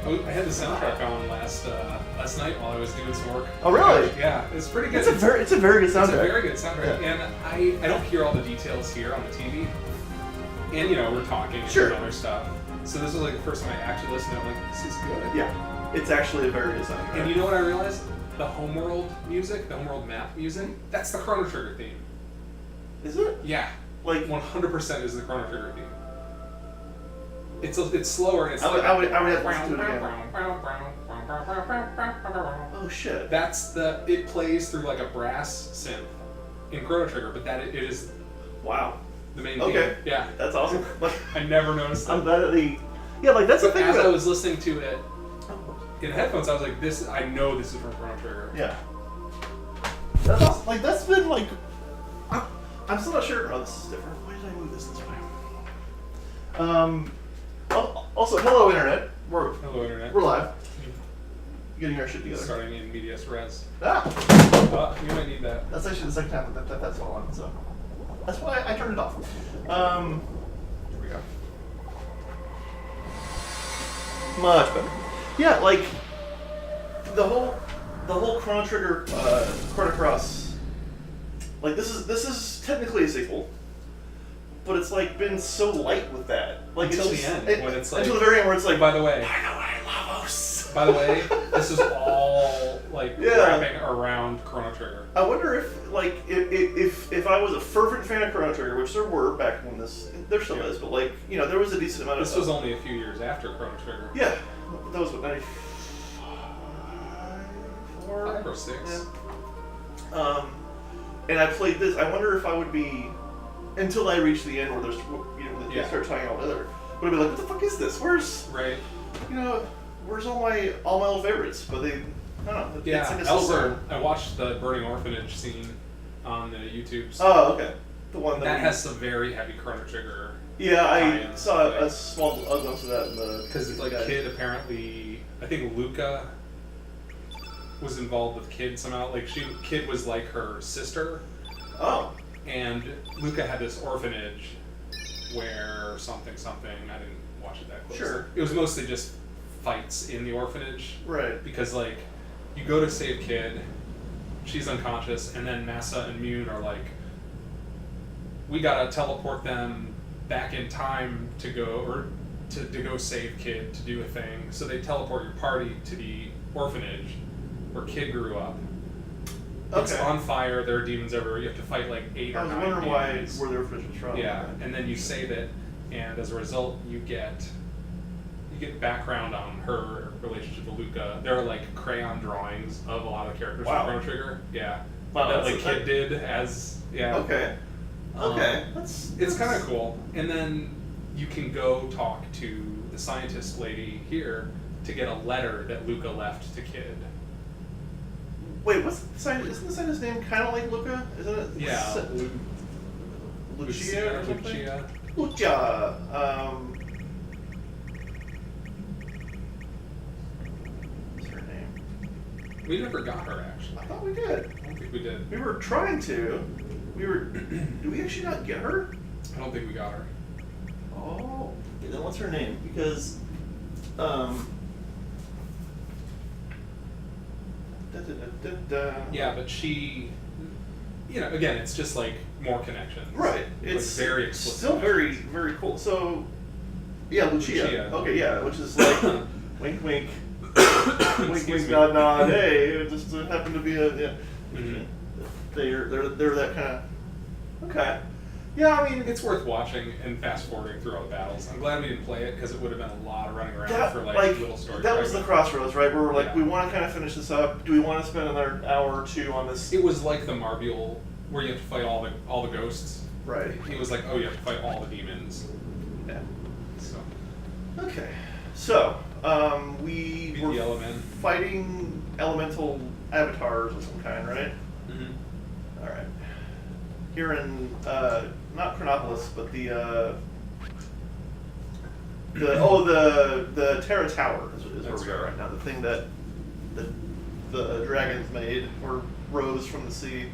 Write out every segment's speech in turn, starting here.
I had the soundtrack on last night while I was doing some work. Oh, really? Yeah, it's pretty good. It's a very good soundtrack. It's a very good soundtrack, Yeah. and I don't hear all the details here on the TV. And we're talking and Sure. doing other stuff. So this was like the first time I actually listened to it. I'm like, this is good. Yeah, it's actually a very good soundtrack. And you know what I realized? The Homeworld music, the Homeworld map music, that's the Chrono Trigger theme. Is it? Yeah, Like 100% is the Chrono Trigger theme. It's slower and it's I would have to listen to it again. Oh Oh shit. it plays through like a brass synth in Chrono Trigger, but it is Wow. the main Okay. theme. Yeah. That's awesome. I never noticed that. I'm glad that like that's the But thing as about I was listening to it in headphones, I was like, I know this is from Chrono Trigger. Yeah. That's awesome. Like that's been like I'm still not sure. Oh, this is different. Why did I move this way? Also, hello internet. Hello, Internet. We're live. Getting our shit together. Starting in medias res. You might need that. That's actually the second time that's all on. So that's why I turned it off. Here we go. Much better. Yeah, like the whole Chrono Trigger Chrono Cross. Like this is technically a sequel, but it's like been so light with that. Like Until it's the just, end, when it's like, until the very end where it's like, by the way, Lavos. by the way, this is all like Yeah. wrapping around Chrono Trigger. I wonder if like if I was a fervent fan of Chrono Trigger, which there were back when there still is, but like there was a decent amount of. This was only a few years after Chrono Trigger. Yeah, that was what 95, 5 or 6. Yeah. And I played this. I wonder if I would be until I reach the end where there's they start tying all together. But I'd be like, what the fuck is this? Where's Right. where's all my old favorites? But they, I don't know. Yeah. It's like a Also, silver. I watched the Burning Orphanage scene on the YouTube. Oh, okay. The one That has some very heavy Chrono Trigger. Yeah, I tie-ins, saw like- a small glimpse of that in the. Because like Kid apparently, I think Luca was involved with Kid somehow. Like Kid was like her sister, Oh. and Luca had this orphanage where something. I didn't watch it that closely. Sure. It was mostly just fights in the orphanage Right. because like you go to save Kid, she's unconscious, and then Massa and Mune are like, we gotta teleport them back in time to go save Kid to do a thing. So they teleport your party to the orphanage where Kid grew up. It's Okay. on fire. There are demons everywhere. You have to fight like 8 I or was 9 wondering why demons. where their fish was from. Yeah, and then you save it, and as a result, you get background on her relationship with Luca. There are like crayon drawings of a lot of the characters Wow. from Chrono Trigger. Yeah, Wow, that that's like Kid did as Okay. Okay. It's kind of cool. And then you can go talk to the scientist lady here to get a letter that Luca left to Kid. Wait, what's the scientist? Isn't the scientist's name kind of like Luca? Isn't it? Yeah, Lucia or something? Lucia. Lucia. What's her name? We never got her actually. I thought we did. I don't think we did. We were trying to. Did we actually not get her? I don't think we got her. Oh. Okay, then what's her name? Because, Yeah, but she, again, it's just like more connections. Right. Like It's very explicit. still very, very cool. So, yeah, Lucia. Lucia. Okay, yeah, which is like wink, wink, wink, Excuse wink, me. nod, nod. Hey, it just happened to be a. Mhm. They're that kind of. Okay. Yeah, I mean, It's worth watching and fast forwarding through all the battles. I'm glad we didn't play it because it would have been a lot of running around that, for like little story. that was the fragments. crossroads, right? Where we're like, Yeah. we want to kind of finish this up. Do we want to spend another hour or two on this? It was like the Marbule where you have to fight all the ghosts. Right. It was like, oh, you have to fight all the demons. Yeah. So Okay. So, we beat were the element. fighting elemental avatars of some kind, right? Mm-hmm. All right. Here in not Chronopolis, but the Terra Tower is where That's we are right. right now. The thing that the dragons made or rose from the sea.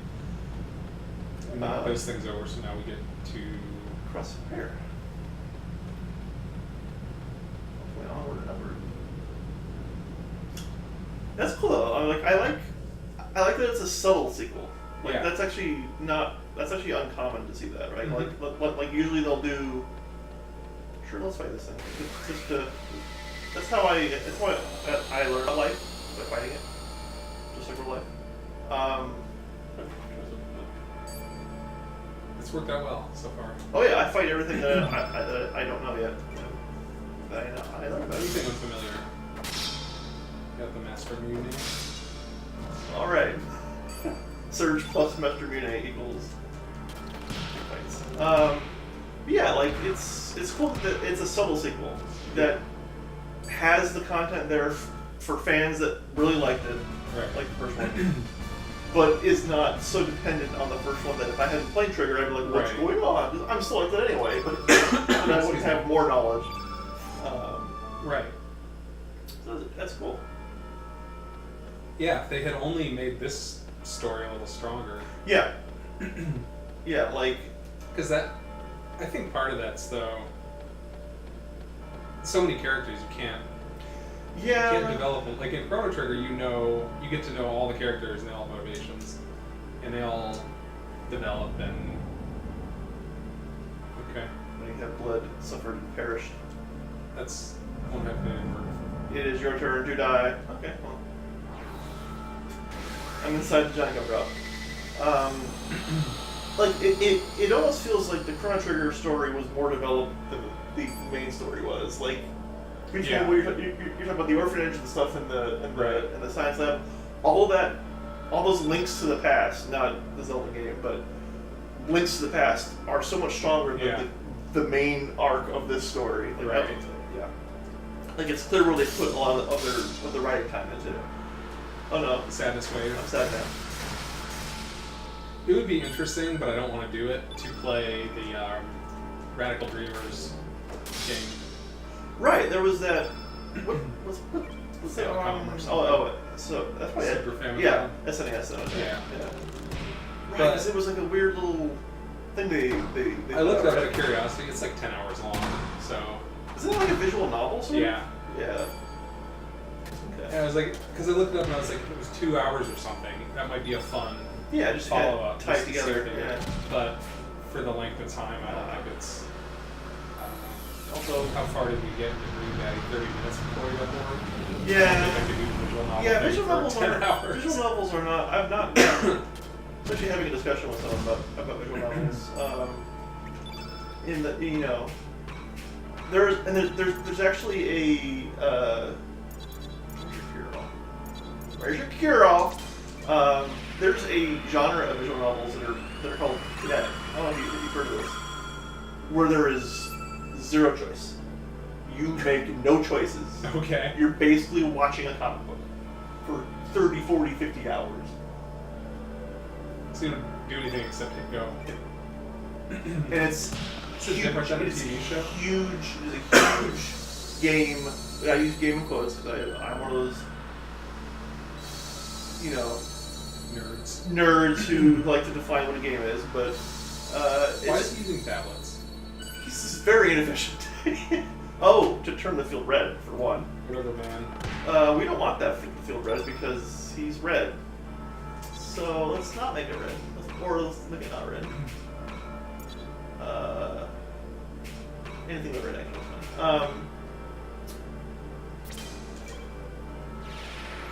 We knocked those things over, so now we get to Cross here. Hopefully onward and upward. That's cool though. I like that it's a subtle sequel. Like Yeah. that's actually uncommon to see that, right? Like usually they'll do. Sure, let's fight this thing. That's how I learn about life by fighting it, just like real life. It's worked out well so far. Oh yeah, I fight everything that I don't know yet. That I learn about. Anything unfamiliar? Got the Master Mune. All right. Surge plus Master Mune equals fights. Yeah, like it's cool that it's a subtle sequel that has the content there for fans that really liked it, Right. like the first one, but is not so dependent on the first one that if I hadn't played Trigger, I'd be like, what's Right. going on? I'm still like that anyway, but I wouldn't have more knowledge. Right. So that's cool. Yeah, if they had only made this story a little stronger. Yeah. Yeah, like. Because I think part of that's though, so many characters you can't develop them. Like in Chrono Trigger, you get to know all the characters and they all have motivations, and they all develop and. Okay. When you have blood suffered and perished. That's one half million word. It is your turn to die. Okay, well. I'm inside the giant gum drop. Like, it almost feels like the Chrono Trigger story was more developed than the main story was. Like, between Yeah. you're talking about the orphanage and stuff in Right. the science lab, all those links to the past, not the Zelda game, but links to the past are so much stronger than the main arc of this story. Like, Right. Yeah. Like, it's clear where they put a lot of the writing time into it. Oh no. Sadness wave. I'm sad now. It would be interesting, but I don't want to do it, to play the Radical Dreamers game. Right, there was that. What's that? Famicom or something. So that's probably Super Famicom. Yeah, SNES. That was Yeah. Right, But- because it was like a weird little thing they I looked it up out of right? curiosity. It's like 10 hours long, so Isn't it like a visual novel? Sort of? yeah. Yeah. And Okay. I was like, because I looked it up and I was like, it was 2 hours or something. That might be a fun Yeah, just follow up. tied just to together. sit there. Yeah. But for the length of time, I don't think it's. I don't know. Also, How far did we get into Green Daddy? 30 minutes before we got bored? Yeah. I don't think I could do a visual novel. yeah, thing visual for novels 10 are hours. visual novels are not. I've not. Especially having a discussion with someone about visual novels. In the there's actually a where's your cure-all? There's a genre of visual novels that are called kinetic. I don't know if you've heard of this. Where there is zero choice. You make no choices. Okay. You're basically watching a comic book for 30, 40, 50 hours. So you don't do anything except hit go. And it's It's a different than a it's TV show? huge. It's a huge game. I use game in quotes because I'm one of those, nerds who like to define what a game is. But Why is he using tablets? he's very inefficient. Oh, to turn the field red for one. Whatever, man. We don't want that field red because he's red. So let's not make it red. Let's make it not red. Anything but red actually.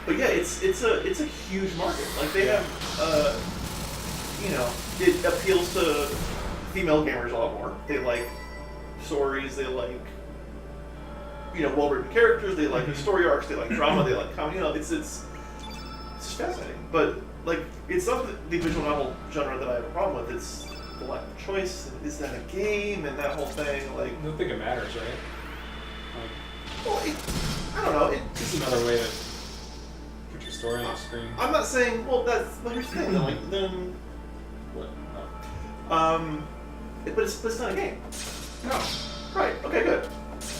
But yeah, it's a huge market. Like they have, it appeals to female gamers a lot more. They like stories. They like, well-written characters. They like story arcs. They like drama. They like comedy. It's just fascinating. But like, it's not the visual novel genre that I have a problem with. It's the lack of choice. Is that a game and that whole thing? Like, I don't think it matters, right? Like, well, I don't know. it's just another way to put your story on the screen. I'm not saying. Well, but here's the thing. Though, like, then What? but it's not a game. No. Right. Okay. Good.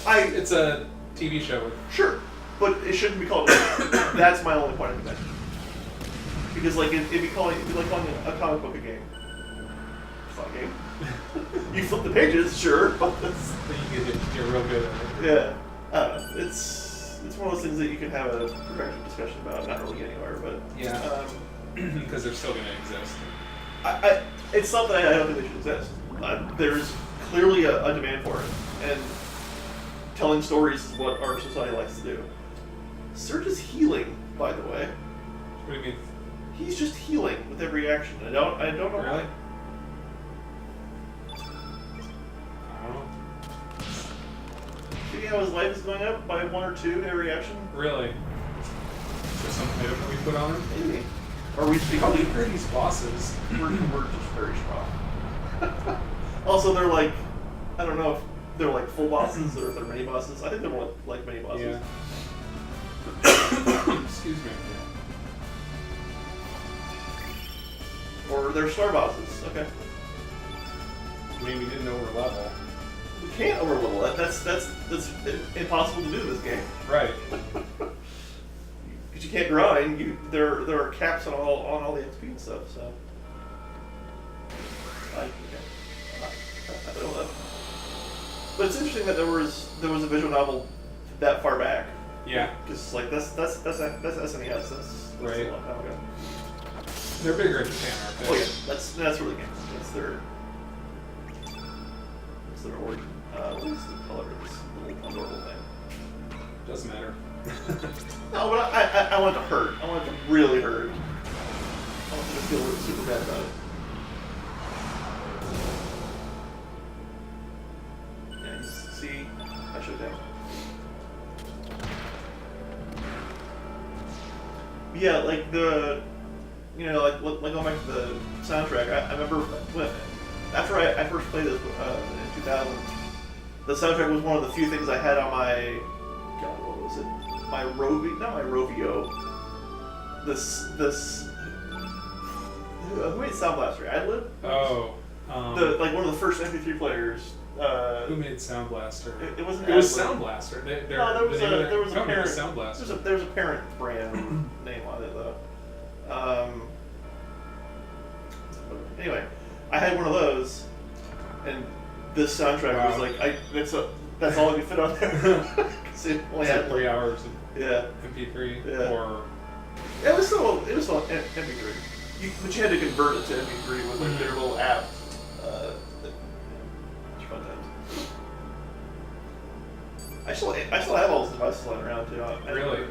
It's a TV show with. Sure, but it shouldn't be called a game. That's my only point of contention. Because like it'd be like calling a comic book a game. It's not a game. You flip the pages, sure, but that's, You get real good at it. yeah. I don't know. It's it's one of those things that you can have a productive discussion about, not really get anywhere, but Yeah. Because they're still going to exist. It's not that I don't think they should exist. There's clearly a demand for it, and telling stories is what our society likes to do. Surge is healing, by the way. What do you mean? He's just healing with every action. I don't know Really? why. I don't know. See how his life is going up by 1 or 2 every action? Really? Is there some item we put on him? Maybe. Or we How weak are these bosses? we're just very strong. Also, they're like, I don't know if they're like full bosses or if they're mini bosses. I think they're more like mini bosses. Yeah. Excuse me. Or they're star bosses. Okay. I mean, we didn't know we're level. We can't overlevel that. That's impossible to do in this game. Right. Because you can't grind. There are caps on all the XP and stuff. So. I don't know. But it's interesting that there was a visual novel that far back. Yeah. Because like that's SNES. That's Right. a long time ago. They're bigger in Japan, aren't they? Oh yeah, that's really good. That's their origin. What is the color of this little adorable thing? Doesn't matter. No, but I want it to hurt. I want it to really hurt. I want them to feel super bad about it. Yeah, see, I shut down. Yeah, like like going back to the soundtrack. I remember after I first played this in 2000, the soundtrack was one of the few things I had on my what was it? My not my Rovio. Who made Sound Blaster? Adlib? Oh. Like one of the first MP3 players. Who made Sound Blaster? It wasn't. It was Adlib. Sound Blaster. No, there was a parent. Sound Blaster. There was a parent brand name on it though. Anyway, I had one of those, and this soundtrack was like that's all I could fit on there. 'Cause it only It's had like 3 hours of yeah. MP3 Yeah. or It was still MP3, but you had to convert it to MP3 with like their little app. It's fun times. I still have all those devices lying around too. really.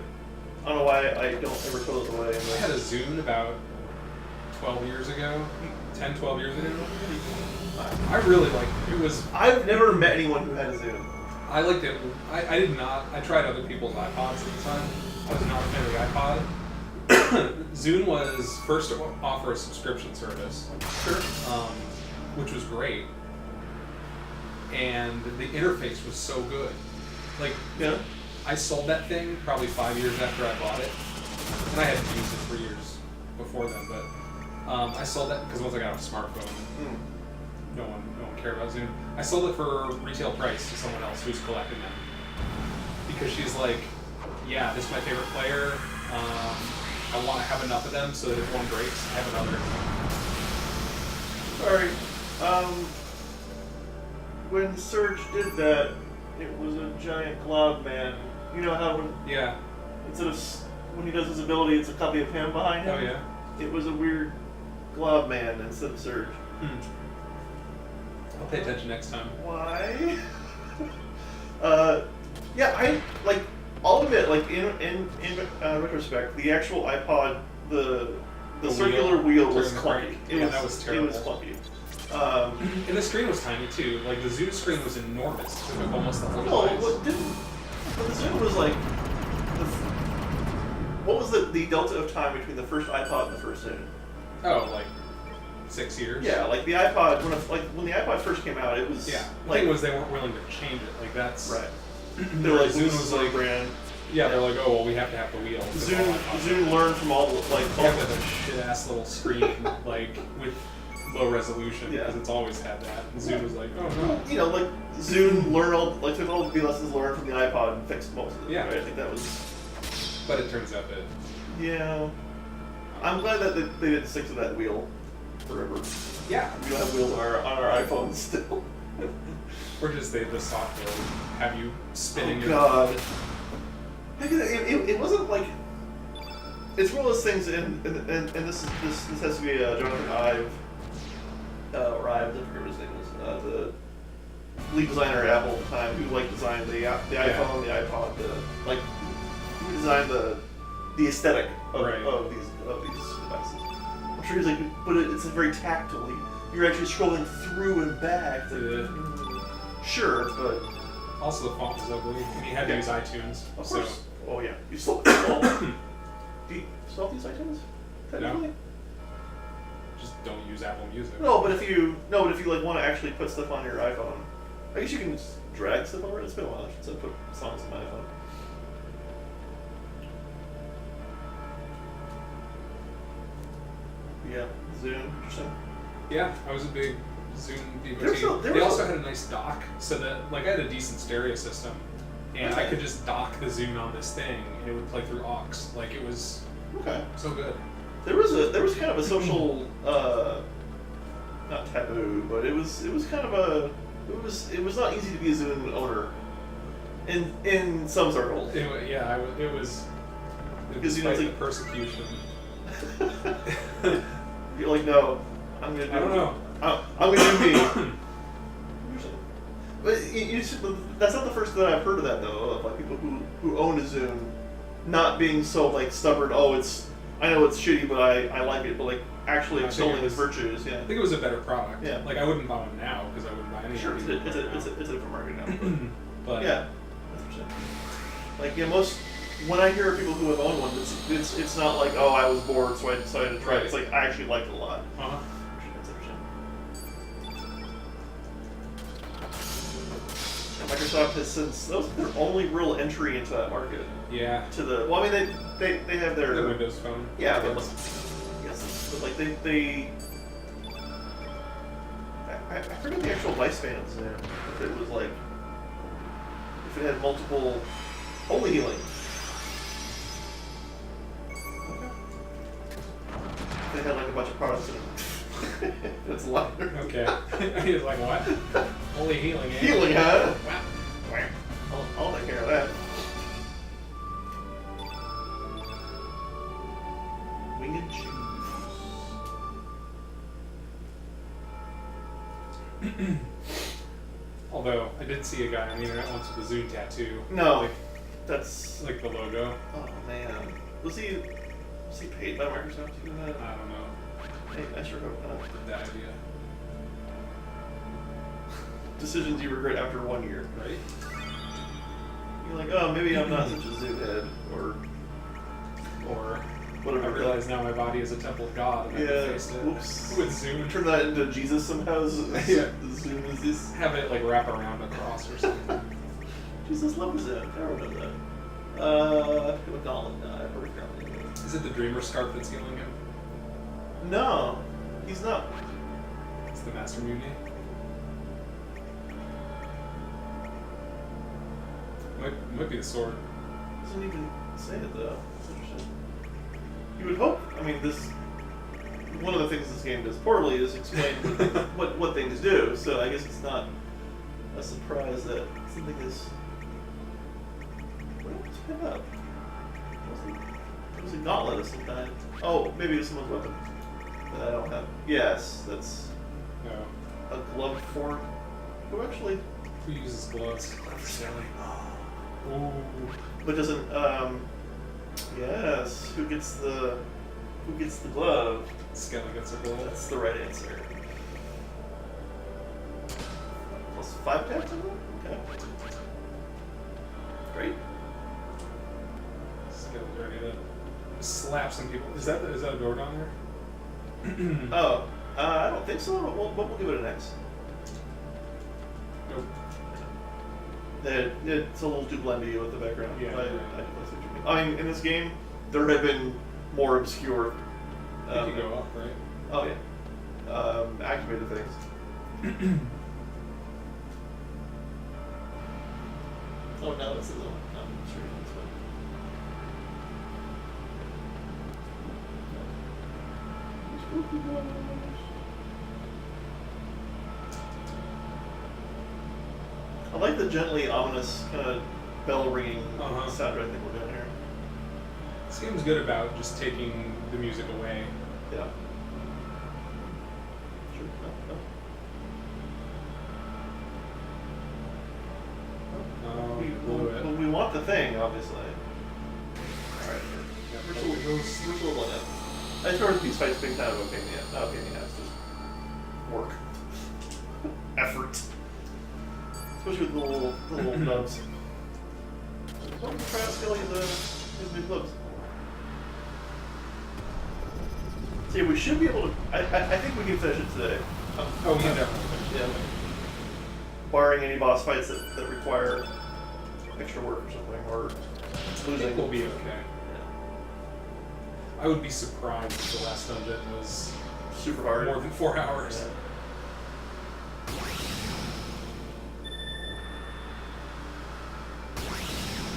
I don't know why I don't ever throw those away. I had a Zune about 12 years ago, 10, 12 years ago. I really liked it. It was. I've never met anyone who had a Zune. I liked it. I did not. I tried other people's iPods at the time. I was not a fan of the iPod. Zune was first to offer a subscription service, Sure. which was great, and the interface was so good. Like, Yeah. I sold that thing probably 5 years after I bought it, and I hadn't used it for years before then. But I sold that because once I got a smartphone, no one cared about Zune. I sold it for retail price to someone else who's collecting them because she's like, yeah, this is my favorite player. I want to have enough of them so that if one breaks, I have another. Sorry. When Surge did that, it was a giant glob man. You know how Yeah. instead of when he does his ability, it's a copy of him behind him? Oh yeah. It was a weird glob man instead of Surge. I'll pay attention next time. Why? Yeah, I'll admit, like in retrospect, the actual iPod, the circular wheel was clunky. That was terrible. It was clunky. And the screen was tiny too. Like the Zune screen was enormous. It took almost the whole No, device. but the Zune was like, what was the delta of time between the first iPod and the first Zune? Oh, like 6 years. Yeah, like the iPod when the iPod first came out, it was Yeah. The like thing was they weren't willing to change it. Like that's right. They were like Zune Zune was like brand. yeah. They're like oh well we have to have the wheel. Zune learned from all the We have to have a shit ass little screen like with low resolution because it's always had that. And Zune was like oh no. You know, like Zune took all the lessons learned from the iPod and fixed most of it. Yeah. Right? I think that was. But it turns out that Yeah. I'm glad that they didn't stick to that wheel forever. yeah. We don't have wheels on our iPhones still. Or just the software would have you spinning. Oh God. It wasn't like it's one of those things, and this has to be Jonathan Ive or Ives, I forget what his name is, the lead designer at Apple at the time, who like designed the iPhone, the iPod, who designed the aesthetic of these devices. I'm sure he's like, but it's a very tactile. You're actually scrolling through and back. Sure, but also the font was ugly, and you had to use iTunes. Of course. So. Oh yeah, you still do you still use iTunes? Technically? No. Just don't use Apple Music. No, but if you like want to actually put stuff on your iPhone, I guess you can just drag stuff over. It's been a while since I put songs on my iPhone. Yeah, Zoom, interesting. Yeah, I was a big Zoom devotee. They also had a nice dock, so that like I had a decent stereo system, and I could just dock the Zoom on this thing, and it would play through aux. Like it was so good. There was kind of a social not taboo, but it was kind of it was not easy to be a Zoom owner in some circles. It was because you know it's like persecution. You're like, no, I'm gonna do. I don't know. I'm gonna do me. But that's not the first that I've heard of that though. Of like people who own a Zoom, not being so like stubborn. Oh, I know it's shitty, but I like it. But like actually extolling its virtues. Yeah. I think it was a better product. Yeah. Like I wouldn't buy one now because I wouldn't buy any. Sure, it's a different market now. But yeah, 100%. Like when I hear people who have owned one, it's not like, oh, I was bored, so I decided to try it. It's like I actually liked it a lot. Uh-huh. That's interesting. And Microsoft has since that was their only real entry into that market. Yeah. Well, I mean they have their the Windows Phone. Yeah, but like they I forget the actual lifespan of Zoom. If it was like if it had multiple only healing. They had like a bunch of products in it. It's lighter. Okay. He was like, what? Only healing, eh? Healing, huh? Wow. I'll take care of that. Winged shoes. Although, I did see a guy on the internet once with a Zoom tattoo. No, that's like the logo. Oh man, was he paid by Microsoft to do that? I don't know. Hey, I sure hope not. That idea. Decisions you regret after 1 year. Right? You're like, oh, maybe I'm not such a Zoom head, or whatever. I realize now my body is a temple of God, and I faced it whoops. with Zoom. Turn that into Jesus somehow. Yeah. Zoom is this. Have it like wrap around a cross or something. Jesus loves it. I remember that. I forget what Gollum. No, I forget Gollum. Is it the Dreamer scarf that's healing him? No, he's not. It's the Master Muni. Might be the sword. Doesn't even say it though. That's interesting. You would hope. I mean, one of the things this game does poorly is explain what things do. So I guess it's not a surprise that something is. What else pick up? It was a gauntlet of some kind. Oh, maybe it's someone's weapon that I don't have. Yes, that's No. a glove form. Who actually? Who uses gloves? Silly. Ooh. But doesn't yes, who gets the glove? Skelly gets a glove. That's the right answer. Plus 5 tax on that? Okay. Great. Skelly's ready to slap some people. Is that a door down there? Oh, I don't think so. We'll give it an X. Nope. It's a little too blendy with the background. Yeah, I mean, in this game, there have been more obscure. You can go up, right? Oh yeah. Activated things. Oh no, this is one. I'm sure this one. I like the gently ominous kind of bell ringing Uh-huh. soundtrack I think we're doing here. This game's good about just taking the music away. Yeah. Sure. No. Oh, you blew it. We want the thing, obviously. Alright. Yeah, We're still on it. I just remember these fights being kind of okay in the end. Not okay in the end, it's just work. Effort. Especially with the little nubs. Don't try out Skelly his new gloves. See, we should be able to. I think we can finish it today. Oh, we can definitely. Yeah. Barring any boss fights that require extra work or something, or I losing. think we'll be okay. I would be surprised if the last dungeon was Super hard. more than 4 hours. Yeah.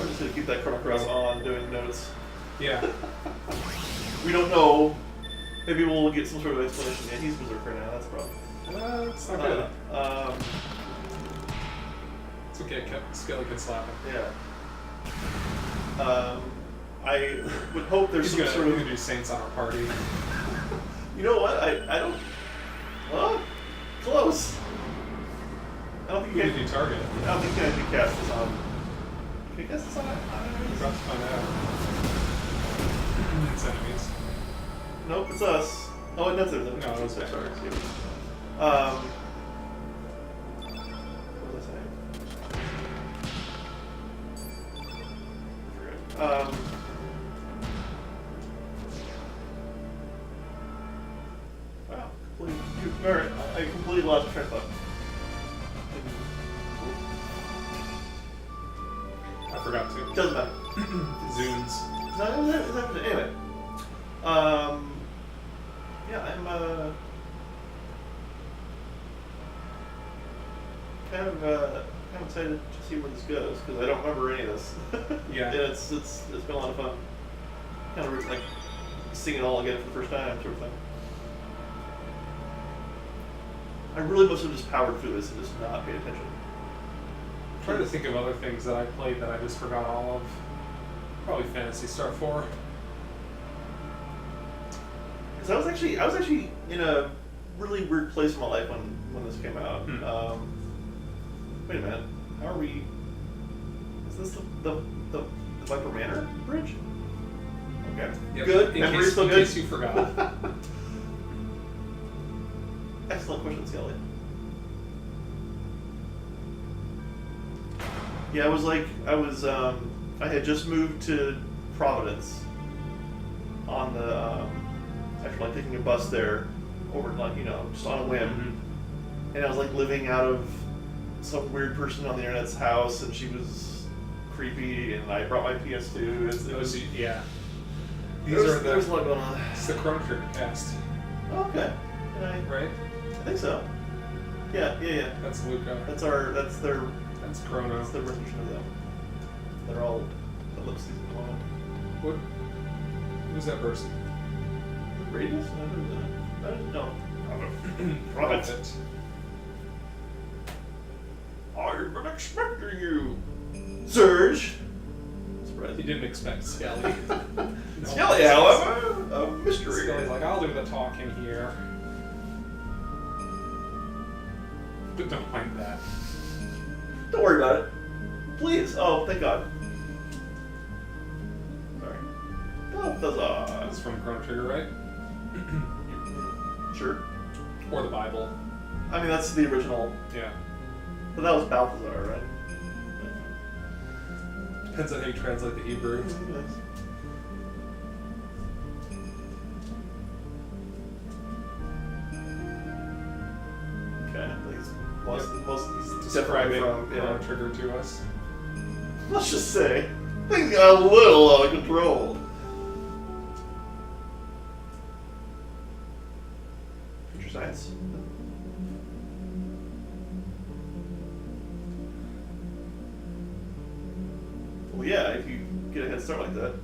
I'm just gonna keep that Chrono Cross on, doing notes. Yeah. We don't know. Maybe we'll get some sort of explanation. Yeah, he's berserk right now. That's a problem. It's not good. Um, It's okay. Skelly can slap him. yeah. I would hope there's He's some gonna, sort he's of. gonna do Saints on our party. You know what? I don't. Well, close. I don't think Who you did can. you target? I don't think you can cast this on. Can you cast this on? We're about to find out. It's enemies. Nope, it's us. Oh, that's it. No, it's sorry. sorry. What was I saying? Wow, I completely lost train of thought. I forgot to. Doesn't matter. Zunes. No, anyway. Yeah, I'm kind of excited to see where this goes because I don't remember any of this. Yeah. And it's been a lot of fun. Kind of like seeing it all again for the first time, sort of thing. I really must have just powered through this and just not paid attention. I'm trying to think of other things that I played that I just forgot all of. Probably Phantasy Star 4. Because I was actually in a really weird place in my life when this came out. Wait a minute, how are we? Is this the Viper Manor bridge? Okay, Yep. good. In Memory's case, still in good. case you forgot. Excellent question, Skelly. Yeah, I had just moved to Providence on the, after like taking a bus there over, like, just on a whim. And I was like living out of some weird person on the internet's house, and she was creepy, and I brought my PS2. Yeah. There was a lot going on. It's the Chrono Trigger cast, Oh, okay. right? I think so. Yeah. That's Luca. That's their Chrono. That's their version of them. They're all ellipses at the moment. What? Who's that person? Radius? I don't know. Prophet. I've been expecting you, Surge. Surprise. He didn't expect Skelly. No. Skelly, however, a mystery. Skelly's like, I'll do the talking here. But don't mind that. Don't worry about it. Please. Oh, thank God. Sorry. Balthazar. That's from Chrono Trigger, right? Sure. Or the Bible. I mean, that's the original. Yeah. But that was Balthazar, right? Depends on how you translate the Hebrew. Yes. Okay. Most Describing from Chrono Trigger to us. Let's just say things got a little out of control. Future science. Well, yeah, if you get a head start like that.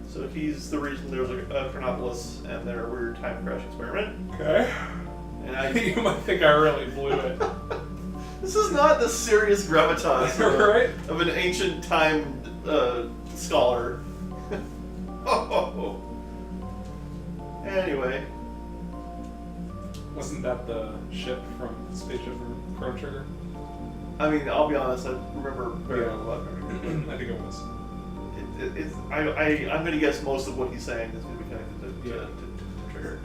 So he's the reason there's a Chronopolis and their weird time crash experiment. Okay. And You might think I really blew it. This is not the serious gravitas Right? of an ancient time scholar. Oh. Anyway. Wasn't that the ship from Spaceship from Chrono Trigger? I mean, I'll be honest, I remember very Yeah. little about it. I think it was. I'm going to guess most of what he's saying is going to be connected to Trigger.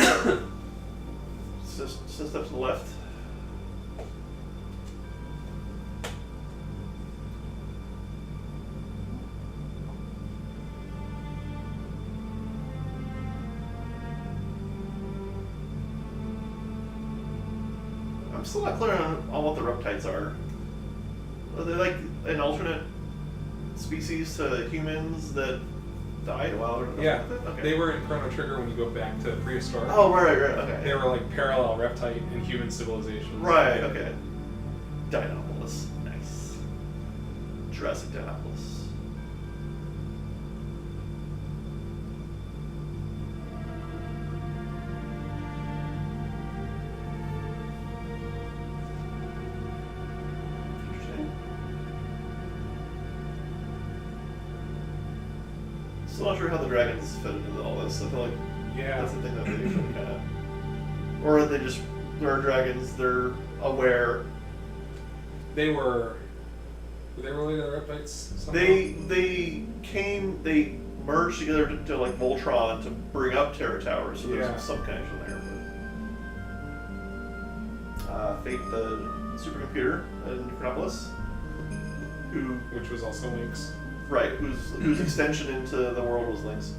Just step to the left. I'm still not clear on what the Reptites are. Are they like an alternate species to humans that died a while ago? Yeah, Okay. they were in Chrono Trigger when you go back to prehistoric. Oh, right, okay. They were like parallel reptite and human civilizations. Right, okay. Dinopolis. Nice. Jurassic Dinopolis. Interesting. Still not sure how the dragons fit into all this. I feel like Yeah. that's the thing that they usually kind of... Or they just... There are dragons, they're aware. They were they related to the reptites somehow? They merged together to like Voltron to bring up Terra Towers, so Yeah. there's some connection there. But Fate, the supercomputer in Chronopolis, Which was also Link's. right, whose extension into the world was Link's.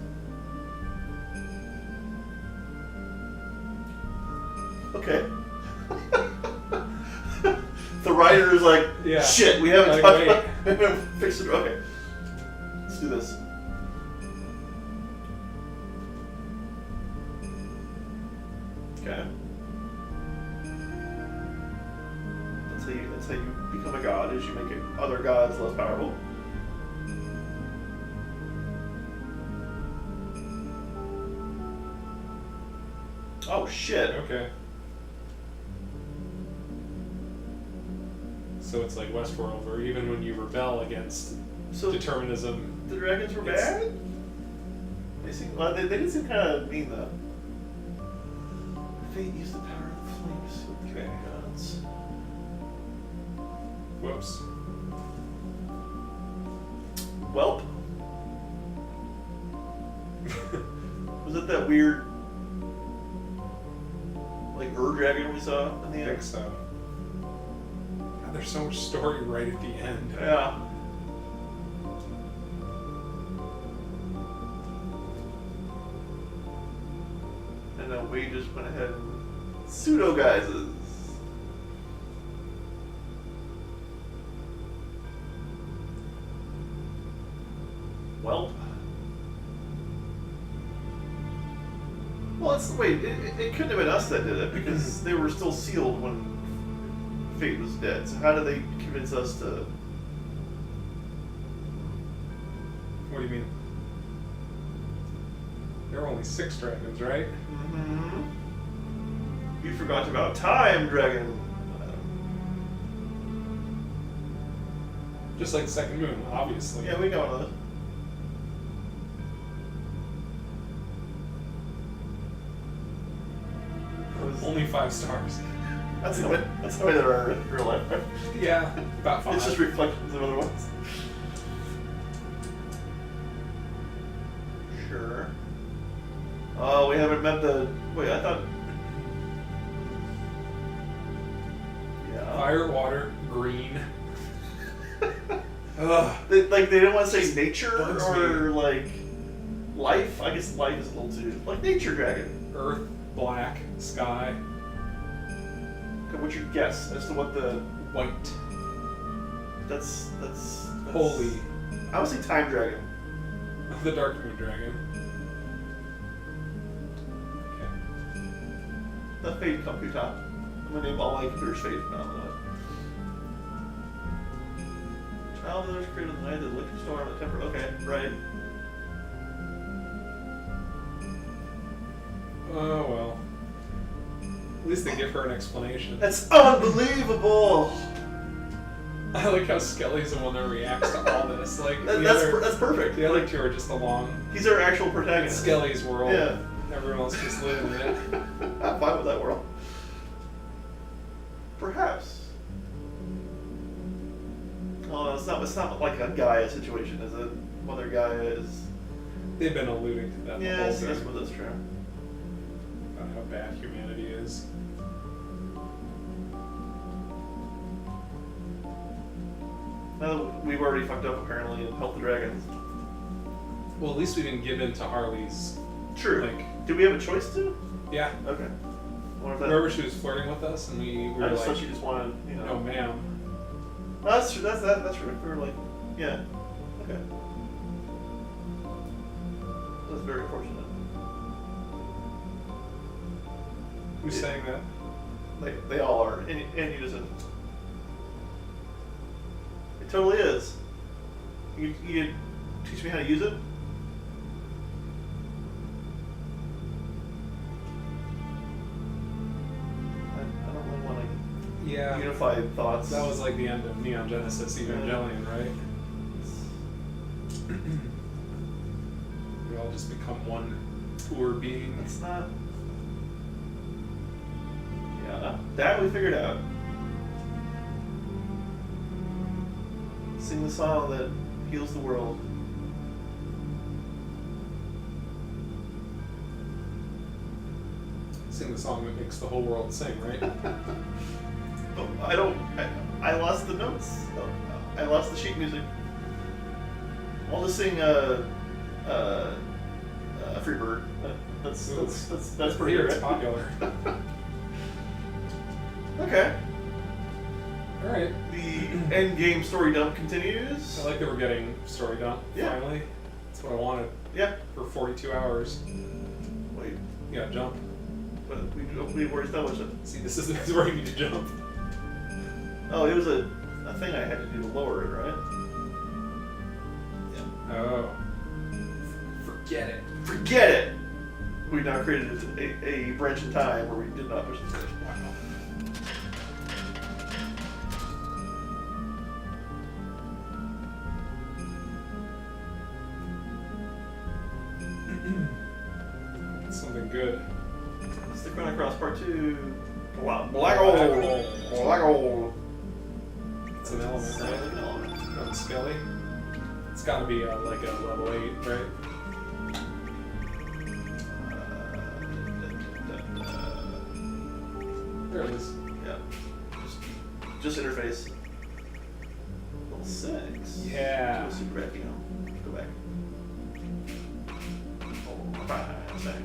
Okay. The writer is like, Yeah. shit, we haven't Like, talked wait. about we haven't fixed it. Okay. Let's do this. Okay. That's how you become a god, is you make other gods less powerful. Oh shit. Okay. So it's like Westworld, where even when you rebel against So determinism, the dragons were It's- bad? They did seem kind of mean though. Fate used the power of the flames with dragon gods. whoops. Welp. Was it that weird, like, dragon we saw in the I end? think so. God, there's so much story right at the end. Yeah. And then we just went ahead and pseudo guises. Welp. Well, wait, it couldn't have been us that did it because they were still sealed when Fate was dead. So how did they convince us to? What do you mean? There were only 6 dragons, right? Mm-hmm. You forgot about time, dragon. Just like Second Moon, obviously. Yeah, we got one of those. Only 5 stars. That's the way there are in real life. Yeah, about 5. It's just reflections of other ones. Sure. Oh, we haven't met the. Wait, I thought. Yeah. Fire, water, green. Ugh. They didn't want to say nature Bugs or me. like life. I guess life is a little too like nature dragon. Earth, black, sky, Okay, what's your guess as to what the white. that's Holy. I would say time dragon. The Dark Moon Dragon. Okay. The Fate computer. I'm gonna name all my computers Fate from now on. Child of those created the night, the electric storm, the temper. Okay, right. Oh well. At least they give her an explanation. That's unbelievable. I like how Skelly's the one that reacts to all this. Like That's perfect. The other two are just along. He's our actual It's protagonist. Skelly's world. Yeah. Everyone else just living in it. I'm fine with that world. Perhaps. Oh, it's not like a Gaia situation, is it? Mother Gaia is. They've been alluding to that. Yeah, the I whole suppose thing, that's true. about how bad humanity is. Now we've already fucked up apparently and helped the dragons. Well, at least we didn't give in to Harley's. True. Like, Did we have a choice to? yeah. Okay. I wonder if that. Remember, she was flirting with us, and we I were just like, thought you just wanted, you know. "No, ma'am." No, that's true. That's true. We were like, yeah. Okay. That's very unfortunate. Who's Yeah. saying that? They all are in unison. It totally is. You teach me how to use it? I don't really want to Yeah. unify thoughts. That was like the end of Neon Genesis Evangelion, right? We all just become one poor being. It's not. Yeah, that we figured out. Sing the song that heals the world. Sing the song that makes the whole world sing, right? Oh, I lost the notes. Oh, I lost the sheet music. I'll just sing Freebird. That's pretty Here good, it's right? popular. Okay. All right. The end game story dump continues. I like that we're getting story done Yeah. finally. That's what I wanted Yeah. for 42 hours. Wait, You gotta jump. but we already established it. See, this is where you need to jump. Oh, it was a thing I had to do to lower it, right? Yeah. Oh. Forget it. Forget it! We now created a branch in time where we did not push the switch. Something good. It's the Chrono Cross Part 2. Black hole! Black hole! It's an element, It's right? an element. From Skelly. It's gotta be like a level 8, right? There it is. Yeah. Just interface. Level 6. Yeah. Do a super back, you know. Go back. 4, 5, 6.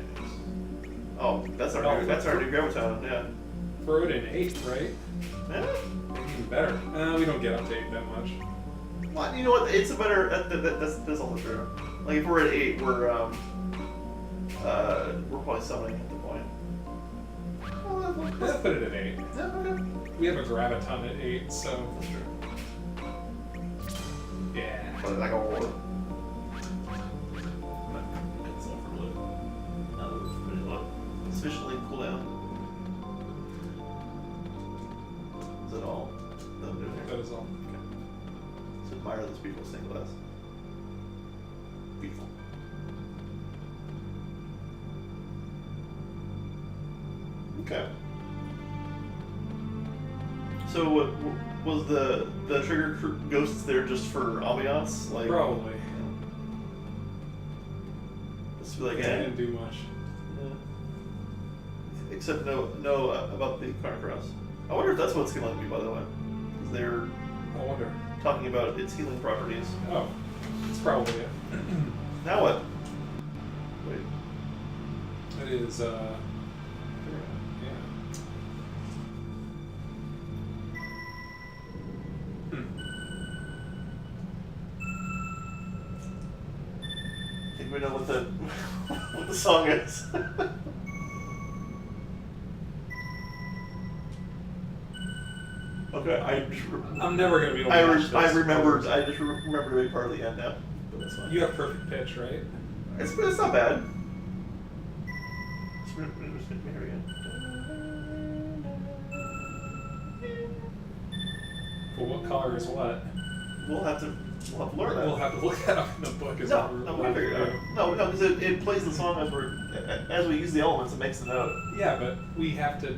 Oh, that's our new graviton, yeah. Throw it in 8, right? Yeah. Maybe even better. We don't get up to 8 that much. Well, you know what? It's a better. That's also true. Like if we're at 8, we're probably summoning at the point. Oh, Let's put it at 8. yeah, okay. We have a graviton at 8, so That's true. yeah. But like a war. Sufficiently cool down. Is that all that I'm doing here? That is all. Okay. So admire this beautiful stained glass. Beautiful. Okay. So what was the trigger ghosts there just for ambiance? Like Probably. Just be like, They eh. didn't do much. Yeah. Except no about the Chrono Cross. I wonder if that's what it's going to be, by the way. 'Cause they're I wonder. talking about its healing properties. Oh, it's probably it. Now what? Wait. It is, yeah. I think we know what the what the song is. Okay, I'm never gonna be able to I match this. remembered. I just remembered to be part of the end now, but that's fine. You have perfect pitch, right? It's not bad. Here we go. For what color is what? We'll have to learn that. We'll have to look that up in the book. Is No, what no, we'll we have to figured it do. out. No, because it plays the song as we use the elements. It makes the note. Yeah, but we have to.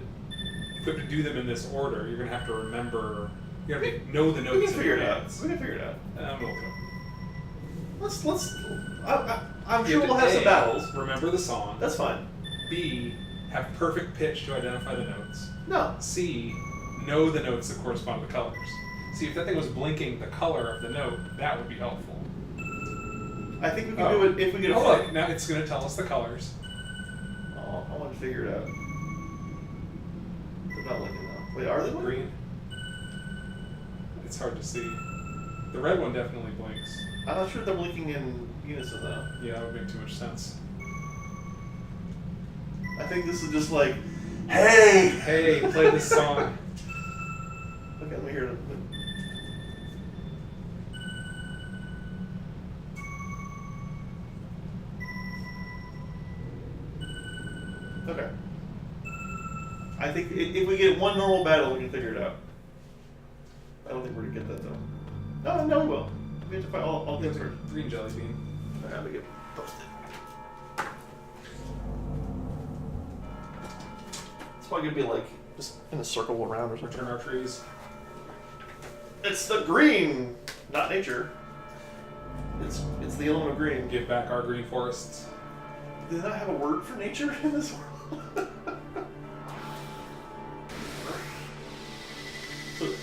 If we have to do them in this order, you're gonna have to remember. You have to know the notes. We can figure in it out. advance. We can figure it out. We'll do it. I'm You sure we'll have some A, battles. Remember the song. That's fine. B, have perfect pitch to identify the notes. No. C, know the notes that correspond to the colors. See, if that thing was blinking the color of the note, that would be helpful. I think we can do it if we get a Oh, look, now it's going to tell us the colors. Oh, I want to figure it out. They're not looking though. Wait, are they looking? Green. It's hard to see. The red one definitely blinks. I'm not sure if they're blinking in unison though. Yeah, that would make too much sense. I think this is just like, hey! Hey, play this song. Okay, let me hear it. Okay. I think if we get one normal battle, we can figure it out. I don't think we're gonna get that though. No, we will. We have to fight all things first. Green jelly bean. Alright, let me get posted. It's probably gonna be like just in a circle around or something. Return our trees. It's the green, not nature. It's the element of green. Give back our green forests. Do they not have a word for nature in this world?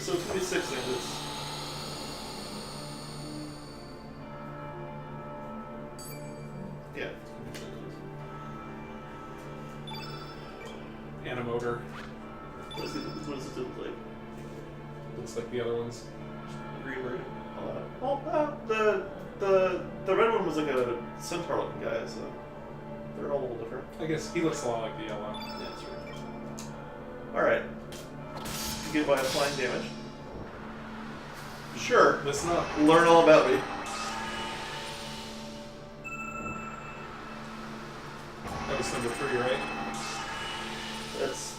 so 26 in this. Yeah. Animotor. What does it look like? Looks like the other ones. Green bird. The red one was like a centaur looking guy, so they're all a little different. I guess he looks a lot like the yellow. Yeah, that's right. Alright. You get by applying damage. Sure. Listen up. Learn all about me. That was number 3, right?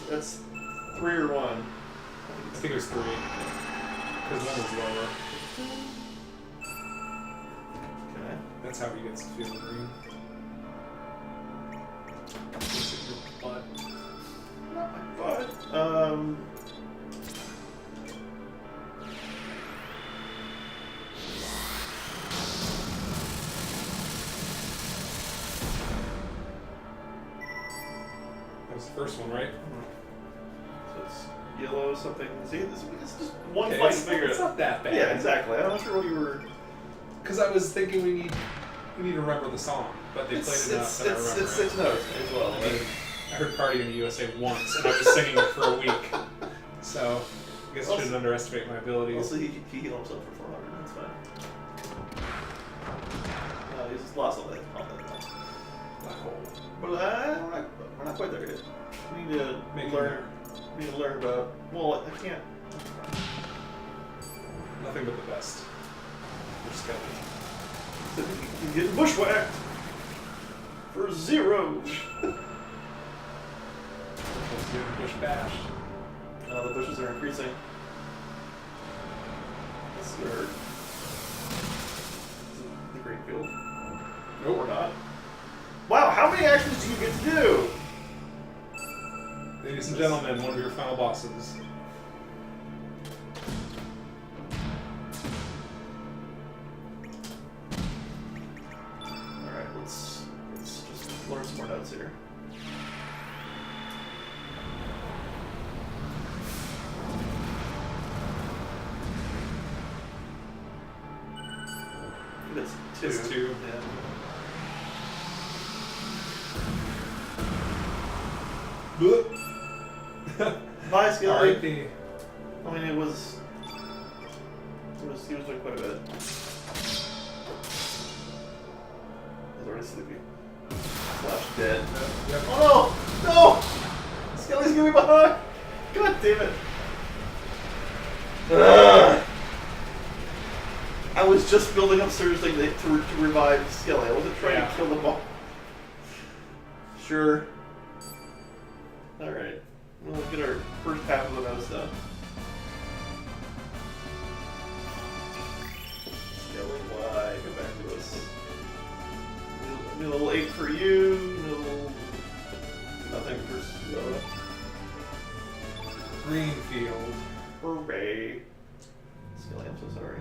That's 3 or 1. I think it was 3. Because 1 was lower. Okay. That's how he gets to feel green. Looks at your butt. Not my butt. That was the first one, right? So it's yellow something. See, it's just one Okay, fight to it's, figure it it's out. not that bad. Yeah, exactly. I'm not sure what you were. Because I was thinking we need to remember the song, but they played it enough that I remember it's it. 6 notes as well. I mean, I heard Party in the USA once, and I was singing it for a week. So, I guess I shouldn't underestimate my abilities. Also, he healed himself for 400. That's fine. No, he's just lost all that. Black hole. But we're not quite there yet. We need to Make learn. We need to learn about. Well, I can't. Nothing but the best. We're skeleton. So you get bushwhacked for 0. Let's do the bush bash. The bushes are increasing. That's third. The green field. No, we're not. Wow, how many actions do you get to do? Ladies and gentlemen, one of your final bosses. Alright, let's just learn some more notes here. I think that's 2. That's 2. Yeah. Bye, Skelly. R.I.P. I mean, he was doing quite a bit. He's already sleepy. Slash dead. Yep. Oh no! No! Skelly's gonna be behind! God damn it. Ugh. I was just building up Surge Thing to revive Skelly. I wasn't trying to kill them all. Sure. Alright. We'll get our first half of the notes done. New level 8 for you. New level... Nothing for Soda. Greenfield. Hooray. Skelly, I'm so sorry.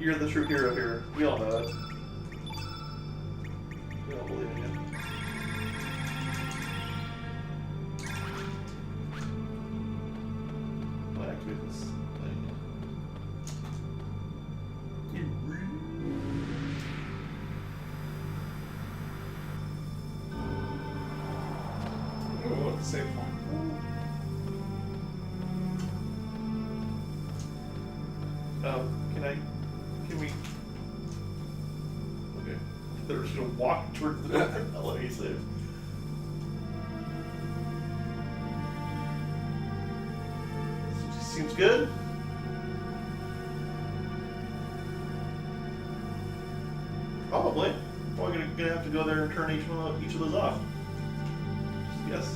You're the true hero here. We all know it. We all believe in you. I'll activate this thing. Ooh, look, save point. Can we? Okay. They're just gonna walk towards the door. I'll let me save. Seems good. Probably. Probably gonna have to go there and turn each of those off. Yes.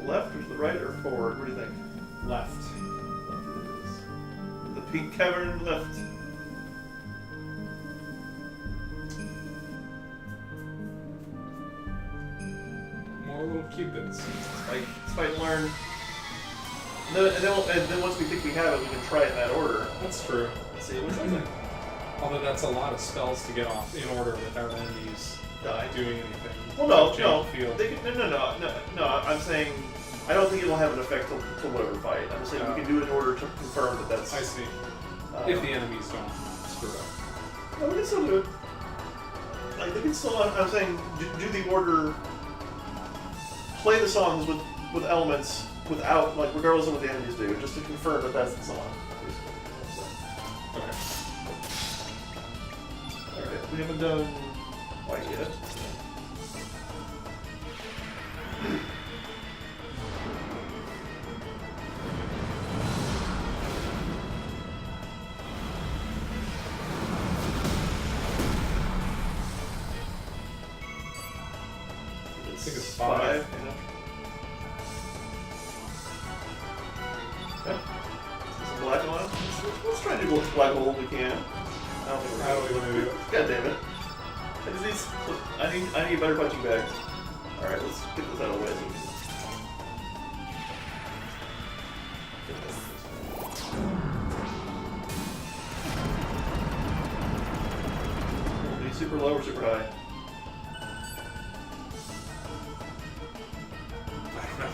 Left or to the right or forward? What do you think? Left. Left it is. The pink cavern left. More little cupids. Fight and learn. And then once we think we have it, we can try it in that order. That's true. Let's see which one's Although that's a lot of spells to get off in order without enemies die. doing anything. Well, no. Field. They can, no. I'm saying I don't think it'll have an effect till whatever fight. I'm just saying we can do it in order to confirm that that's. I see. If the enemies don't screw up. No, we can still do it. Like they can still. I'm saying do the order. Play the songs with elements without regardless of what the enemies do, just to confirm that that's the song. Okay. All right, we haven't done white yet. I think it's 5. Yeah. Some black one. Let's try to do black hole if we can. I don't think we're How do we do it? God damn it. I need better punching bags. Alright, let's get this out of the way so we can... Will it be super low or super high? I don't know.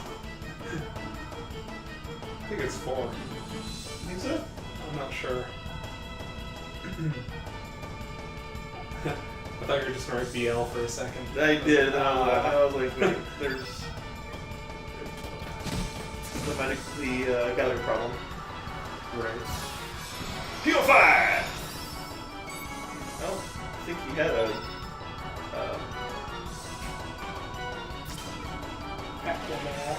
I think it's 4. You think so? I'm not sure. I thought you were just going to write BL for a second. I did, and I was like, wait, there's the gallery problem. Right. Purify! I don't think he had a... Aqua Ball.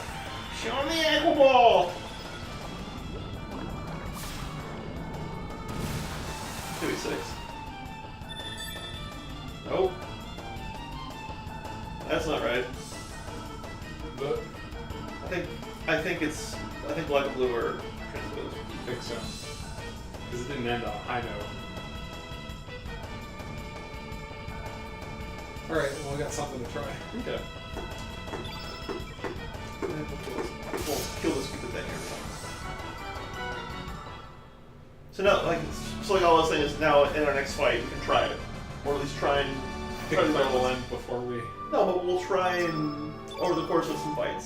Show me Aqua Ball! 2v6. Nope. That's not right. But I think black and blue are transposed. I think so. Because it didn't end on a high note. Alright, well, we got something to try. Okay. We'll kill this stupid thing here. So now, all I was saying is now in our next fight we can try it, or at least try and I think the fight will end before we... No, but we'll try and over the course of some fights.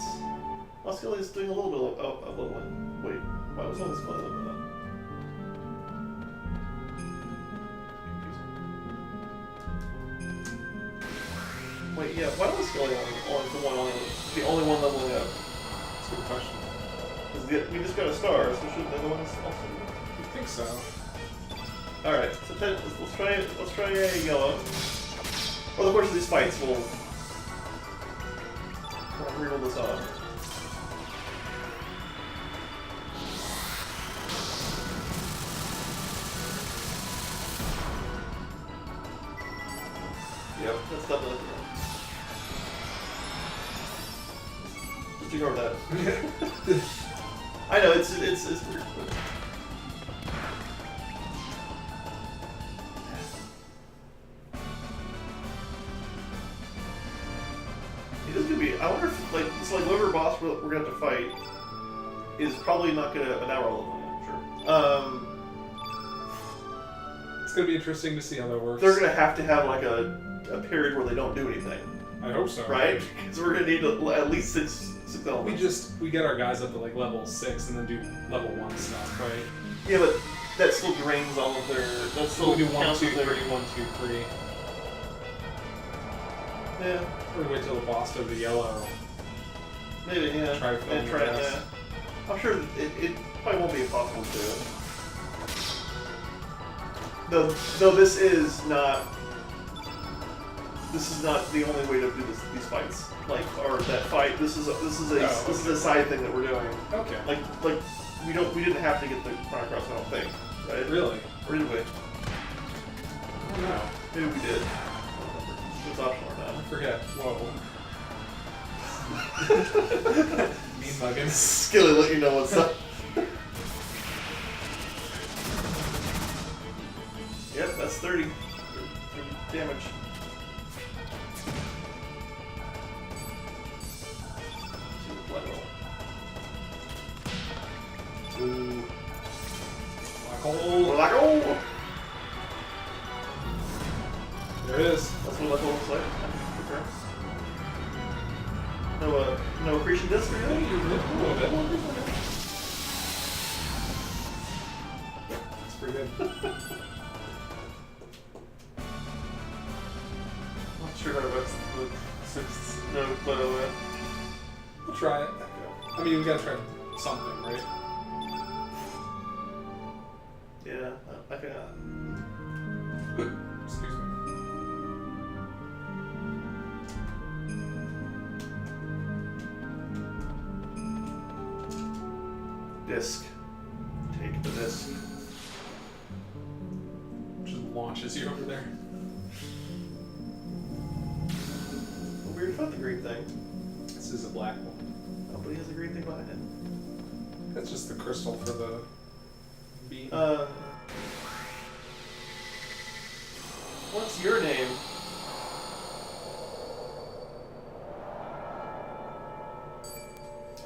Skelly is doing a little bit of leveling. Wait, why was only Skelly leveling up? Wait, yeah, why was Skelly the only one leveling up? That's a good question. Because we just got a star, so shouldn't the other ones also? I think so. Alright, so let's try a yellow. Over the course of these fights, we'll reroll this off. That's definitely. Just ignore that. I know it's weird. But... It is gonna be. I wonder if like it's like whoever boss we're gonna have to fight is probably not gonna. But now we're all level, sure. It's gonna be interesting to see how that works. They're gonna have to have like a period where they don't do anything, I hope so. right? Because we're gonna need at least six elements. We get our guys up to like level 6 and then do level 1 stuff, right? Yeah, but that still drains all of their. That still We do 1, counts 2, as 3, their. 1, 2, 3. Yeah, Or wait till the boss does the yellow. maybe. Yeah. Try and try. filming, I guess. Yeah. I'm sure it probably won't be impossible to do it. Though this is not. This is not the only way to do these fights. Like, or that fight. This is a side thing that we're doing. Okay. Like we didn't have to get the Chrono Cross, I don't think, right? Really? Or did we? I don't know. Maybe we did. It was optional or I not. forget. Whoa. Mean muggins. Skilly let you know what's up. Yep, that's 30. 30 damage. Ooh. Black hole. Black hole! There it is. That's what black hole looks like. Okay. No accretion disk or Yeah, anything? you did a little bit. That's pretty good. Not sure how that's the sixth note, but We'll try it. I mean, we gotta try something, right? yeah, I can. Excuse me. Disc. Take the disc. Just launches you over there. Weird about the green thing. This is a black one. Oh, but he has a green thing behind it. That's just the crystal for the beam. What's your name?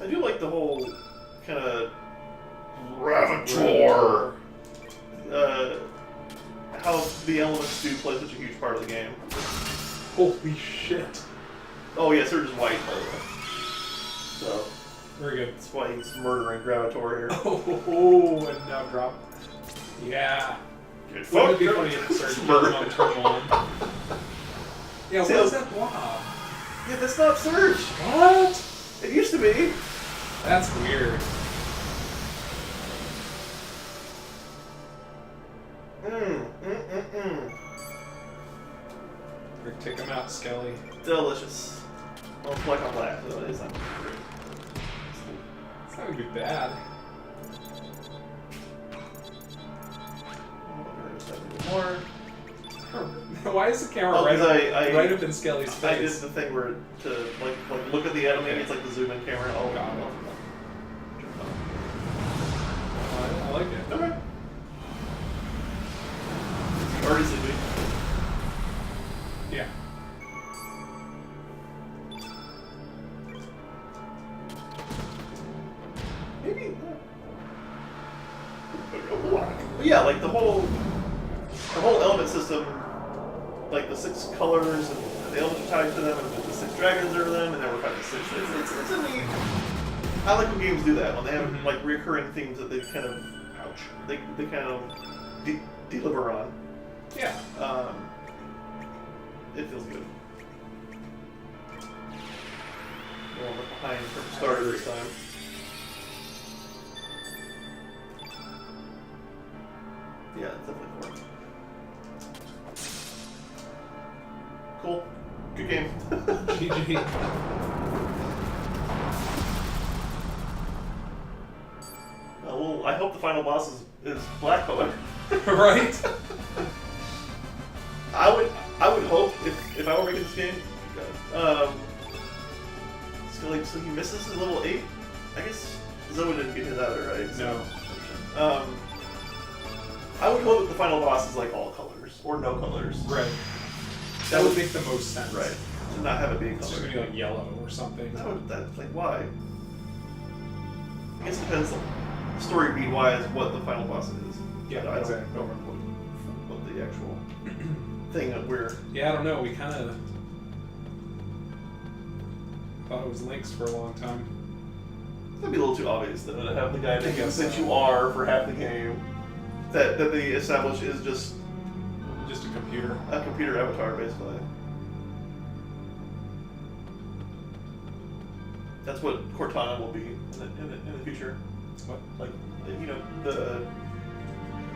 I do like the whole kind of Ravator. How the elements do play such a huge part of the game. Holy shit. Oh yes, they're just white, by the way. So Very good. that's why he's murdering Gravator here. Oh, and now drop. Yeah. Get Wouldn't it be fucked funny up. if it started killing on turn 1? Yeah, See, what is that blob? Yeah, that's not Surge. What? It used to be. That's weird. Or take him out, Skelly. Delicious. Well, it's black on black, so it's not great. It's not gonna be bad. More. Why is the camera Oh, right, 'cause up, right up in Skelly's I did face? the thing where to like look at the enemy. Okay. It's like the zoom in camera. Oh Got it. I like it. Okay. Already sleepy. Yeah. Maybe. But yeah, like the whole element system, like the 6 colors and the elements are tied to them, and the 6 dragons are them, and then we're fighting 6. It's a neat. I like when games do that when they have like recurring themes that they kind of they kind of deliver on. Yeah. It feels good. A little bit behind from starter this time. Yeah, it's definitely fun. Cool. Good game. GG. Well, I hope the final boss is black color. Right? I would. I would hope if I were making this game, so he misses his level 8. I guess Zoe didn't get his either, right? No. I would hope that the final boss is like all colors or no colors. Right. That would make the most sense. Right. To not have it be It's just color. gonna be like yellow or something. That's like why? I guess it depends on story beat wise what the final boss is. Yeah, I exactly. don't remember what the actual thing that we're. Yeah, I don't know. We kind of thought it was Lynx for a long time. That'd be a little too obvious though to have the guy that guess that so. you are for half the game. That they establish is just a computer. a computer avatar basically. That's what Cortana will be in the future. What? Like, you know, the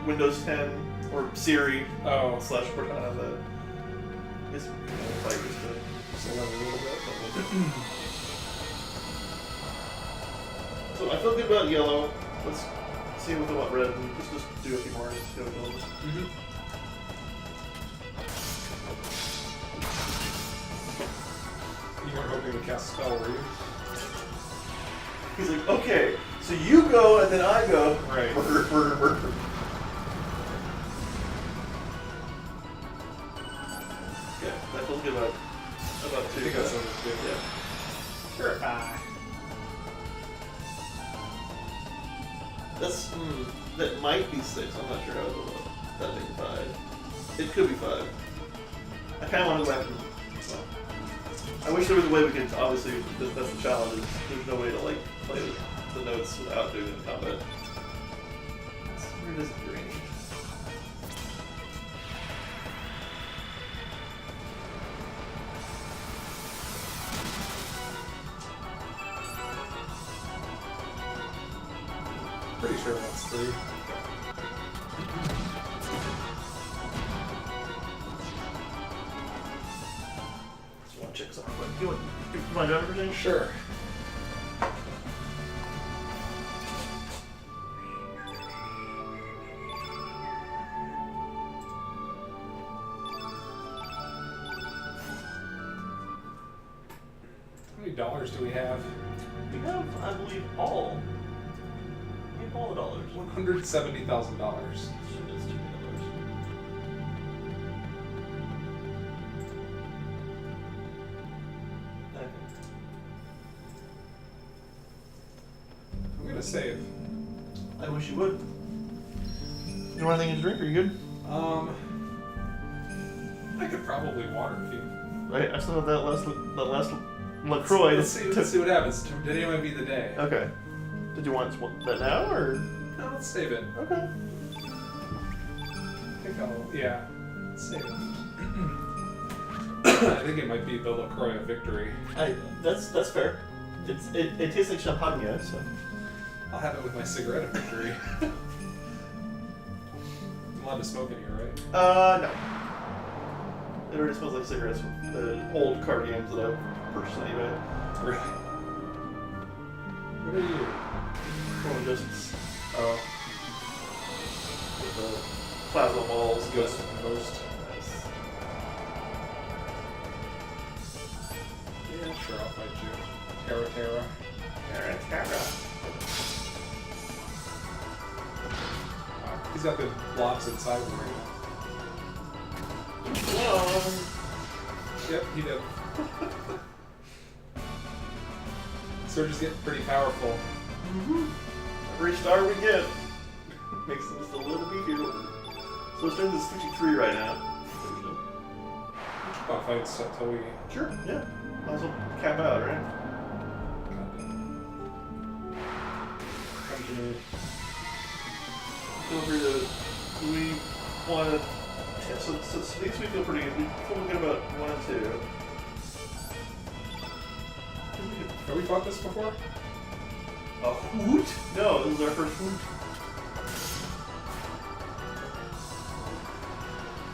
Windows 10 or Siri Oh. / Cortana that is like just to learn a little bit. So I feel good about yellow. Let's see if we want red and let's just do a few more and see how it goes. Mm-hmm. You weren't hoping to cast a spell, were you? He's like, okay, so you go and then I go. Right. Murder. Yeah, that feels good about I two. think that sounds good. Yeah. Sure. Bye. That's that might be 6. I'm not sure how it'll look. That may be 5. It could be 5. I kind of want to go after. Well, I wish there was a way we could. Obviously, that's the challenge. Is there's no way to like play the notes without doing the combat. Where does it range? Pretty sure that's 3. Just want to check something. But you want to drive everything? Sure. How many dollars do we have? We have, I believe, all. We have all the dollars. $170,000. Shit, that's $2 million. Okay. I'm gonna save. I wish you would. You want anything to drink? Are you good? I could probably water if you. Right, I still have that last LaCroix. Let's see what happens. Today might be the day. Okay. Did you want that now or? No, let's save it. Okay. I think yeah, save it. I think it might be the LaCroix of victory. That's fair. It tastes like champagne, so. I'll have it with my cigarette of victory. I'm allowed to smoke in here, right? No. It already smells like cigarettes from the old card games that I've purchased on eBay. Really? What are you? One just Oh, with the plasma balls. Ghost of the Host. Yeah, sure, I'll fight you. Terra. Wow, he's got the blobs inside him right now. Yep, he did. Surge's getting pretty powerful. Every star we get makes them just a little beefier. So it's doing this 53 right now. I'll fight till we. Sure, yeah. Might as well cap out, right? Feel free to. Do we want to. Yeah, so these we feel pretty good. We feel good about 1 and 2. Have we fought this before? A hoot? No, this is our first hoot.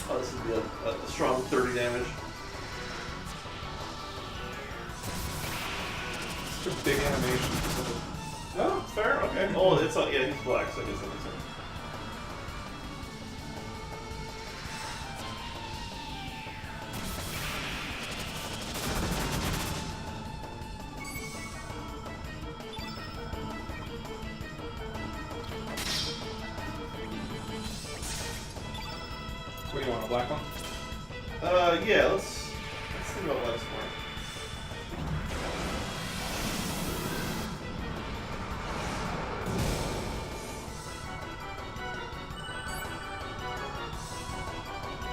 Oh, this would be a strong 30 damage. Such a big animation. Oh, fair, okay. Oh, it's yeah, he's black, so I guess that makes sense. What do you want, a black one? Yeah, let's think about that some more.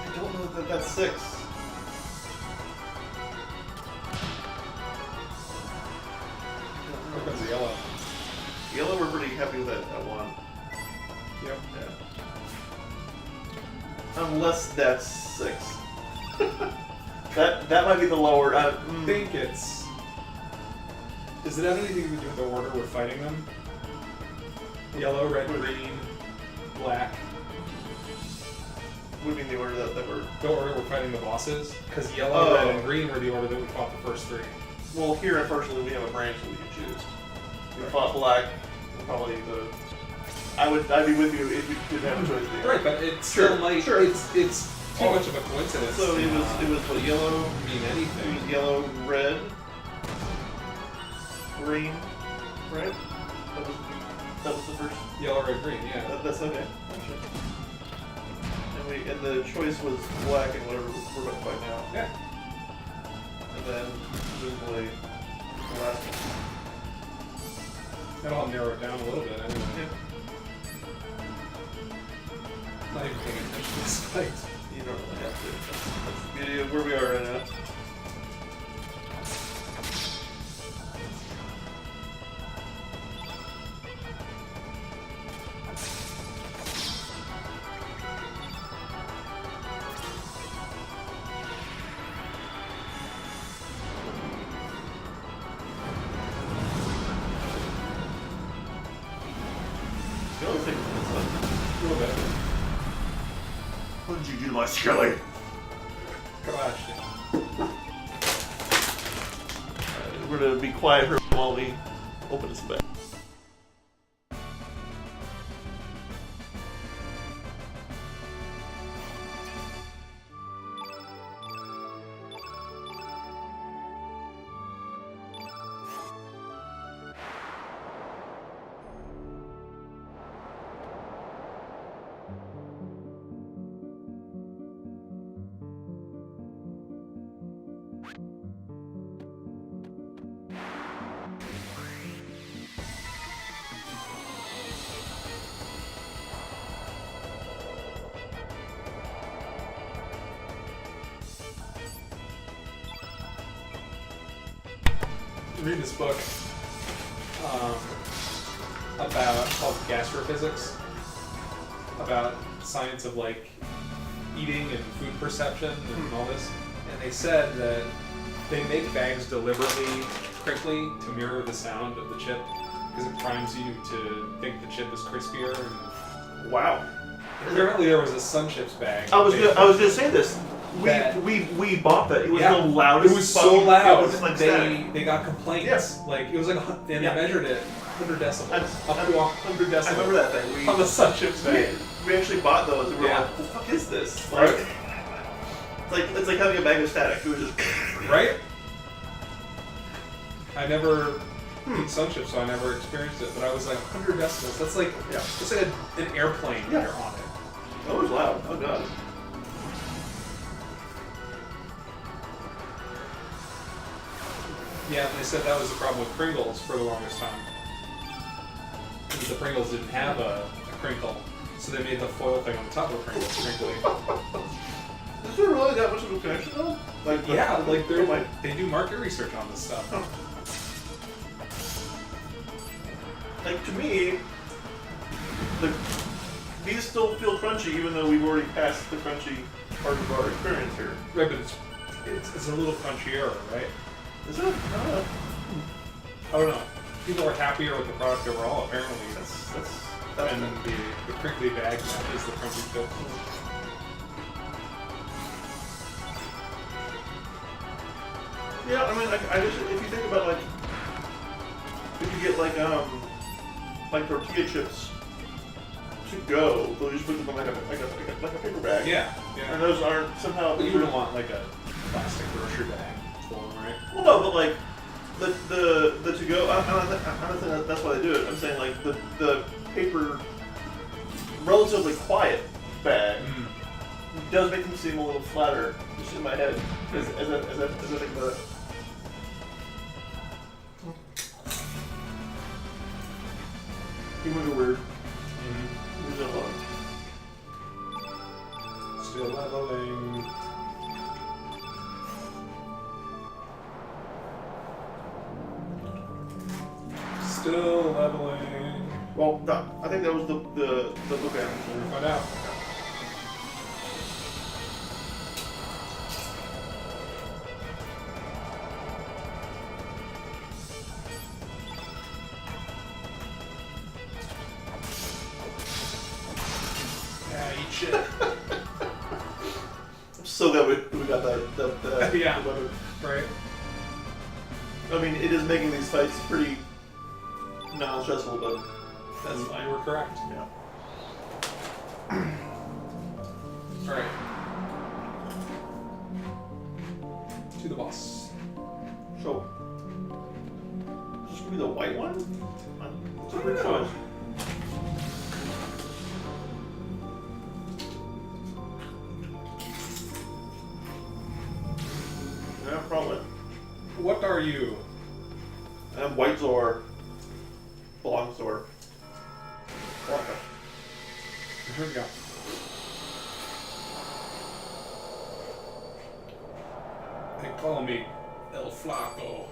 I don't know that that's 6. Here comes the yellow. Yellow, we're pretty happy with that at 1. Yep. Yeah. Unless that's 6. that might be the lower. I think it's. Does it have anything to do with the order we're fighting them? Yellow, red, green, black. Would mean the order that we're. The order we're fighting the bosses? Because yellow, red, and green were the order that we fought the first 3. Well, here unfortunately we have a branch that we can choose. We fought black. Probably the. I'd be with you if we didn't have a choice. Right, but it still might. Sure. It's too much of a coincidence. So it was what, yellow. Mean It anything? was yellow, red, green, right? That was the first. Yellow, red, green. Yeah. That's okay. And the choice was black and whatever we're about to fight now. Yeah. And then presumably the last one. That'll narrow it down a little bit. Anyway. Yeah. Not even paying attention to this fight. You don't really have to. That's the beauty of where we are right now. The other thing is A little bit. what did you do to my skelly? Gosh. We're gonna be quiet for while we open this bag. Read this book about called Gastrophysics, about science of like eating and food perception and all this. And they said that they make bags deliberately crinkly to mirror the sound of the chip because it primes you to think the chip is crispier. And Wow. apparently, there was a Sun Chips bag. I was gonna say this. That- We bought that. It was Yeah. the loudest. It was so fucking- loud. It was like static. they got complaints. Yes. Like it was like, and Yeah. they measured it 100 decibels, I'm- up to 100 decibels. I remember that thing. on the Sun Chips bag. We actually bought those and we were Yeah. like, what the fuck is this? Right. It's like having a bag of static. It was just Right? I never eat Sun Chips, so I never experienced it. But I was like 100 decibels. That's like it's like an airplane when Yeah. you're on it. That was loud. Oh god. Yeah, and they said that was the problem with Pringles for the longest time. Because the Pringles didn't have a crinkle, so they made the foil thing on the top of Pringles crinkly. Is there really that much of a connection though? Like Yeah, like oh my- they do market research on this stuff. Huh. Like to me, these still feel crunchy even though we've already passed the crunchy part of our experience here. Right, but it's a little crunchier, right? Is it? I don't know. I don't know. People are happier with the product overall, apparently. That's And the crinkly bag is the crunchy chip. yeah. I mean, I just if you think about like if you get like tortilla chips to go, they'll just put them in like a paper bag. Yeah, And yeah. those aren't somehow. But you wouldn't want like a plastic grocery bag for them, right? Well, no, but like the to go. I'm not saying that's why they do it. I'm saying like the paper, relatively quiet bag It does make him seem a little flatter, just in my head, as I think about it. Humans are weird. Humans are love. Still leveling. Still leveling. Well, I think that was the book animation. We'll find out. Yeah, eat shit. I'm so glad we got that Yeah. the weapon. Right. I mean, it is making these fights pretty non-stressful, but that's fine. You were correct. Yeah. Alright. To the boss. So, is this gonna be the white one? It's a I don't weird know. choice. Yeah, probably. What are you? And white Zor. Blonde Zor. Blanca. Here we go. They call me El Flaco.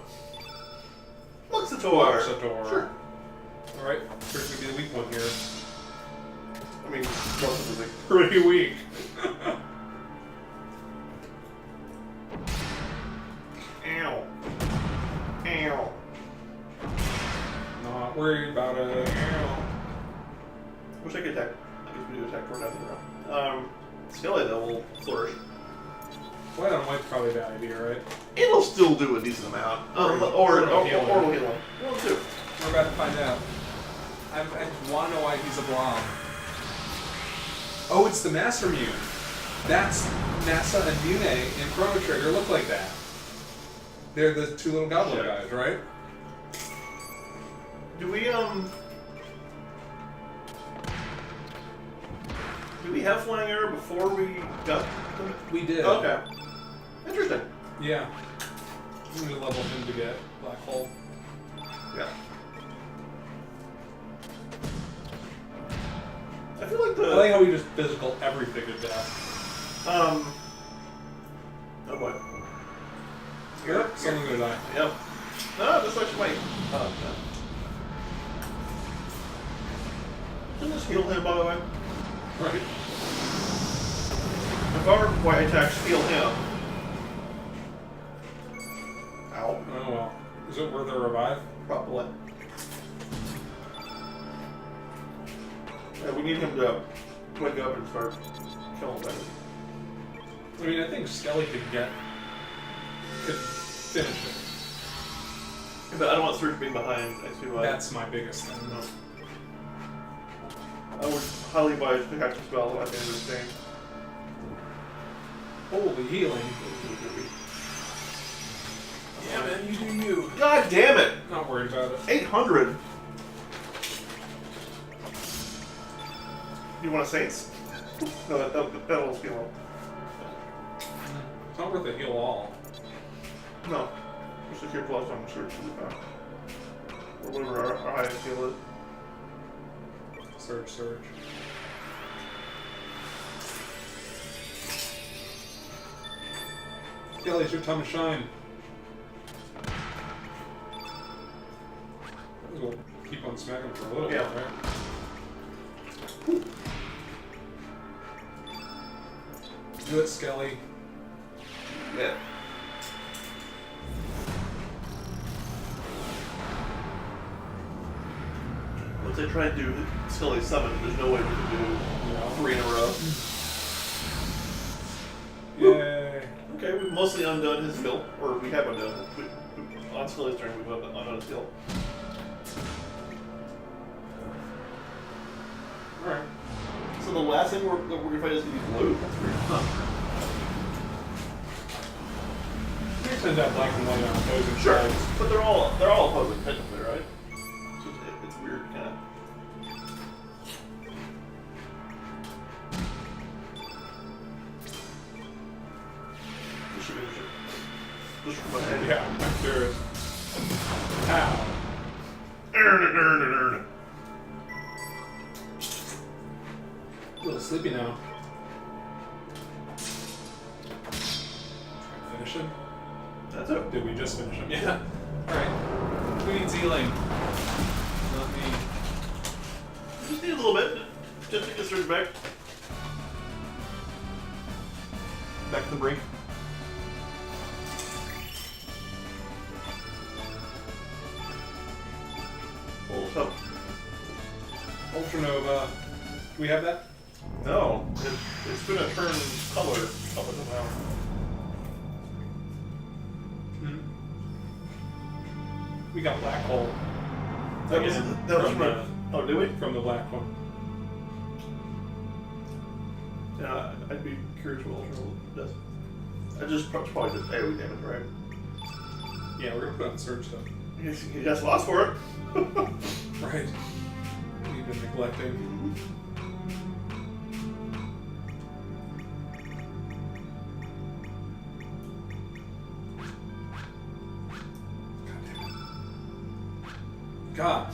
Luxator. Luxator. Sure. Alright, here's gonna be the weak one here. I mean, relatively. Pretty weak. Ow. Ow. Not worried about it. Ow. Wish I could attack. I guess we do attack toward nothing now. Skelly though will flourish. White on white's probably a bad idea, right? It'll still do a decent amount. Or it'll heal him. Well, too. We're about to find out. I want to know why he's a blob. Oh, it's the Master Mew. That's Massa and Mune in Chrono Trigger look like that. They're the two little goblin Shit. guys, right? Do we have flying arrow before we got them? We did. Okay. Interesting. Yeah. I'm gonna level him to get Black Hole. Yeah. I feel like I like how we just physical everything to death. oh boy. Yep. Someone's gonna die. Yep. No, this actually might. No. Didn't this heal him, by the way? Right. If our white attacks heal him. Ow. Oh well. Is it worth a revive? Probably. Yeah, we need him to wake up and start killing things. I mean, I think Skelly could finish it. But I don't want Surge being behind. I see why. That's my biggest thing. No. I would highly advise the Hector spell at the end of this game. Holy healing. Yeah, man, you do you. God damn it! Not worried about it. 800! You want a Saints? No, that'll scale up. It's not worth a heal all. No. Just a cure plus on Surge to the back. Or whatever our highest heal is. Surge. Skelly, it's your time to shine. We'll keep on smacking for a little bit, Yeah. right? Do it, Skelly. Yeah. Once I try to do Skelly 7, there's no way we can do 3 in a row. Yay. Okay, we've mostly undone his skill. Or we have undone it. On Skelly's turn, we've undone his skill. Alright. So the last thing we're gonna fight is gonna be blue. That's weird. Huh. We tend to have black and white on opposing Sure, sides. but they're all opposing technically, right? So it's weird, kind of. Just from my head. Yeah, I'm curious. How? Earn it. A little sleepy now. Try to finish him. That's it. Did we just finish him? Yeah. Alright. Who needs healing? Not me. Just need a little bit. Just to get started back. Back to the brink. Full help. Ultranova. Do we have that? No, it's gonna turn color up and down. Mm-hmm. We got black hole. That was Again, from from the, oh, did we? from the black one. Yeah, I'd be curious what Ultra does. I just probably just AoE damage, right? Yeah, we're gonna put on Surge though. You guys lost for it. Right. We've been neglecting. God,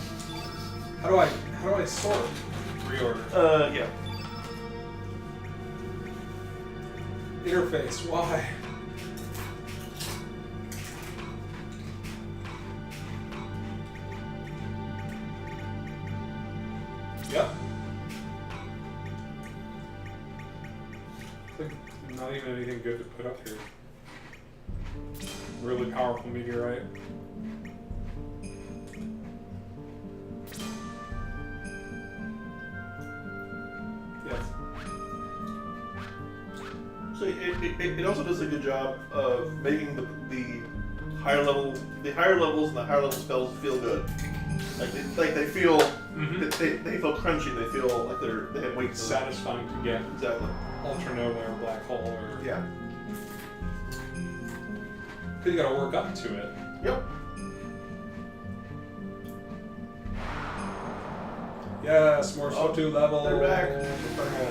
how do I sort reorder Yeah. interface? Why? Yep. Like not even anything good to put up here. Really powerful meteorite. Yes. So it also does a good job of making the higher levels and the higher level spells feel good. Like they feel they feel crunchy. They feel like they have weight. Satisfying to get. Exactly. Ultranova or black hole or Yeah. because you gotta work up to it. Yep. Yes, more Oh, SO2 level. they're back. Purple.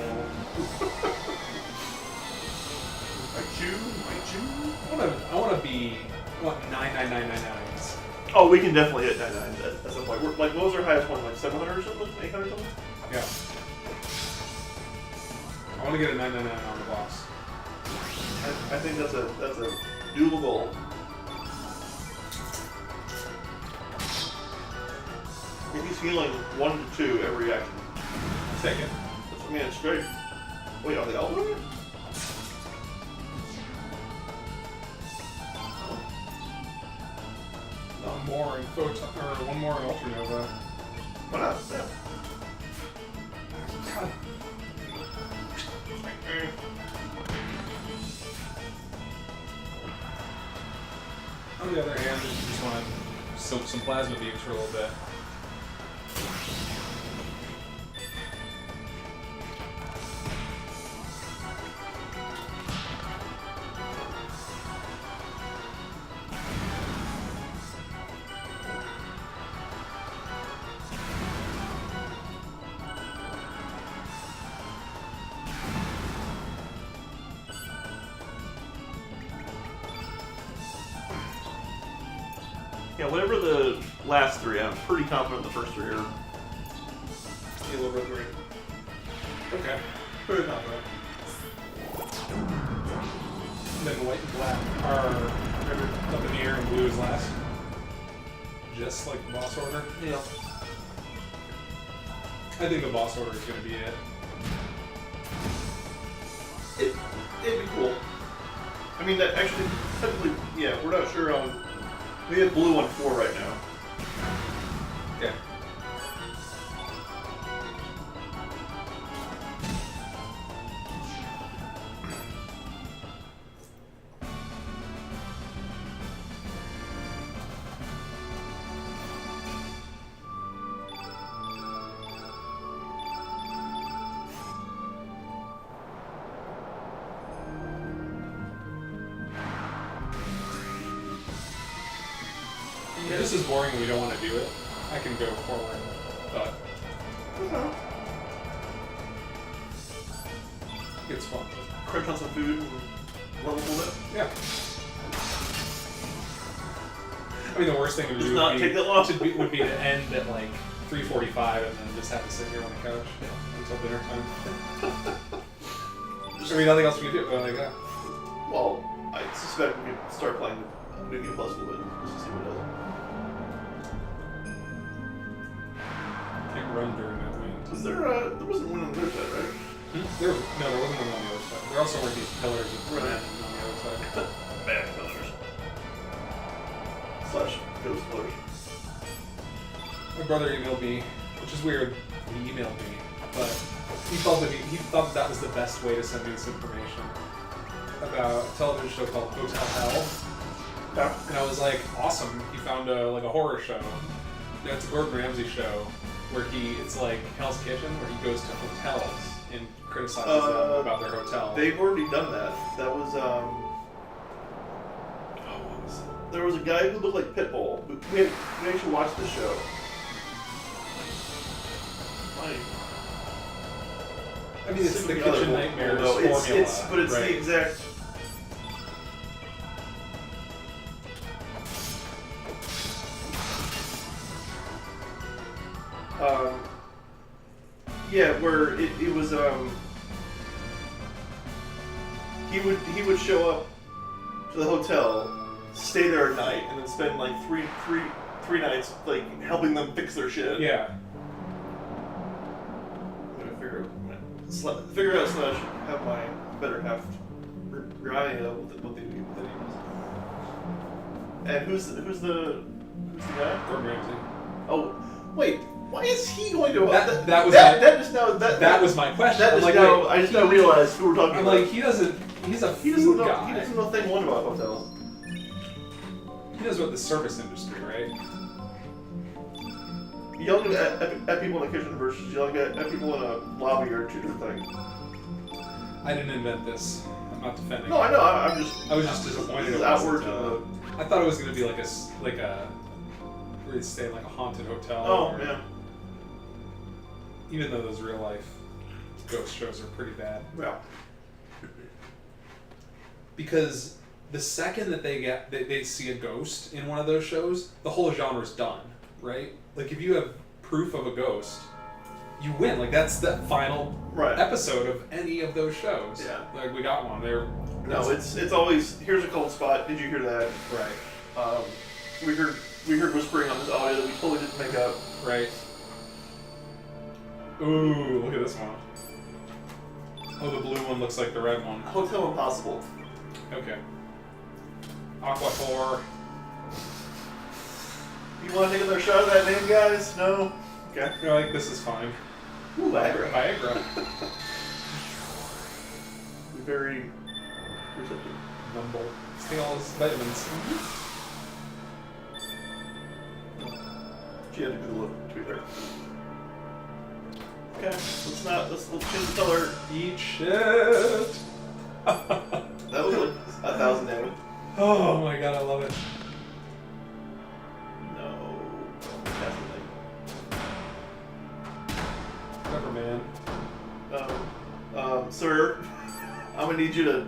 I wanna be 99999s. Oh, we can definitely hit 99 at some point. We're, like, what was our highest one? Like 700 or something? 800 or something? Yeah. I wanna get a 999 on the boss. I think that's a doable goal. If he's healing 1 to 2 every action. Take it. I mean, it's great. Wait, are they all doing it? One more in Photon, or one more in Ultranova. Why not? Yeah. God. On the other hand, you just want to soak some plasma beams for a little bit. Yeah, whatever the last 3, I'm pretty confident the first 3 are. Halo Rotary. Okay. Pretty confident. And then white and black are up in the air and blue is last. Just like the boss order. Yeah. I think the boss order is going to be it. It'd be cool. I mean, that actually, technically, yeah, we're not sure on. We have blue on 4 right now. Okay. If this is boring and we don't want to do it, I can go forward. But it's fun. Crunch on some food and level a little bit. Yeah. I mean, the worst thing to Does do not take that long. would be to end at like 3:45 and then just have to sit here on the couch until dinner time. I mean, nothing else we can do. But like, Well, I suspect we could start playing New Game Plus a little bit just to see what it can't run during that wind. does. Was there wasn't one on the other side, right? There wasn't one on the other side. There also weren't these pillars of Right. granite on the other side. Bad pillars. Slash ghost pillars. My brother emailed me, which is weird. He emailed me, but he thought that was the best way to send me this information about a television show called Hotel Hell. Yeah. And I was like, awesome. He found a horror show. No, it's a Gordon Ramsay show where it's like Hell's Kitchen, where he goes to hotels and criticizes them about their hotel. They've already done that. That was there was a guy who looked like Pitbull. We actually watched the show. I mean, it's the Kitchen Nightmares no, formula. But it's right? the exact. Yeah, where it was he would show up to the hotel, stay there at night, and then spend like three nights like helping them fix their shit. Yeah. I'm gonna figure out slash have my better half remind me of what the name is. And who's the guy? Gordon Ramsay. Oh, wait. Why is he going to? That was my question. That just like, now, I just now realized who we're talking I'm about. like, he's a He doesn't food know. guy. He doesn't know thing one about hotels. He knows about the service industry, right? Yelling at people in the kitchen versus yelling at people in a lobby are two different things. I didn't invent this. I'm not defending. No, I know. I was just disappointed. This is it wasn't, outward. I thought it was going to be like a where you stay in like a haunted hotel. Oh, or, yeah. Even though those real life ghost shows are pretty bad. Yeah. Because the second that they see a ghost in one of those shows, the whole genre's done, right? Like if you have proof of a ghost, you win. Like that's the final episode of any of those shows. Yeah. Like we got one. No, it's always here's a cold spot. Did you hear that? Right. We heard whispering on this audio that we totally didn't make up. Right. Ooh, look at this one. Oh, the blue one looks like the red one. Hotel Impossible. Okay. Aquator. You want to take another shot at that name, guys? No? Okay. You're like, this is fine. Ooh, Viagra. Viagra. Very receptive. Mumble. Just take all those vitamins. She had a good look, to be fair. Okay, let's change the color. Eat shit. That was like 1,000 damage. Oh my god, I love it. No. That's the thing. Never, man. Sir, I'm gonna need you to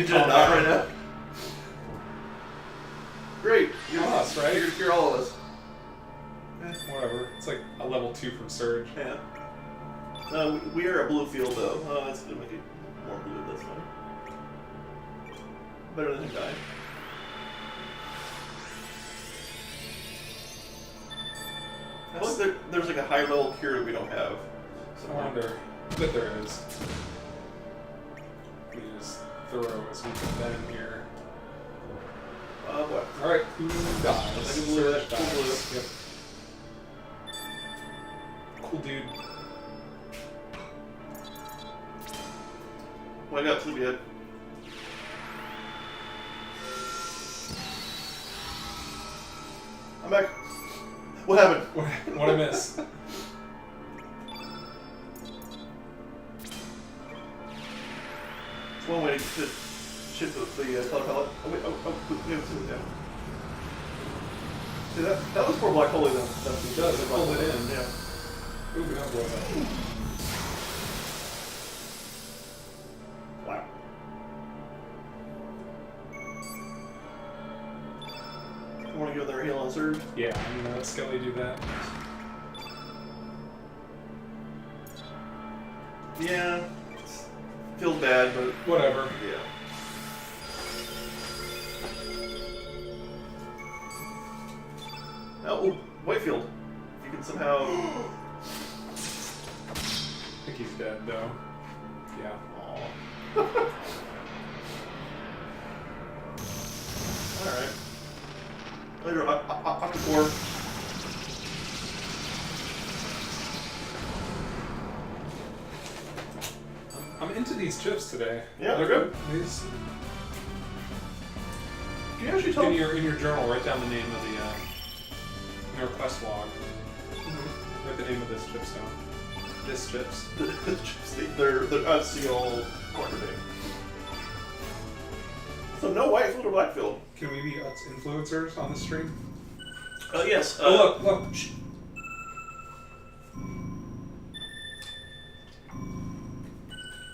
nod right now. Great. You're us, right? You're all of us. Whatever. It's like a level 2 from Surge. Yeah. We are a blue field though. Oh, that's gonna make it more blue. That's fine. Better than a guy. I feel like there's like a high level cure that we don't have. I wonder. But there is. We just thorough as we can then here. What? Alright, who dies? I can believe that. Surge Cool blue. dies. Yep. Cool dude. Well, I got Sleepy Head. I'm back. What happened? What I miss? It's one way to shift the color palette. Oh wait, we have to do it down. See that looks more black holy than It does, it pulled it in. Yeah. Ooh, we got blown up. Wow. weird. Yeah, I'm gonna let Skelly do that. Yeah. Feels bad, but Whatever. yeah. Oh, Whitefield. If you can somehow. I think he's dead, though. Yeah. Aw. Alright. Later, Octocore. I'm into these chips today. Yeah, they're good. These, Can you actually tell? in your journal, write down the name of the in your quest log. Mhm. Write the name of this chips down. This chips. The chips, they're unsealed corner name. So no Whitefield or Blackfield. Can we be influencers on the stream? Yes. Oh, look. Shh.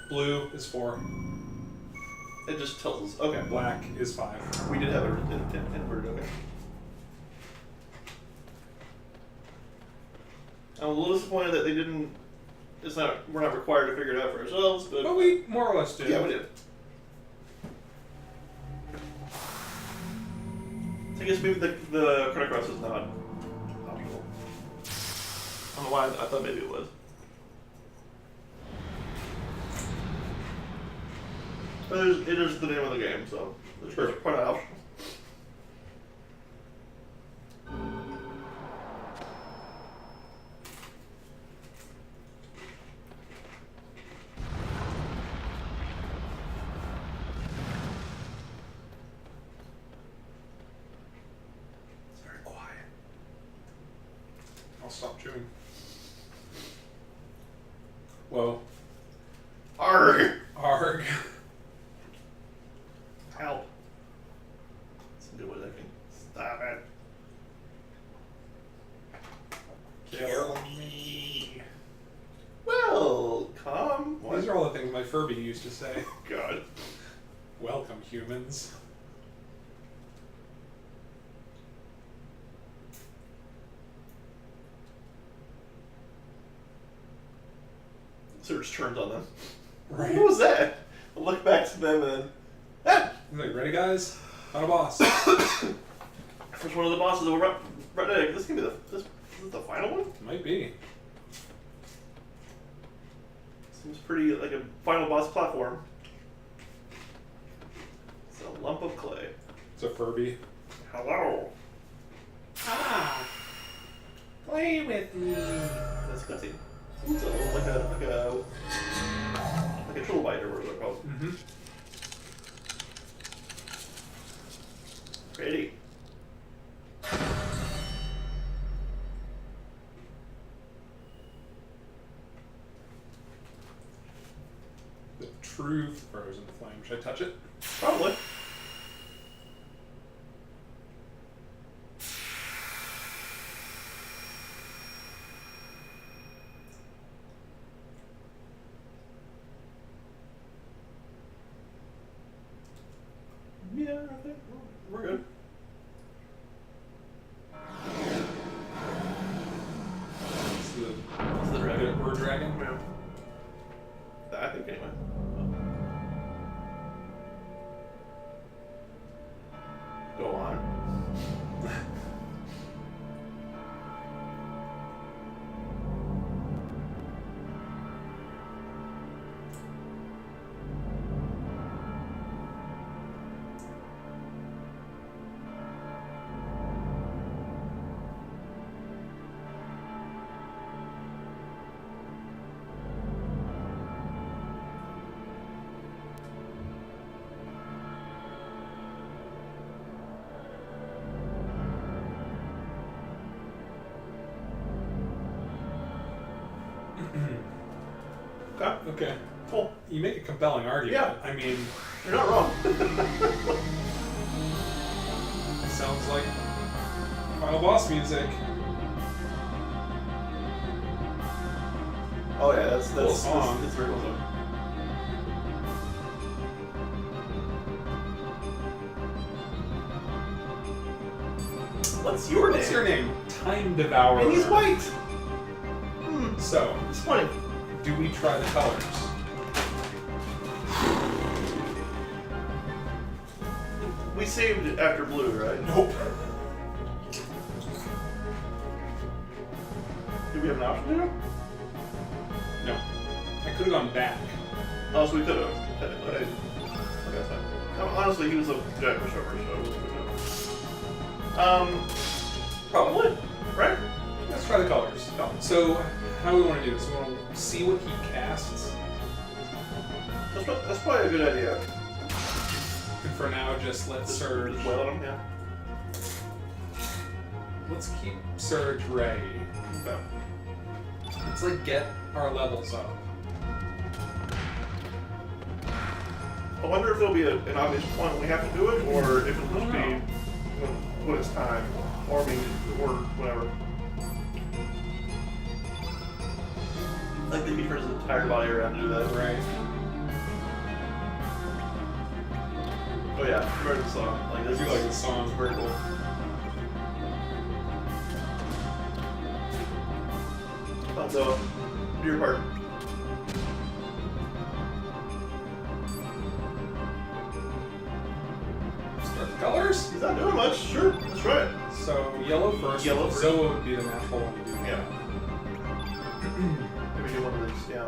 Blue is 4. It just tells us. Okay. Black is 5. We did have it inverted. Okay. I'm a little disappointed that they didn't. It's not. We're not required to figure it out for ourselves, but. But we more or less did. Yeah, we did. So I guess maybe the Chrono Cross is not optional. I don't know why. I thought maybe it was. But it is the name of the game, so it's quite an option. It's very quiet. I'll stop chewing. Whoa. Arg! Arg. Help. Some good way I can stop it. Kill me. Welcome. These are all the things my Furby used to say. God. Welcome, humans. Search turns on them. Right. What was that? I look back to them and then. Ah! He's like, ready, guys? Not a boss. First one of the bosses that we're right. This can be this is the final one? Might be. Seems pretty like a final boss platform. It's a lump of clay. It's a Furby. Hello. Ah! Play with me. That's cutscene. It's like a troll bite or whatever they're called. Mm-hmm. Ready. The true frozen flame. Should I touch it? Probably. Yeah, I think we're good. It's the dragon. Bird dragon? Yeah. I think anyway. Go on. Okay. Okay. Cool. You make a compelling argument. Yeah. I mean, You're not wrong. it sounds like final boss music. Oh yeah, that's Cool song. that's very cool song. What's your name? What's name? Time Devourer. And he's white. So, It's funny. do we try the colors? We saved after blue, right? Nope. Do we have an option to do? No. I could have gone back. Oh, so we could have. Technically. Okay, that's fine. Honestly, he was a giant pushover, so. Probably. Right? Let's try the colors. So, how do we want to do this? We want to see what he casts. That's probably a good idea. And for now, just let Surge. Just wail at him, yeah. Let's keep Surge ready. Okay. Let's like get our levels up. I wonder if there'll be an obvious point when we have to do it, or if it'll just be when it's time, or maybe or whatever. Like maybe he turns his entire body around to do that. Right. Oh yeah, I remember the song. Like I this feel like the song's very cool. So, do your part. Start the colors? He's not doing much. Sure, let's try it. So, yellow first. Yellow first. Zoa would be the natural one to do. Yeah. Maybe do one of these. Yeah.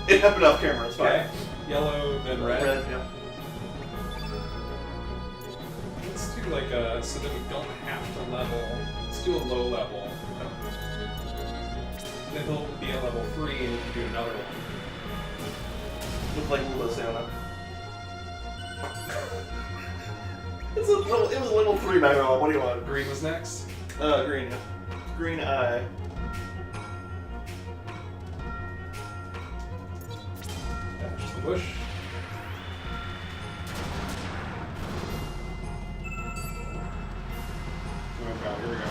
It happened off camera. It's fine. Okay. Yellow, then red. Red. Yeah. Let's do like a, so that we don't have to level. Let's do a low level. Then he'll be at level 3 and we can do another one. Looked like a little Santa. It was a level 3 Magma. What do you want? Green was next. Green. Yeah. Green eye. That's the bush. Oh god, here we go.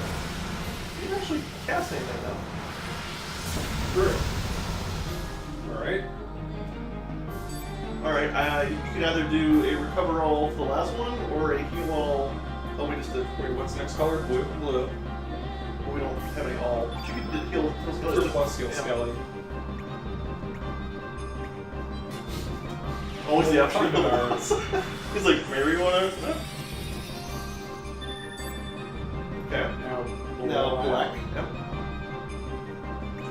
You can actually cast anything now. True. Alright. Alright, you can either do a recover roll for the last one, or a heal all. Oh, we just did. Wait, what's next color? Blue? Blue. But we don't have any all. But you can heal Skelly. Plus heal Skelly. Always the option. Time Devourer. He's like, maybe you wanna. Okay. Now black. Yep.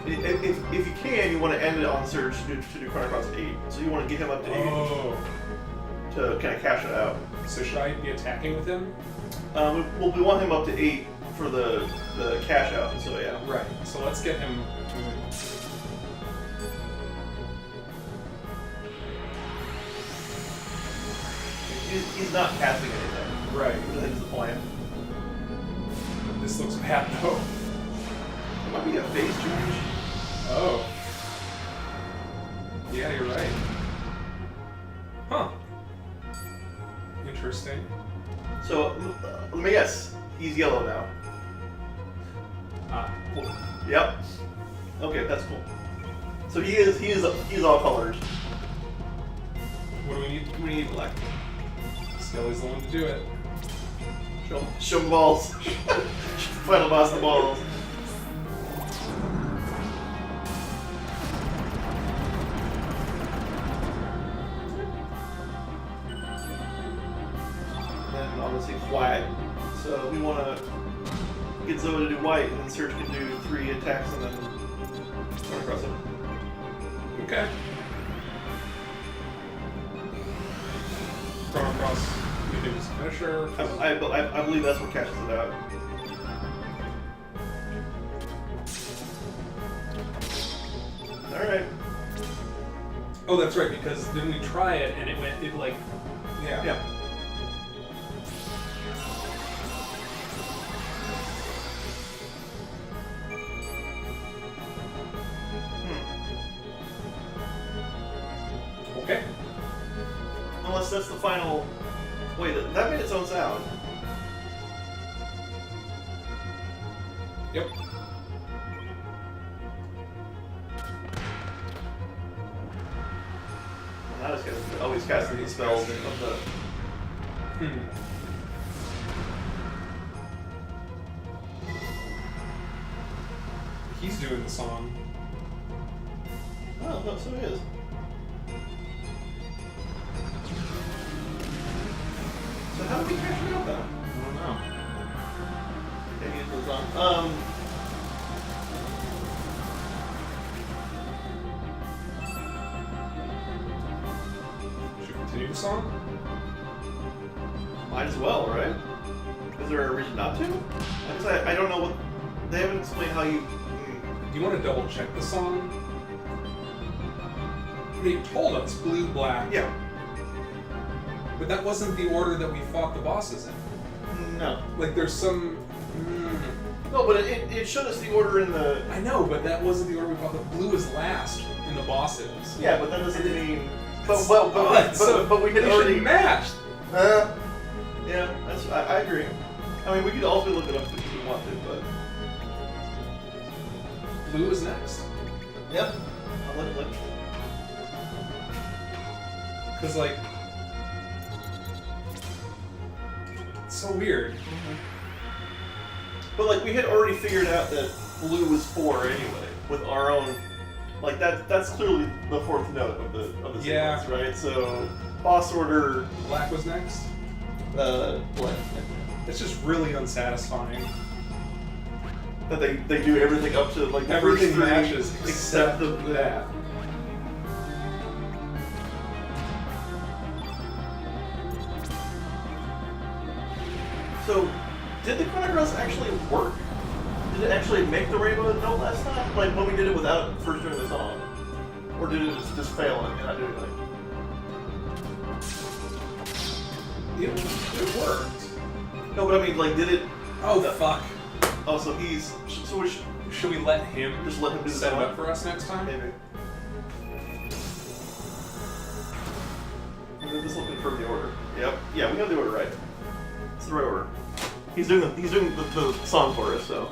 If you can, you want to end it on Surge to do Chrono Cross 8. So you want to get him up to 8 Oh. to kind of cash it out. So should I be attacking with him? We want him up to 8 for the cash out. So yeah. Right. So let's get him. He's not casting anything. Right. I think is the plan. This looks bad though. It might be a phase change. Oh. Yeah, you're right. Huh. Interesting. So let me guess. He's yellow now. Cool. Yep. Okay, that's cool. So he's all colors. What do we need? We need black. Skelly's the one to do it. Show him balls. Final boss the balls. Then obviously white. So we want to get Zoa to do white, and then Surge can do 3 attacks and then run across it. Okay. Chrono Cross. We do his finisher. I believe that's what catches it out. Alright. Oh, that's right, because then we try it and it like, yeah. Yeah. Okay. Unless that's the final. Wait, that made its own sound. Yep. he's casting the spells of the. He's doing the song. Oh, no, so he is. So how did we catch it up then? I don't know. Okay, he goes on. Should we continue the song? Might as well, right? Is there a reason not to? I don't know what. They haven't explained how you. Do you want to double check the song? They told us blue, black. Yeah. But that wasn't the order that we fought the bosses in. No. Like there's some. No, but it showed us the order in the. I know, but that wasn't the order we fought. The blue is last in the bosses. Yeah, but that doesn't mean. But we had They already should matched. Yeah, I agree. I mean, we could also look it up if we want to, but. Blue is next. Yep. I'll let it look. Because, like, it's so weird. But, like, we had already figured out that blue was 4 anyway, with our own. Like, that's clearly the 4th note of the sequence, right? So, boss order. Black was next. Black. It's just really unsatisfying. That they do everything up to, like, the Everything first 3 matches except the that. So, did the Chrono Cross actually work? Did it actually make the rainbow note last time? Like, when we did it without first doing the song? Or did it just fail and not do anything? It worked. No, but I mean, like, did it... Oh, fuck. Oh, so he's... So we Should we let him just let him do the set it song? up for us next time? Maybe. This will confirm the order. Yep. Yeah, we got the order right. It's the right order. He's doing the song for us, so.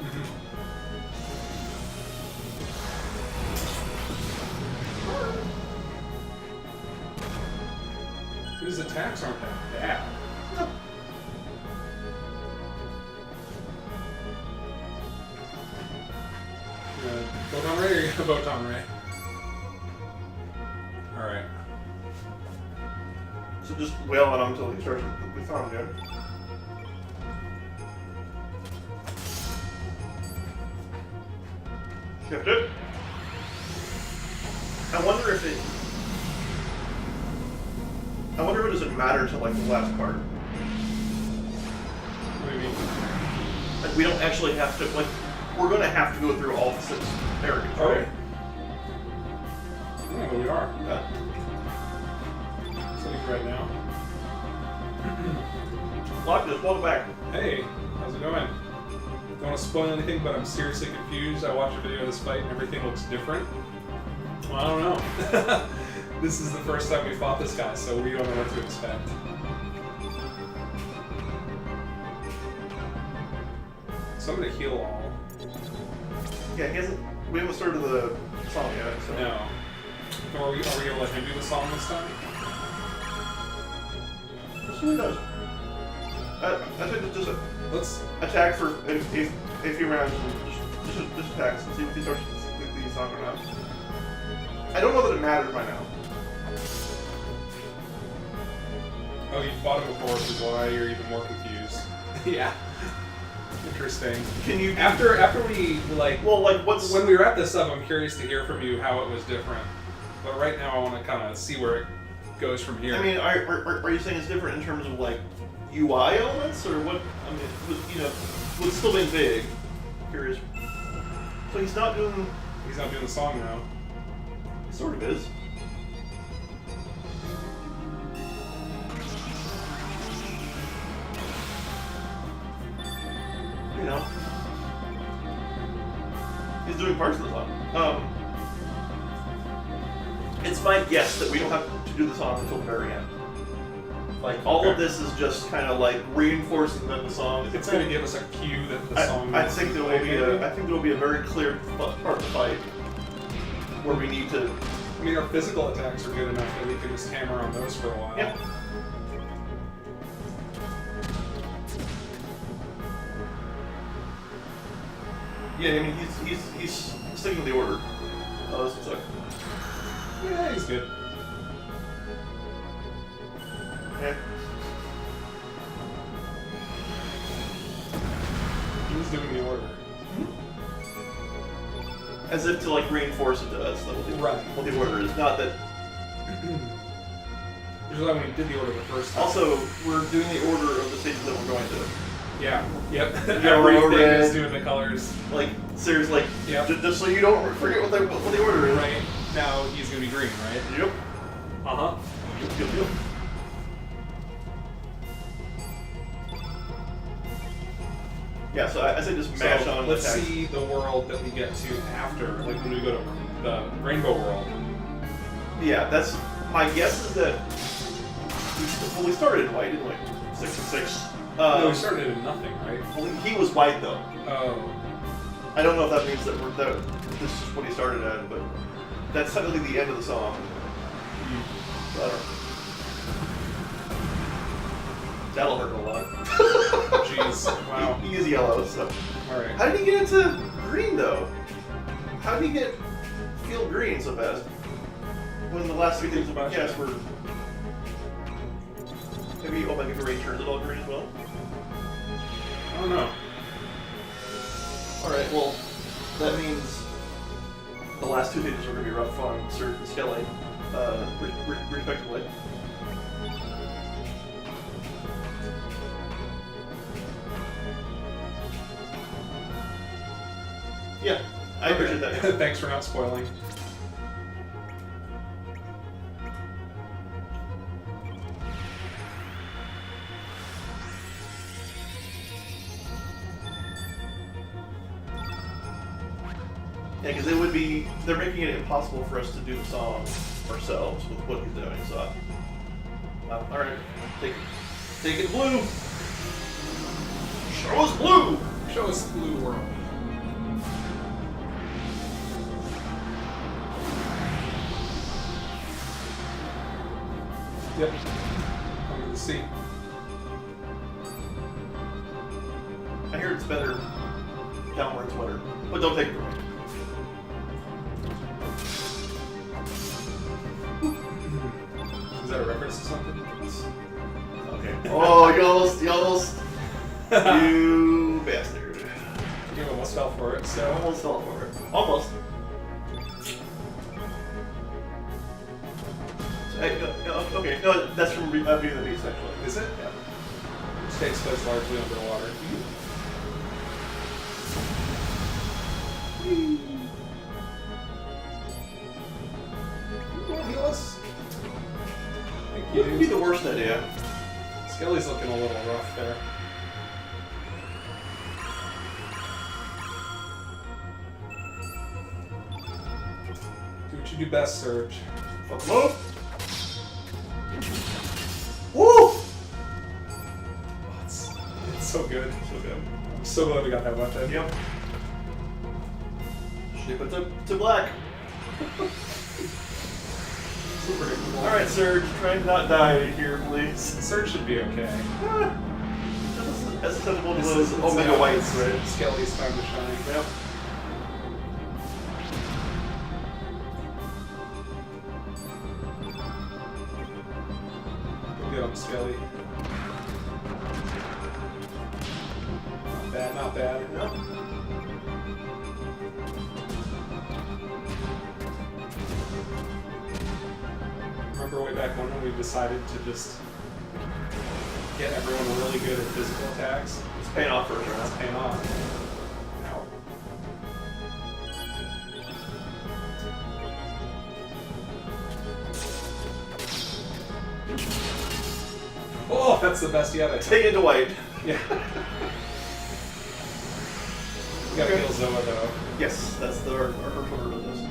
His attacks aren't that bad. No. Photon Ray or you got Photon Ray? Alright. So just wail on him until he starts the song again. Shift it. I wonder if it doesn't matter to like the last part. What do you mean? Like we don't actually have to like we're gonna have to go through all 6 areas, right? Yeah, but we are. Yeah. So like right now. Lock this, welcome back. Hey, how's it going? Don't want to spoil anything, but I'm seriously confused. I watched a video of this fight and everything looks different. Well, I don't know. This is the first time we fought this guy, so we don't know what to expect. So I'm gonna heal all. Yeah, we haven't started the song yet, so. No. Are we gonna let him do the song this time? Let's see what he does. I think it's just Let's. attack for a few rounds and just attacks and see if he starts the song or not. I don't know that it matters by now. Oh, you fought him before, which is why you're even more confused. Yeah. Interesting. Can you After we like well like what's when we wrap this up, I'm curious to hear from you how it was different. But right now, I want to kind of see where it goes from here. I mean, are you saying it's different in terms of like UI elements or what? I mean, with still being big. Curious. So he's not doing. He's not doing the song now. He sort of is. You know. He's doing parts of the song. It's my guess that we don't have to do the song until the very end. Like, all of this is just kind of like reinforcing that the song is. It's going to give us a cue that the song. I think there will be a very clear part of the fight where we need to I mean, our physical attacks are good enough that we can just hammer on those for a while. Yep. Yeah, I mean, he's sticking to the order. Oh, this one suck. Yeah, he's good. Yeah. He's doing the order. As if to like reinforce it to us that what the order is. Not that. Which is why we did the order the first time. Also, we're doing the order of the stages that we're going to. Yeah. Yep. Yeah, Everything red. is doing the colors. Like seriously, like Yep. just so you don't forget what the order is. Right. Now he's gonna be green, right? Yep. Uh-huh. Yep. Yeah, so I say just mash on. Let's attacks. see the world that we get to after, like when we go to the rainbow world. Yeah, that's my guess is that we started in white, didn't we? 6 and 6. No, we started in nothing, right? Well, he was white though. Oh. I don't know if that means that this is what he started at, but that's technically the end of the song. So I don't know. That'll hurt a lot. Jeez. Wow. He is yellow, so. Alright. How did he get into green though? How did he get field green so fast? When the last 3 things we cast were. Maybe Omega Green turns it all green as well? I don't know. Alright, well, that means the last 2 stages are going to be rough on Surge and Skelly, respectively. Yeah, I appreciate that. Thanks for not spoiling. Yeah, because it would be, they're making it impossible for us to do the song ourselves with what he's doing, so. Alright, take it blue! Show us blue! Show us the blue world. Yep. Coming to see. I hear it's better down where it's wetter, but don't take it from me. Is that a reference to something? Okay. Oh, you almost, you bastard. You almost fell for it, so. Almost fell for it. Almost. Hey, no, okay, no, that's from Beauty and the Beast, actually. Is it? Yeah. Which takes place largely underwater. You want to heal us? Thank Wouldn't be you. the worst idea. Skelly's looking a little rough there. Do what you do best, Surge. Fuck them up. Woo! Oh, it's so good. So good. I'm so glad we got that weapon. Yep. Ship it to black. Super predictable. Alright, Surge, try and not die here, please. Surge should be okay. As acceptable to This those is Omega Whites, right? Skelly's time to shine. Yep. Go get him, Skelly. Not bad, not bad. Yep. Remember way back when we decided to just get everyone really good at physical attacks? It's paying off for us right That's now. paying off. Ow. Oh, that's the best yet, I think. Take it to white. Yeah. We gotta kill Zoa though. Yes, that's our first order of this.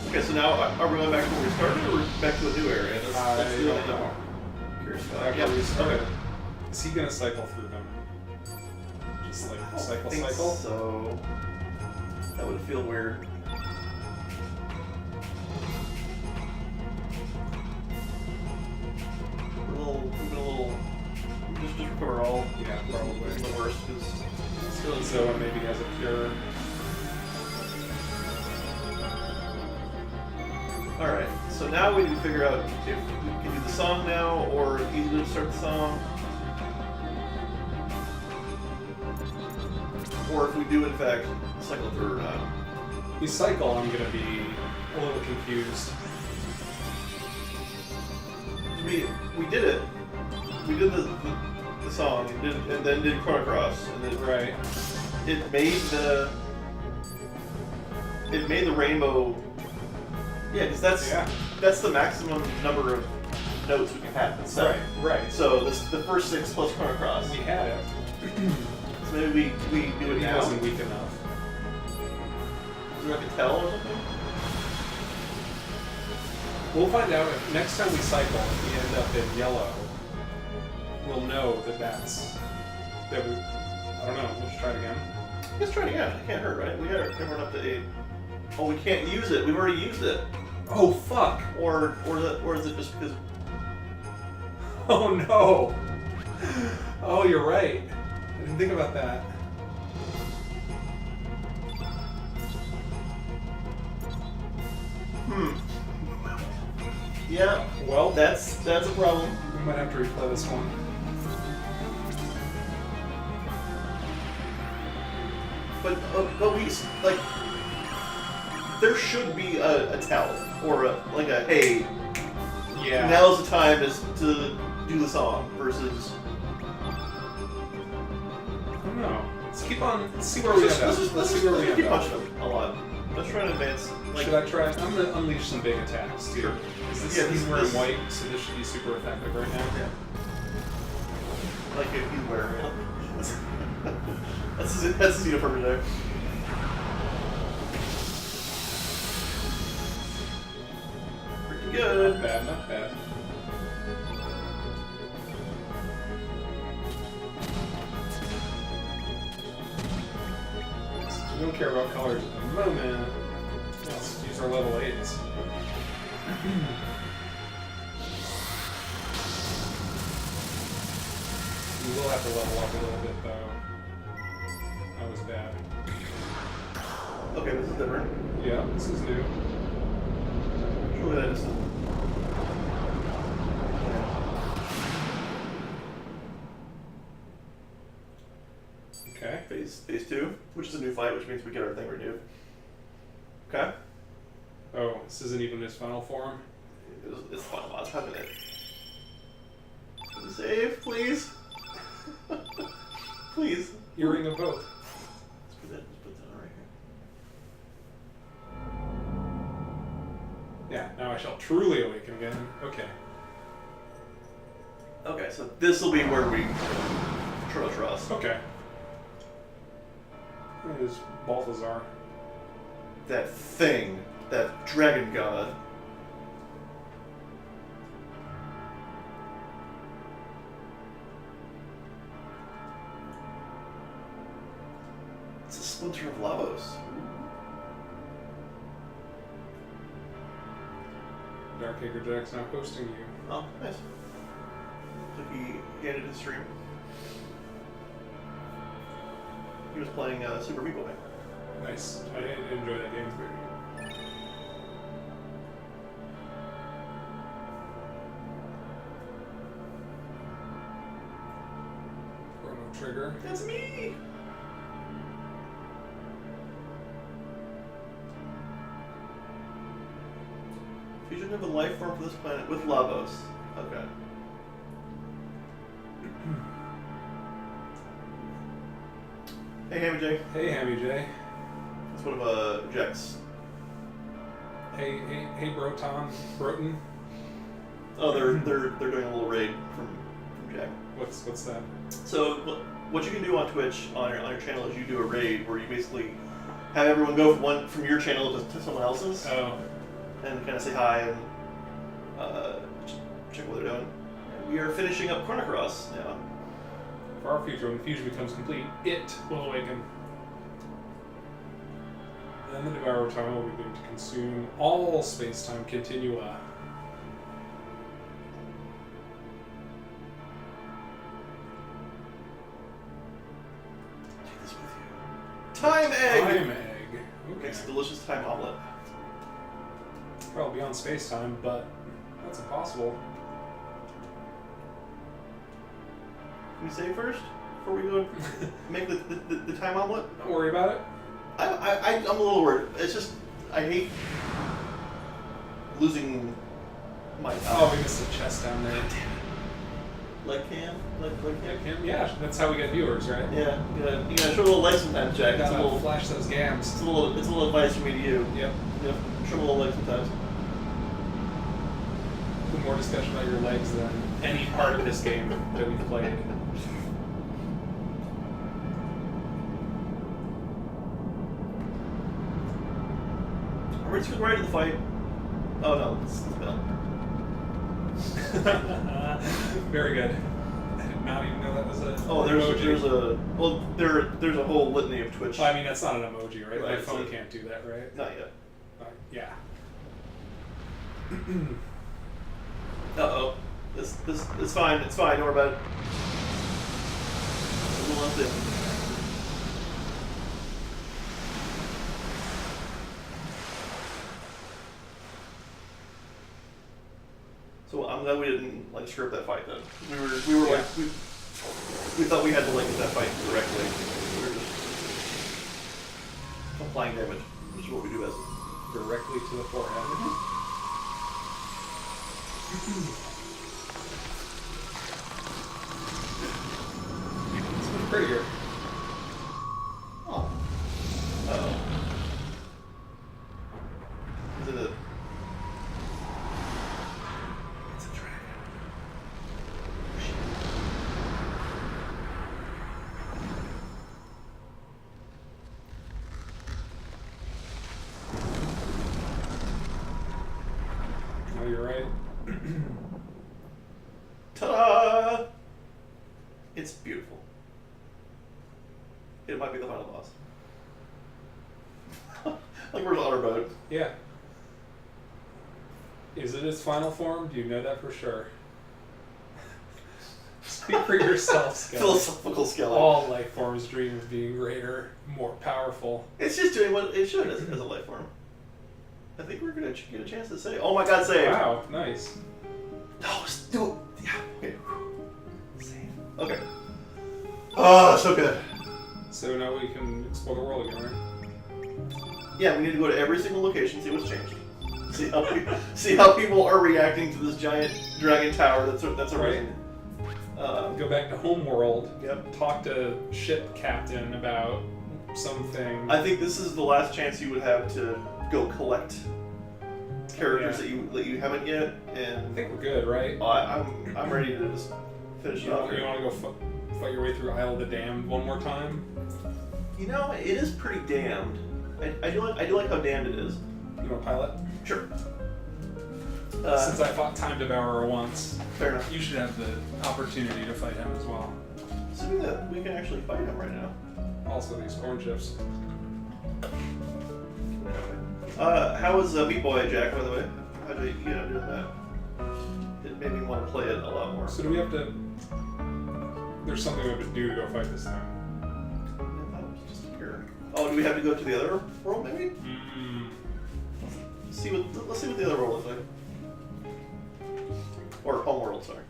Okay, so now are we going back to where we started, or back to a new area? That's I the don't only thing know. I'm curious about. After Yep. we started. Okay. Is he gonna cycle through them? Just like I cycle, think cycle? So that would feel weird. cover all. Yeah, probably. The worst is. Still, Zoa maybe has a cure. Alright, so now we need to figure out if we can do the song now, or if he's going to start the song. Or if we do, in fact, cycle through or not. We cycle, I'm gonna be a little confused. We did it. We did the song, and then did Chrono Cross, and then Right. it made the rainbow. Yeah, because that's the maximum number of notes we can have. It's Right, seven. right. So this the first 6 plus Chrono Cross. We had it. So maybe we do it He now. wasn't weak enough. Is there like a tell or something? We'll find out if next time we cycle, if we end up in yellow, we'll know that I don't know, let's try it again. Let's try it again. It can't hurt, right? We gotta run up to 8. Oh, we can't use it. We've already used it. Oh, fuck! Or is it just because? Oh, no! Oh, you're right. I didn't think about that. Yeah. Well, That's a problem. we might have to replay this one. But we like. There should be a tell or a hey. Yeah. Now's the time is to do the song versus. I don't know. Let's keep on. Let's see where we end up. Let's see where we keep end up. punching them a lot. Let's try and advance. Like, Should I try? I'm gonna unleash some big attacks, too. Sure. He's wearing white, so this should be super effective right now. Yeah. Like if he's wearing it. That's his uniform there. Pretty good. Not bad, not bad. We don't care about colors at the moment. Let's use our level 8s. We will have to level up a little bit, though. That was bad. Okay, this is different. Yeah, this is new. Show me that instant. Okay. Phase 2, which is a new fight, which means we get our thing renewed. Okay? Oh, this isn't even his final form? It's final boss. How can it? Save, please. Please. Earring of both. Let's put that on right here. Yeah, now I shall truly awaken again. Okay. Okay, so this will be where we Chrono Trust. Okay. There's Balthazar. That thing, that dragon god. It's a splinter of Lavos. Dark Acre Jack's now hosting you. Oh, nice. So he ended his stream. He was playing Super Meat Boy. Nice. I didn't enjoy that game. Chrono Trigger. That's me! Fusion of a life form for this planet with Lavos. Okay. Hey, Hammy J. Hey, Hammy J. That's one of Jack's. Hey, Broton. Broton. Oh, they're doing a little raid from Jack. What's that? So what you can do on Twitch on your channel is you do a raid where you basically have everyone go from your channel to someone else's. Oh. And kind of say hi and check what they're doing. And we are finishing up Chrono Cross now. For our future, when the fusion becomes complete, it will awaken. And then the Devourer of Time will begin to consume all space-time continua. with you. Time egg! Time egg. Okay. Makes a delicious time omelet. Probably beyond space time, but that's impossible. Can we save first? Before we go make the time omelet? Don't worry about it. I'm a little worried. It's just, I hate losing my... Oh, we missed the chest down there. Leg cam? Leg cam? Yeah, that's how we get viewers, right? Yeah, you gotta show a little leg sometimes, Jack. It's a Gotta little, flash those gams. it's a little advice from me to you. Yep. Yep, show a little leg sometimes. More discussion about your legs than any part of this game that we've played. Are we just going right into the fight? Oh no, it's Bill. Very good. I did not even know that was a there's a whole litany of Twitch. Well, I mean, that's not an emoji, right? Right, My phone so- can't do that, right? Not yet. Yeah. Uh-oh. This it's fine, don't worry about it. A little unfit. So I'm glad we didn't like screw up that fight then. We were Yeah. like we thought we had to like get that fight directly. We were just applying damage, which is what we do best. Directly to the forehead. It's much prettier. Oh. Uh-oh. Is it a... It's a dragon. Oh, you're right. Ta-da! It's beautiful. It might be the final boss. Like where's Otterboat? Yeah. Is it its final form? Do you know that for sure? Speak for yourself, Skelly. Philosophical skeleton. All life forms dream of being greater, more powerful. It's just doing what it should as a life form. I think we're gonna get a chance to save. Oh my god, save! Wow, nice. No, let's do it. Yeah. Okay. Save. Okay. Oh, so good. So now we can explore the world again, right? Yeah, we need to go to every single location, see what's changed. See how people are reacting to this giant dragon tower that's arisen. Go back to homeworld. Yep. Talk to ship captain about something. I think this is the last chance you would have to go collect characters Yeah. that you haven't yet, I and think we're good, right? I'm ready to just finish it You off. want to go fight your way through Isle of the Damned one more time? You know, it is pretty damned. I do like how damned it is. You want to pilot? Sure. Since I fought Time Devourer once, Fair enough. you should have the opportunity to fight him as well. Assuming that we can actually fight him right now. Also, these corn chips. How was Meat Boy, Jack, by the way? How did you end up doing that? It made me want to play it a lot more. So do we have to... There's something we have to do to go fight this thing. I thought it was just here. Oh, do we have to go to the other world, maybe? Let's see what the other world looks like. Or home world, sorry.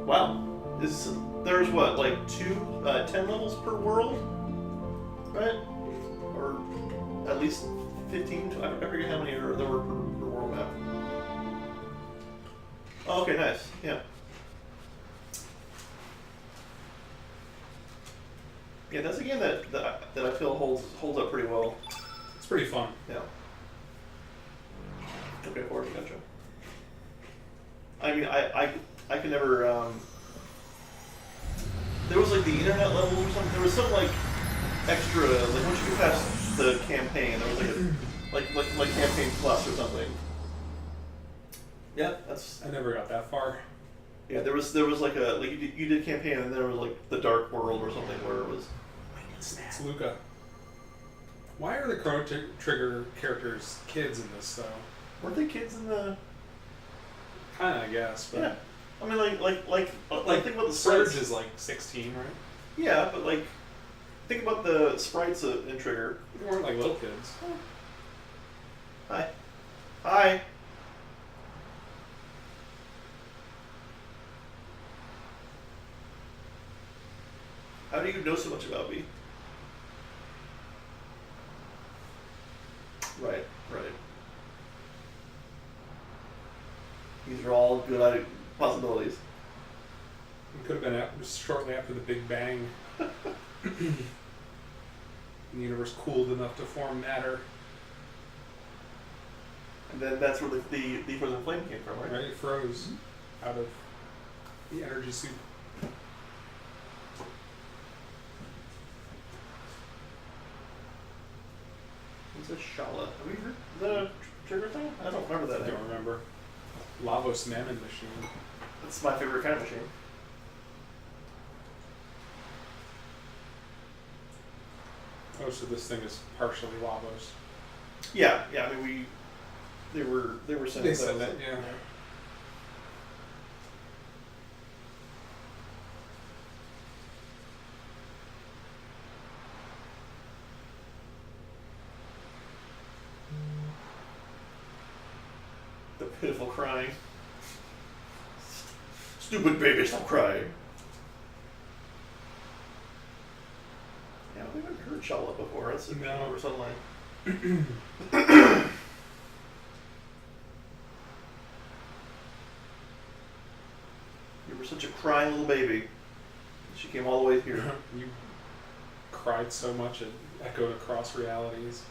Wow. There's what, like 10 levels per world? Right? Or at least 15? I forget how many there were per world map. Oh, okay, nice. Yeah. Yeah, that's a game that I feel holds up pretty well. It's pretty fun. Yeah. Okay, forward, gotcha. I mean, I could never. There was like the internet level or something. There was some like extra, like once you get past the campaign, there was like like campaign plus or something. Yeah, that's. I never got that far. Yeah, there was like you did campaign and there was like the dark world or something where it was. It's Luca. Why are the Chrono Trigger characters kids in this, though? Weren't they kids in the? Kinda, I guess. But Yeah. I mean, like think about the Surge sprites. is like 16, right? Yeah, but like, think about the sprites in Trigger. They weren't like little kids. Hi. Hi. How do you know so much about me? Right, right. These are all good possibilities. It could have been shortly after the Big Bang. The universe cooled enough to form matter. And then that's where the frozen flame came from, right? Right? It froze out of the energy soup. What's a Shala? Have we heard the Trigger thing? I don't remember that. I don't remember. Lavos Mammon Machine. That's my favorite kind of machine. Oh, so this thing is partially Lavos. Yeah, yeah. I mean, they were saying They said that, yeah. The pitiful crying. Stupid baby, stop crying. Yeah, we haven't heard Shala before. That's a No. sunlight. You were such a crying little baby. She came all the way here. You cried so much it echoed across realities.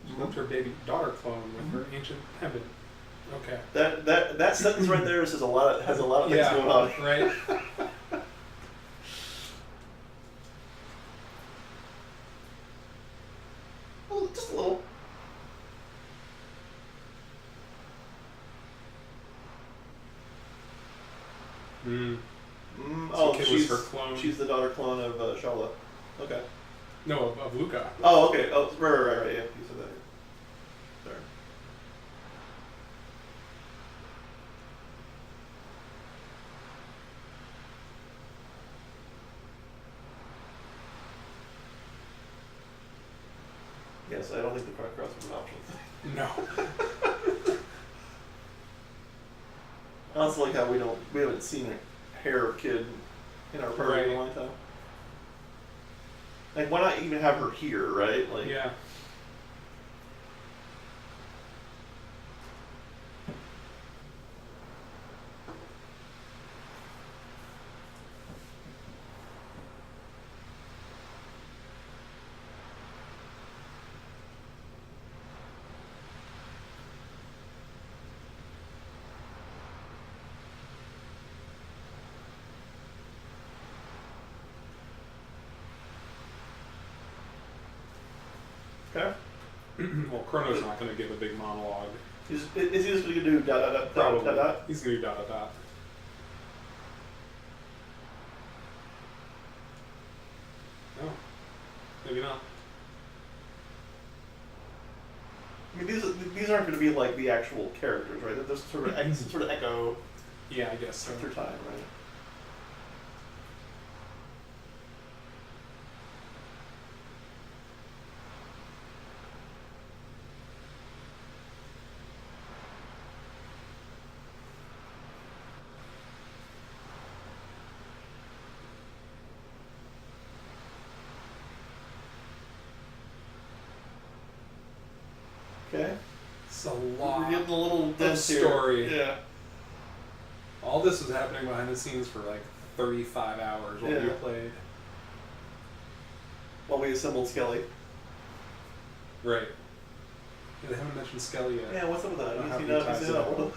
She left her baby daughter clone with her ancient heaven. Okay. That sentence right there has a lot of things going on. Right. Well, just a little. So Kid was her clone. She's the daughter clone of Shala. Okay. No, of Luca. Oh, okay. Oh, right. Yeah, you said that. Sorry. Yes, I don't think the Chrono Cross was an option. No. I also like how we haven't seen a hair of Kid in our party in a long time. Like, why not even have her here, right? Like, Yeah. Okay. Well, Chrono's not going to give a big monologue. Is he just going to do dot dot dot Probably. dot dot? He's going to do dot dot dot. No. Maybe not. I mean, these aren't going to be like the actual characters, right? They're just sort of echo Yeah, I guess so. through time, right? Okay. It's a lot We're getting a little of dense here. story. Yeah. All this was happening behind the scenes for like 35 hours while we Yeah. played. While we assembled Skelly. Right. Yeah, they haven't mentioned Skelly yet. Yeah, what's up with that? How He's many not times he's did not that one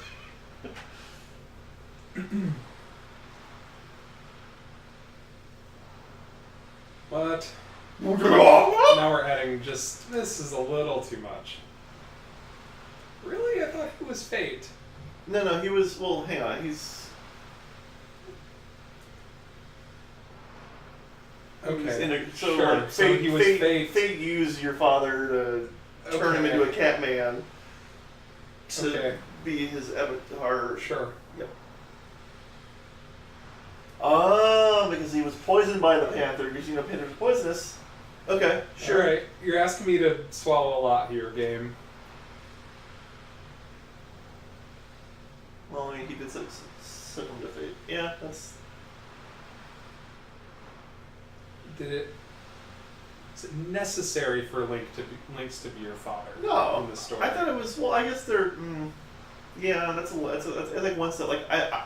What? of Now we're adding just, this is a little too much. Really? I thought he was Fate. No, he was. Well, hang on. He's. Okay. So sure. like, So he was Fate. Fate used your father to turn him Okay. into a cat man to Okay. be his avatar. Sure. Yep. Oh, because he was poisoned by the panther. Because you know panther's poisonous. Okay, sure. Alright, you're asking me to swallow a lot here, game. Well, I mean, he did succumb to fate. Yeah, that's. Is it necessary for Link's to be your father? No, In this story? I thought it was. Well, I guess they're. Yeah, that's like one step. Like I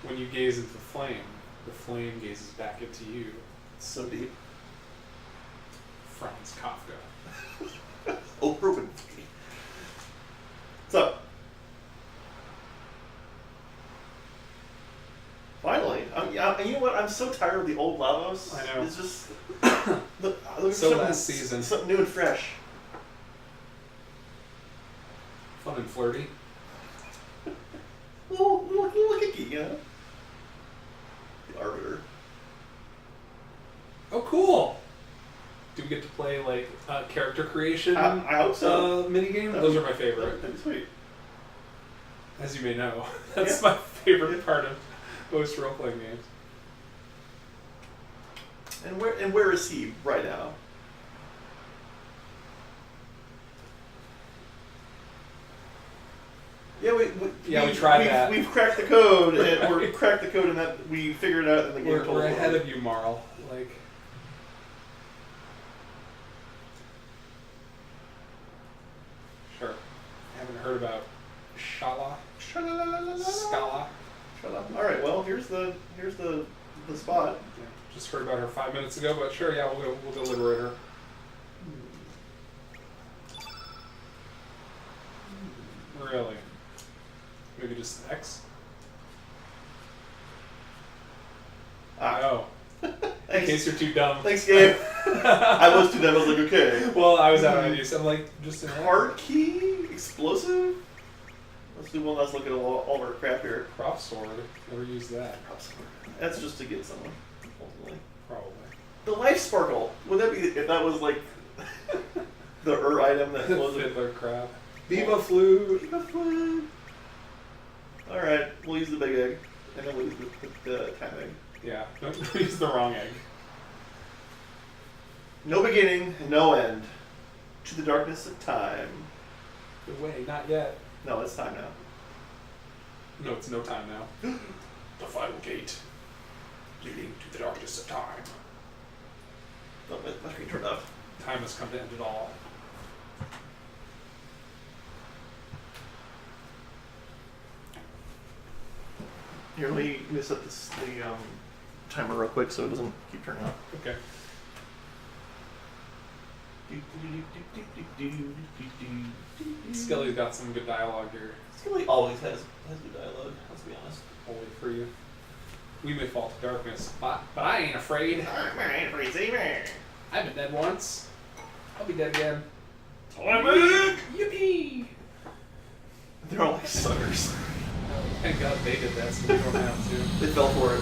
When you gaze into the flame gazes back into you. so deep. Franz Kafka. Oprah Winfrey. What's up? Finally, you know what? I'm so tired of the old Lavos. I know. It's just look So last season. something new and fresh. Fun and flirty. Little kicky, you know. The Arbiter. Oh, cool! Do we get to play like character creation? I hope so. Minigame? Those are my favorite. That'd be sweet. As you may know, that's Yeah. my favorite part of most role-playing games. And where is he right now? Yeah, we tried that. We've cracked the code, and we're cracked the code, and that we figured it out in the game. We're ahead of you, Marl. Like, sure. I haven't heard about Scala. Scala. Shut up. All right. Well, here's the spot. Yeah, just heard about her 5 minutes ago, but sure, yeah, we'll deliberate her. Really? Maybe just X? Oh. In Thanks. case you're too dumb. Thanks, Gabe. I was too dumb. I was like, okay. Well, I was out of ideas. I'm like, just an Hard key, explosive. Let's do one last look at all of our crap here. crop sword. Never used that. That's just to get someone, ultimately. Probably. The life sparkle. Would that be if that was like the item that was Fiddler crab. Viva flute. All right, we'll use the big egg, and then we'll use the tiny egg. Yeah, don't use the wrong egg. No beginning, no end. To the darkness of time. Good way, not yet. No, it's time now. No, it's no time now. The final gate, leading to the darkness of time. Oh, my screen turned off. Time has come to end it all. Here, let me set the timer real quick so it doesn't keep turning off. Okay. Skelly's got some good dialogue here. Skelly always has good dialogue, let's be honest. Only for you. We may fall to darkness, but I ain't afraid. I've been dead once. I'll be dead again. Yippee! They're all like suckers. Thank God they did that, so we don't have to. They fell for it.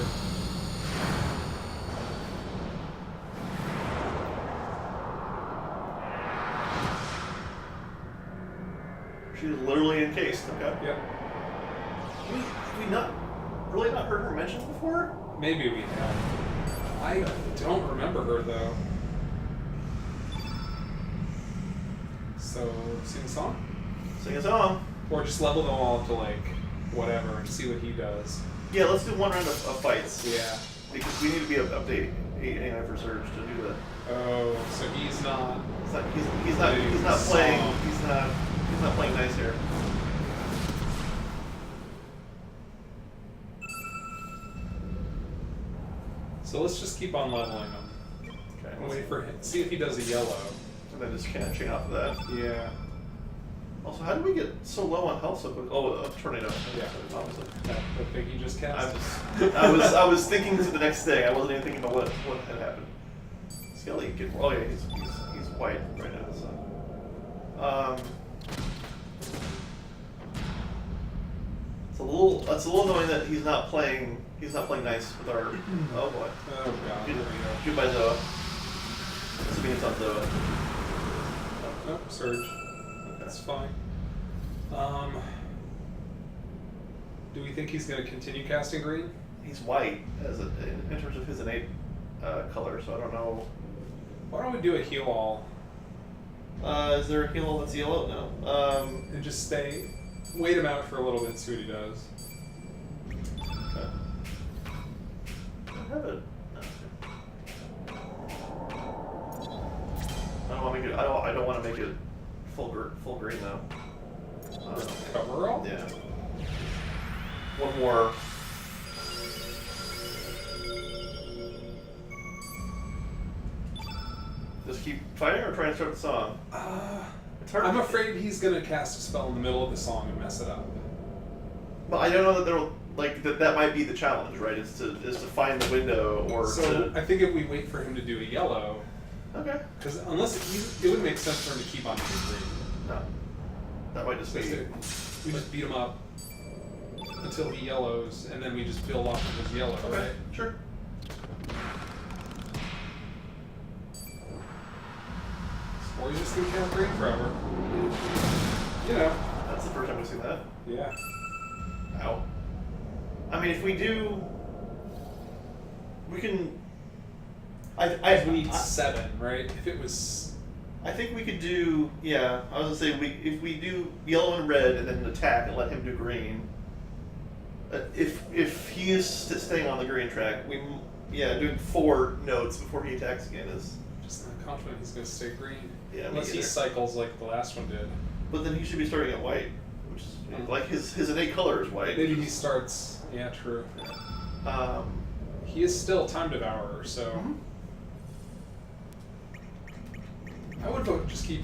She's literally encased, okay? Yep. Have we not really not heard her mentioned before? Maybe we have. I don't remember her though. So, sing a song? Sing a song. Or just level them all up to like whatever and see what he does. Yeah, let's do one round of fights. Yeah. Because we need to be update 89 for Surge to do that. Oh, so he's not. He's not playing. He's not playing nice here. So let's just keep on leveling him. Okay. And wait for him. See if he does a yellow. And then just kind of chain off of that. Yeah. Also, how did we get so low on health so quick? Oh, a tornado. Yeah. Obviously. That thing he just cast. I was thinking to the next thing. I wasn't even thinking about what had happened. Skelly, oh yeah, he's white right now. So, it's a little annoying that he's not playing nice with our. Oh boy. Oh god. Here we go. Goodbye, Zoa. Assuming it's on Zoa. Oh, Surge. That's fine. Do we think he's going to continue casting green? he's white in terms of his innate color, so I don't know. Why don't we do a heal all Is there a heal that's yellow? No. and just wait him out for a little bit, see what he does. Okay. I have it. I don't want to make it. I don't want to make it full green though. Cover all? Yeah. One more. Just keep fighting or try and start the song? It's hard. I'm afraid he's gonna cast a spell in the middle of the song and mess it up. But I don't know that there like that might be the challenge, right? Is to find the window or So to. I think if we wait for him to do a yellow, Okay. because it would make sense for him to keep on doing green. No. That might just be. We just beat him up until he yellows, and then we just build off of his yellow, Okay. right? Sure. Or he's just gonna count green forever. You know. That's the first time we've seen that. Yeah. Ow. I mean, if we do, we can. We need 7, right? If it was. I think we could do. Yeah, I was gonna say if we do yellow and red and then attack and let him do green. If he is staying on the green track, doing 4 notes before he attacks again is. Just not confident he's gonna stay green. Yeah, unless he cycles like the last one did. But then he should be starting at white, which is like his innate color is white. Maybe he starts. Yeah, true. He is still Time Devourer, so. Mm-hmm. I would vote just keep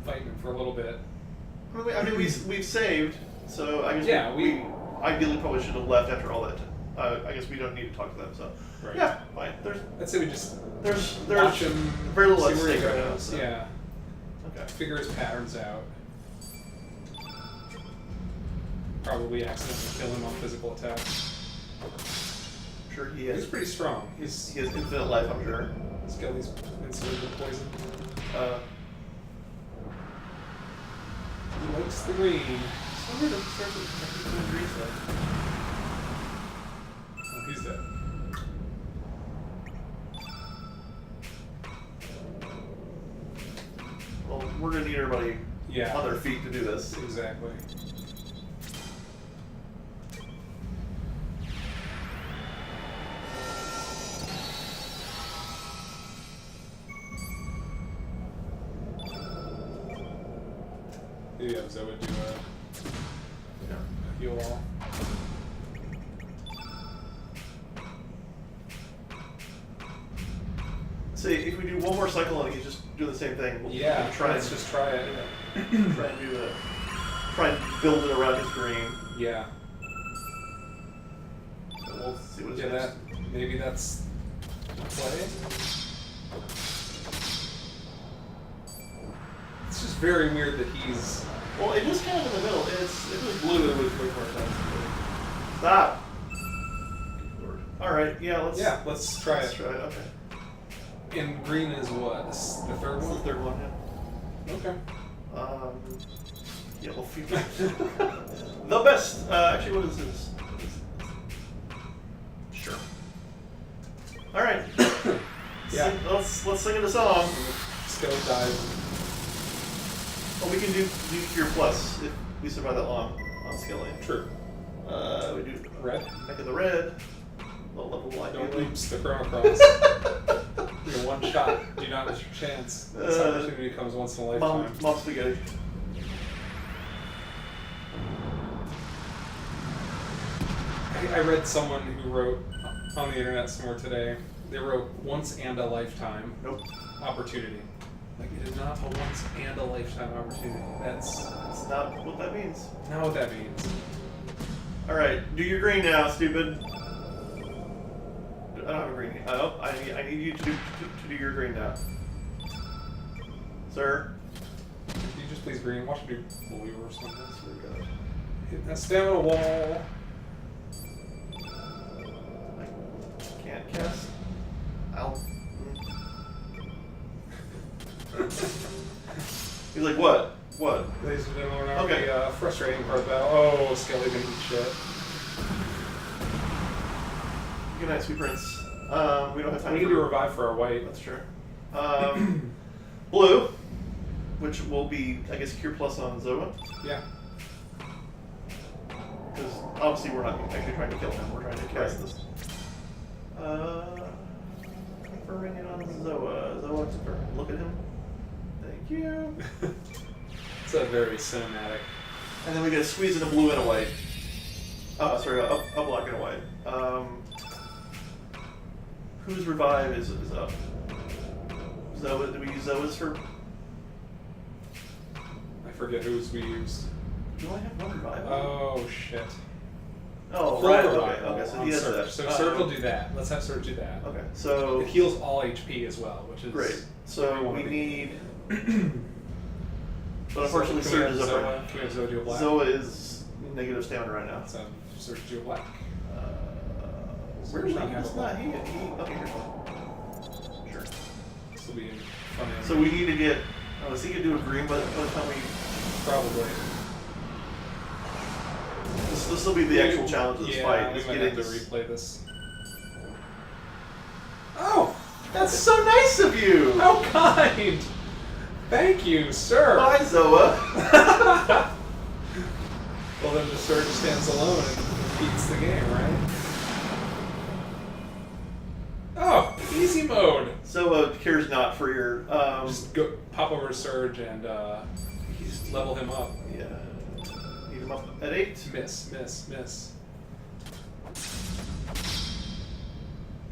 fighting him for a little bit. I mean, we've saved, so I guess Yeah, we ideally probably should have left after all that. I guess we don't need to talk to them. So Right. yeah, fine. I'd say we just There's watch him, very little see at where he stake right now. goes. So. Yeah, Okay. figure his patterns out. Probably accidentally kill him on physical attacks. I'm sure he He's has. pretty strong. He has infinite life. I'm sure. He's got these insoluble poison. He likes the green. So weird. I'm starting to agree stuff. Oh, he's dead. Well, we're gonna need everybody Yeah. on their feet to do this. Exactly. Yeah, so I would do a heal all. See, if we do one more cycle and he just do the same thing, we'll Let's just try it. try and do the try and build it around his green. Yeah. And we'll see what Yeah, it's maybe that's the play. It's just very weird that he's. Well, it is kind of in the middle. If it was blue, it would make more sense. Stop. Good Lord. All right. Yeah. Let's try Let's it. try it. Okay. And green is what? The third What's the one? third one? Yeah. Okay. Yellow fever. The best. Actually, what is this? Sure. All right. Yeah. Let's sing it a song. Skill dive. Oh, we can do your plus if we survive that long on scaling. True. We do Red. Neck of the red. Low level light. Don't lose the Chrono Cross. You're one shot. Do not miss your chance. This opportunity comes once in a lifetime. Mom spaghetti. I read someone who wrote on the internet somewhere today. They wrote once and a lifetime Nope. opportunity. Like it is not a once and a lifetime opportunity. That's That's not what that means. not what that means. All right, do your green now, stupid. I don't have a green. I need you to do your green now, sir. Can you just please green? Watch him do blue or something. Swear to God. Hit that stamina wall. I can't cast. Ow. He's like, what? What? Ladies and gentlemen, we're now Okay. the frustrating part about oh, Skelly's gonna eat shit. Good night, sweet prince. We don't have time We need to revive for our white. That's true. Blue, which will be, I guess, Cure Plus on Zoa. Yeah. Because obviously we're not actually trying to kill him, we're trying to cast this. Conferring it on Zoa. Zoa, look at him. Thank you. It's a very cinematic. And then we gotta squeeze in a blue and a white. Oh, sorry, a black and a white. Whose revive is up? Zoa, do we use Zoa's for? I forget whose we used. Do I have one revive? Oh shit. Oh, Full right. revival Okay, so on he has Surge. that. So Surge will do that. Let's have Surge do that. Okay, so It heals all HP as well, which is great. So we need. But unfortunately, Can we Surge have is up Zoa? right. Can we have Zoa do a black? Zoa is negative stamina right now. Let's have Surge do a black. Where's he? not have It's a not black. he. Okay, here's one. Sure. This will be fun. So we need to get. Oh, is he gonna do a green by the time we? Probably. This will be the actual challenge of this fight. Yeah, we Is might getting have to this. replay this. Oh, That's so nice of you. how kind! Thank you, sir. Bye, Zoa. Well, then the Surge stands alone and beats the game, right? Oh, easy mode. Zoa cares not for your. Just go pop over to Surge and He's level him up. yeah. Need him up at 8. Miss, miss, miss.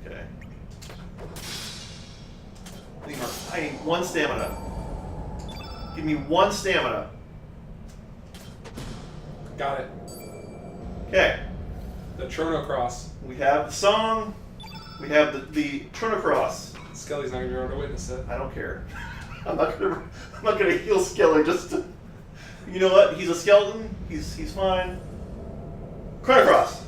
Okay. I need 1 stamina. Give me 1 stamina. Got it. Okay. The Chrono Cross. We have the song. We have the Chrono Cross. Skelly's not gonna be able to witness it. I don't care. I'm not gonna heal Skelly just to. You know what? He's a skeleton. He's fine. Chrono Cross.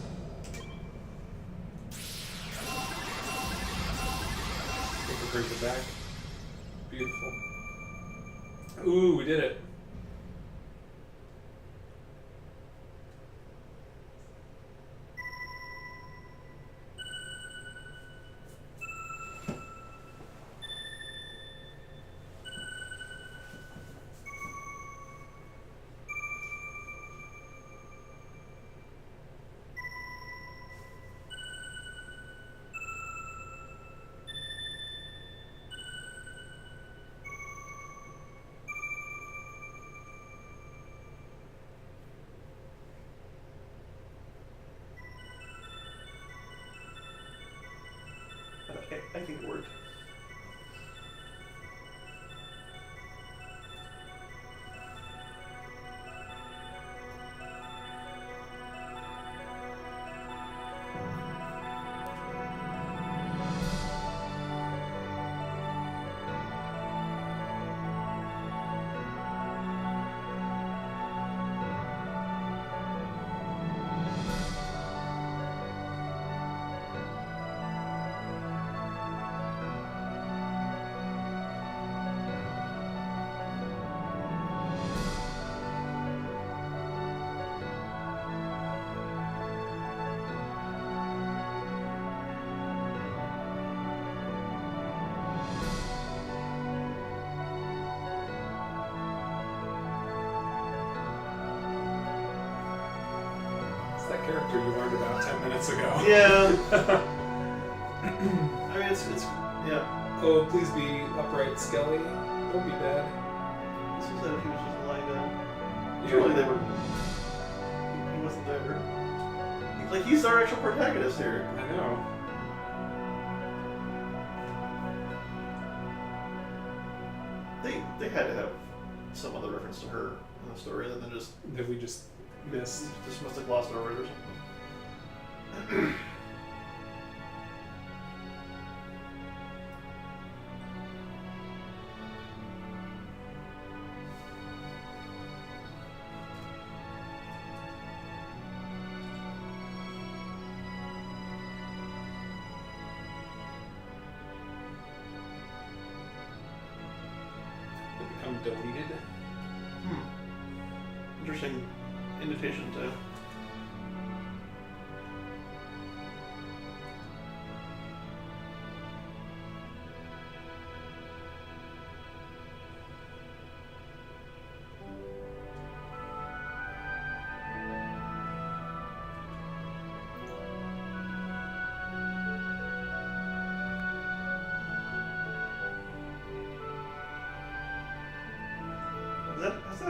Take the break it back. Beautiful. Ooh, we did it. Okay, I think it worked. It's that character you learned about 10 minutes ago. Yeah. I mean, it's yeah. Oh, please be upright, Skelly. Don't be dead. This was that if he was just lying down. Yeah. Surely they would. He wasn't there. Like he's our actual protagonist here. I know. They had to have some other reference to her in the story other than just That we just missed. must have glossed over it or something. They become deleted. Interesting invitation to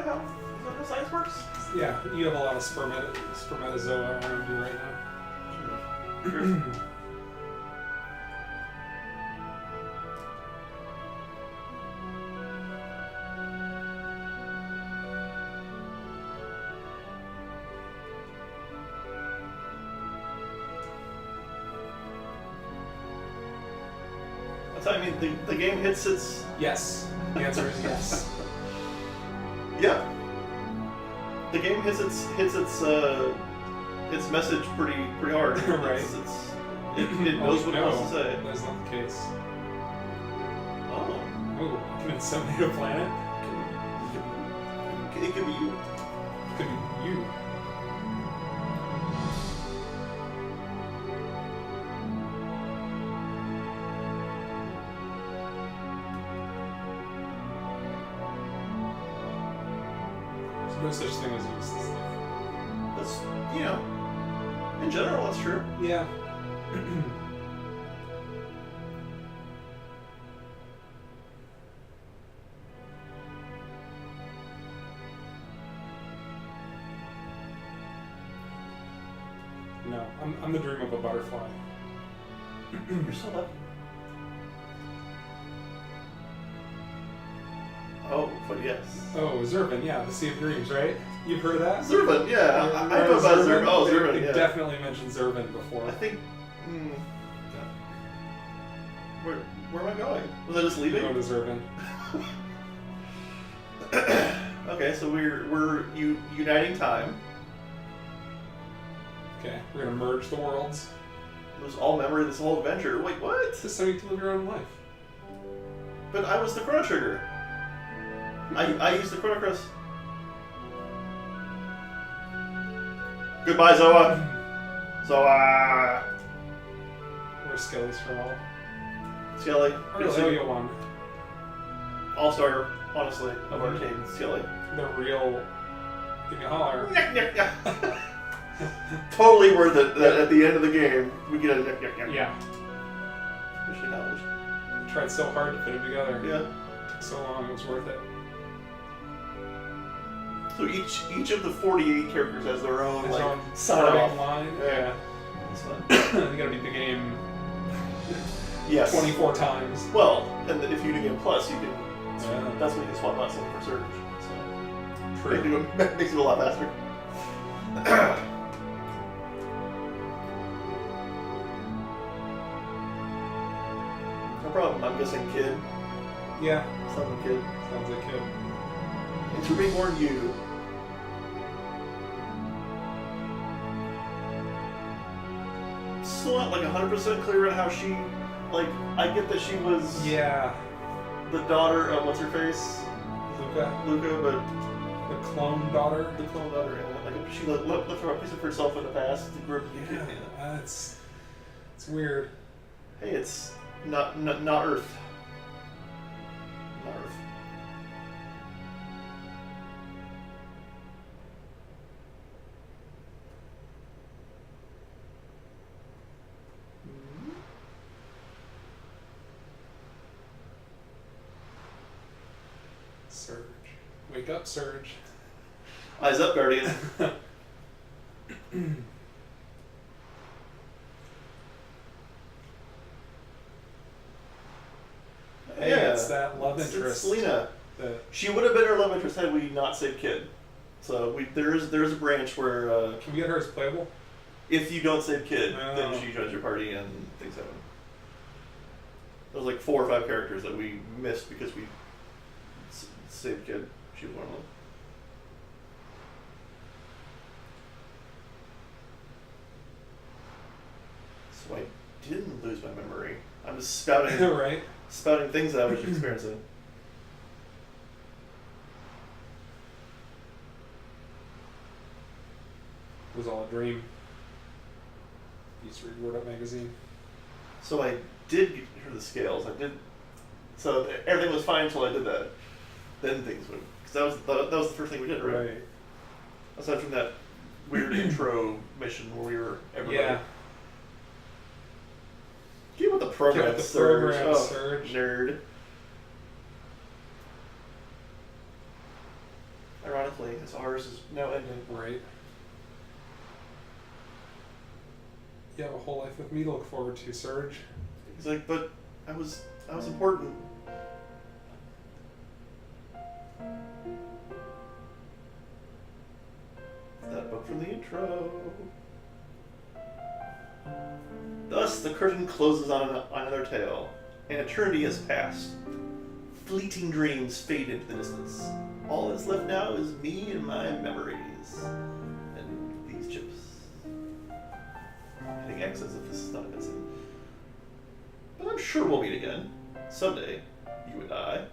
how science works? Yeah, you have a lot of spermatozoa around you right now. Sure. I mean, the game hits its... Yes. The answer is yes. Yeah. The game hits its message pretty hard. Right. It knows what it wants to say. That's not the case. Oh. Oh, can it inseminate a planet? It could be you. It could be you. No such thing as useless stuff. That's, in general, that's true. Yeah. No, I'm the dream of a butterfly. You're so lucky. Oh, but yes. Oh, Zervin, yeah, the Sea of Dreams, right? You've heard of that? Zervin, yeah. I know about Zervin. Oh, Zervin, They yeah. definitely mentioned Zervin before. I think... Where am I going? Was I just leaving? Go to Zervin. Okay, so we're uniting time. Okay, we're gonna merge the worlds. Lose all memory of this whole adventure. Wait, what? This is how you get to live your own life. But I was the Chrono Trigger. I used the Chrono Cross. Goodbye, Zoa. Zoa. Where's Skelly's from all? Skelly. Really, one. All-star, honestly, of Arcade Skelly. The real... Give me a holler. Totally worth it that at the end of the game, we get a Yeah. Mission accomplished. I tried so hard to put them together. Yeah. It took so long, it was worth it. So each of the 48 characters has their own, Their like, own sign-off line. Yeah. Yeah. That's fun. You gotta beat the game Yes. 24 times. Well, and if you do Game Plus, you can. Yeah. That's when you can swap out something for Surge. So True. makes it a lot faster. No problem. I'm guessing kid. Yeah. Something kid. Sounds like kid. Thanks for being born, you. Still not like 100% clear on how she. Like, I get that she was Yeah. the daughter of what's her face, Luca, but the clone daughter. the clone daughter, and like she left a piece of herself in the past. Yeah. It's weird. Hey, it's not Earth. Not Earth. Surge. Wake up, Surge. Eyes up, Guardian. Hey, Yeah, it's that love It's interest. Lena. that- She would have been our love interest had we not saved Kid. So there's a branch where Can we get her as playable? if you don't save Kid, Oh. then she joins your party and things happen. There's like 4 or 5 characters that we missed because we saved Kid. She was one of them. So I didn't lose my memory. I'm just spouting Right? spouting things that I was experiencing. It was all a dream. Used to read Word Up magazine. So I did get her the scales. I did. So everything was fine until I did that. Then things went. Because that was the first thing we did, right? Right. Aside from that weird intro mission where we were everybody. Yeah. Get with the program, Get with the Surge. program, Oh, Surge. Nerd. ours is now ending. Right. You have a whole life with me to look forward to, Serge. He's like, but I was important. That book from the intro. Thus, the curtain closes on another tale. An eternity has passed. Fleeting dreams fade into the distance. All that's left now is me and my memories. And these chips. Hitting X as if this is not a cutscene. But I'm sure we'll meet again. Someday. You and I.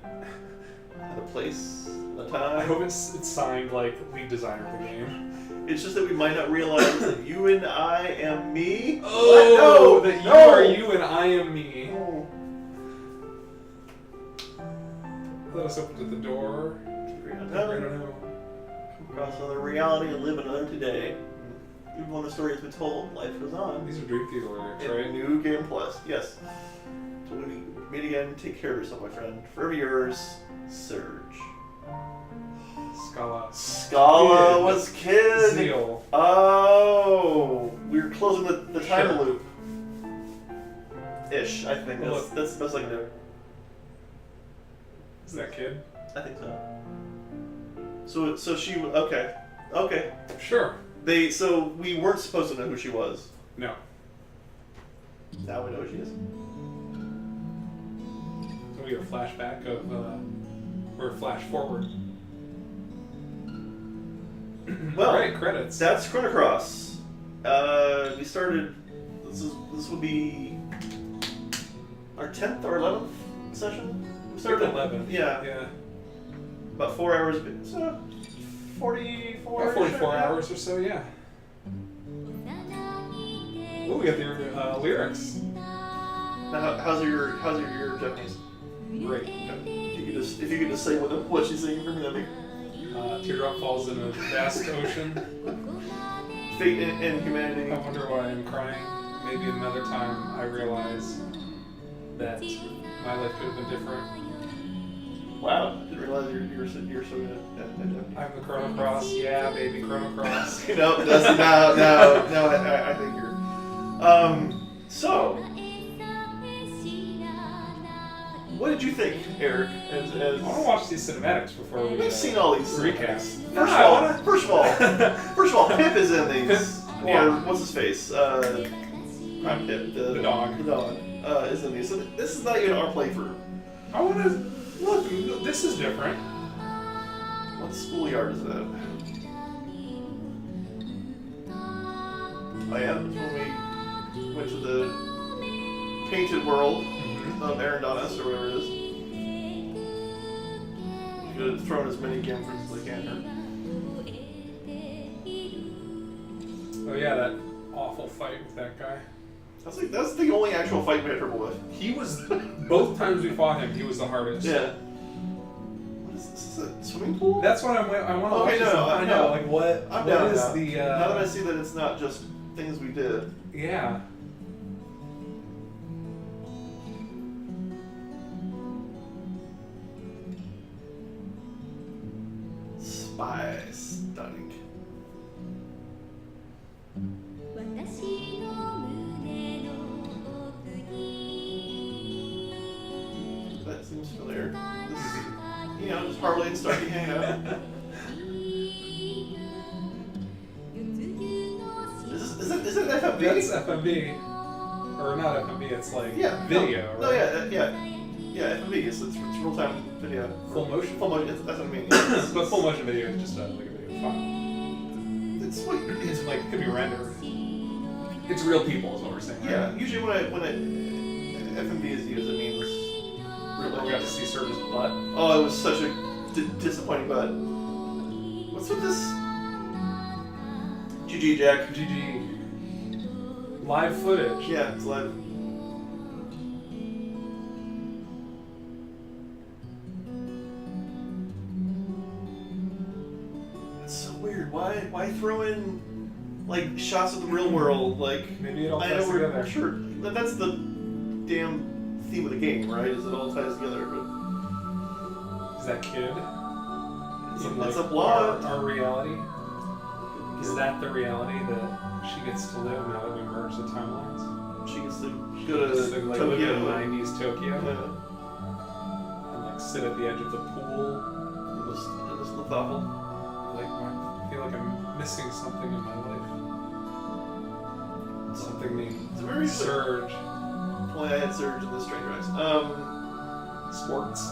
At a place, a time. I hope it's signed like lead designer of the game. It's just that we might not realize that you and I am me. Oh, what? No, that you no. are you and I am me. Oh. Let us open to the door. Great I on don't know. Come across another reality and live another today. Even when the story has been told, life goes on. These are Dream Theater lyrics, In right? New Game Plus, yes. Till we meet again, take care of yourself, my friend. Forever yours, Surge. Scala Kid. was Kid. Zeal. Oh, we're closing the time Sure. loop. Ish, I think. Well, That's the best I can do. Is that Kid? I think so. So she okay. Sure. So we weren't supposed to know who she was. No. Now we know who she is. So we get a flashback of, or a flash forward. Well, Alright, credits. That's Chrono Cross. We started. This would be our 10th or 11th session. We started 11. Yeah. Yeah. About 4 hours. So 44. About 44 hours or so, yeah. Oh, we got the lyrics. Now, how's your Japanese? Great. If you could just say what she's singing for me, that'd be. Teardrop falls in a vast ocean. Fate and humanity. I wonder why I'm crying. Maybe another time I realize that my life could have been different. Wow, I didn't realize you're so good at I'm the Chrono Cross. Yeah, baby, Chrono Cross. No, that's no. I think you're. So, what did you think, Eric? As I want to watch these cinematics before we. we've seen all these recaps. cinematics. First of all, Pip is in these. Pip, Or yeah. what's his face? Not Pip. The dog. The dog is in these. So this is not even our playthrough. I want to look. This is different. What schoolyard is that? Oh yeah, that's when we went to the painted world of Arandonis, or whatever it is. You could have thrown as many cameras as they can here. Oh yeah, that awful fight with that guy. That's the only actual fight we had trouble with. He was both times we fought him. He was the hardest. Yeah. What is this? Is it a swimming pool? That's what I want to watch. Okay, this. no, I no. know. Like what? I'm what down is now. the? Now that I see that it's not just things we did. Yeah. Spy stunning. That seems familiar. This, just Harley and Starkey hanging out. Is it FMV? That's FMV, or not FMV. It's like video. No, right? yeah, FMV. It's real time video. Full motion. Full motion. That's what I mean. But full motion video is just like a video file. It's what It's like it could be rendered. It's real people, is what we're saying. Right? Yeah. Usually when FMV is used, it means. We got to see Serge's butt. Oh, it was such a disappointing butt. What's with this? GG, Jack. GG. Live footage. Yeah, it's live. That's so weird. Why throw in like shots of the real world? Like Maybe it all I ties know we're together. sure that's the damn theme of the game, right? Is it all ties together? But Is that Kid? It's a blonde. Our reality. Is that the reality that she gets to live now that we merge the timelines? She gets to go to Live Tokyo. in 90s Tokyo. Yeah. And like sit at the edge of the pool. It just looked awful. Like I feel like I'm missing something in my life. Something named It's very Surge. Well, I had Surge in the Stranger Eyes. Sports.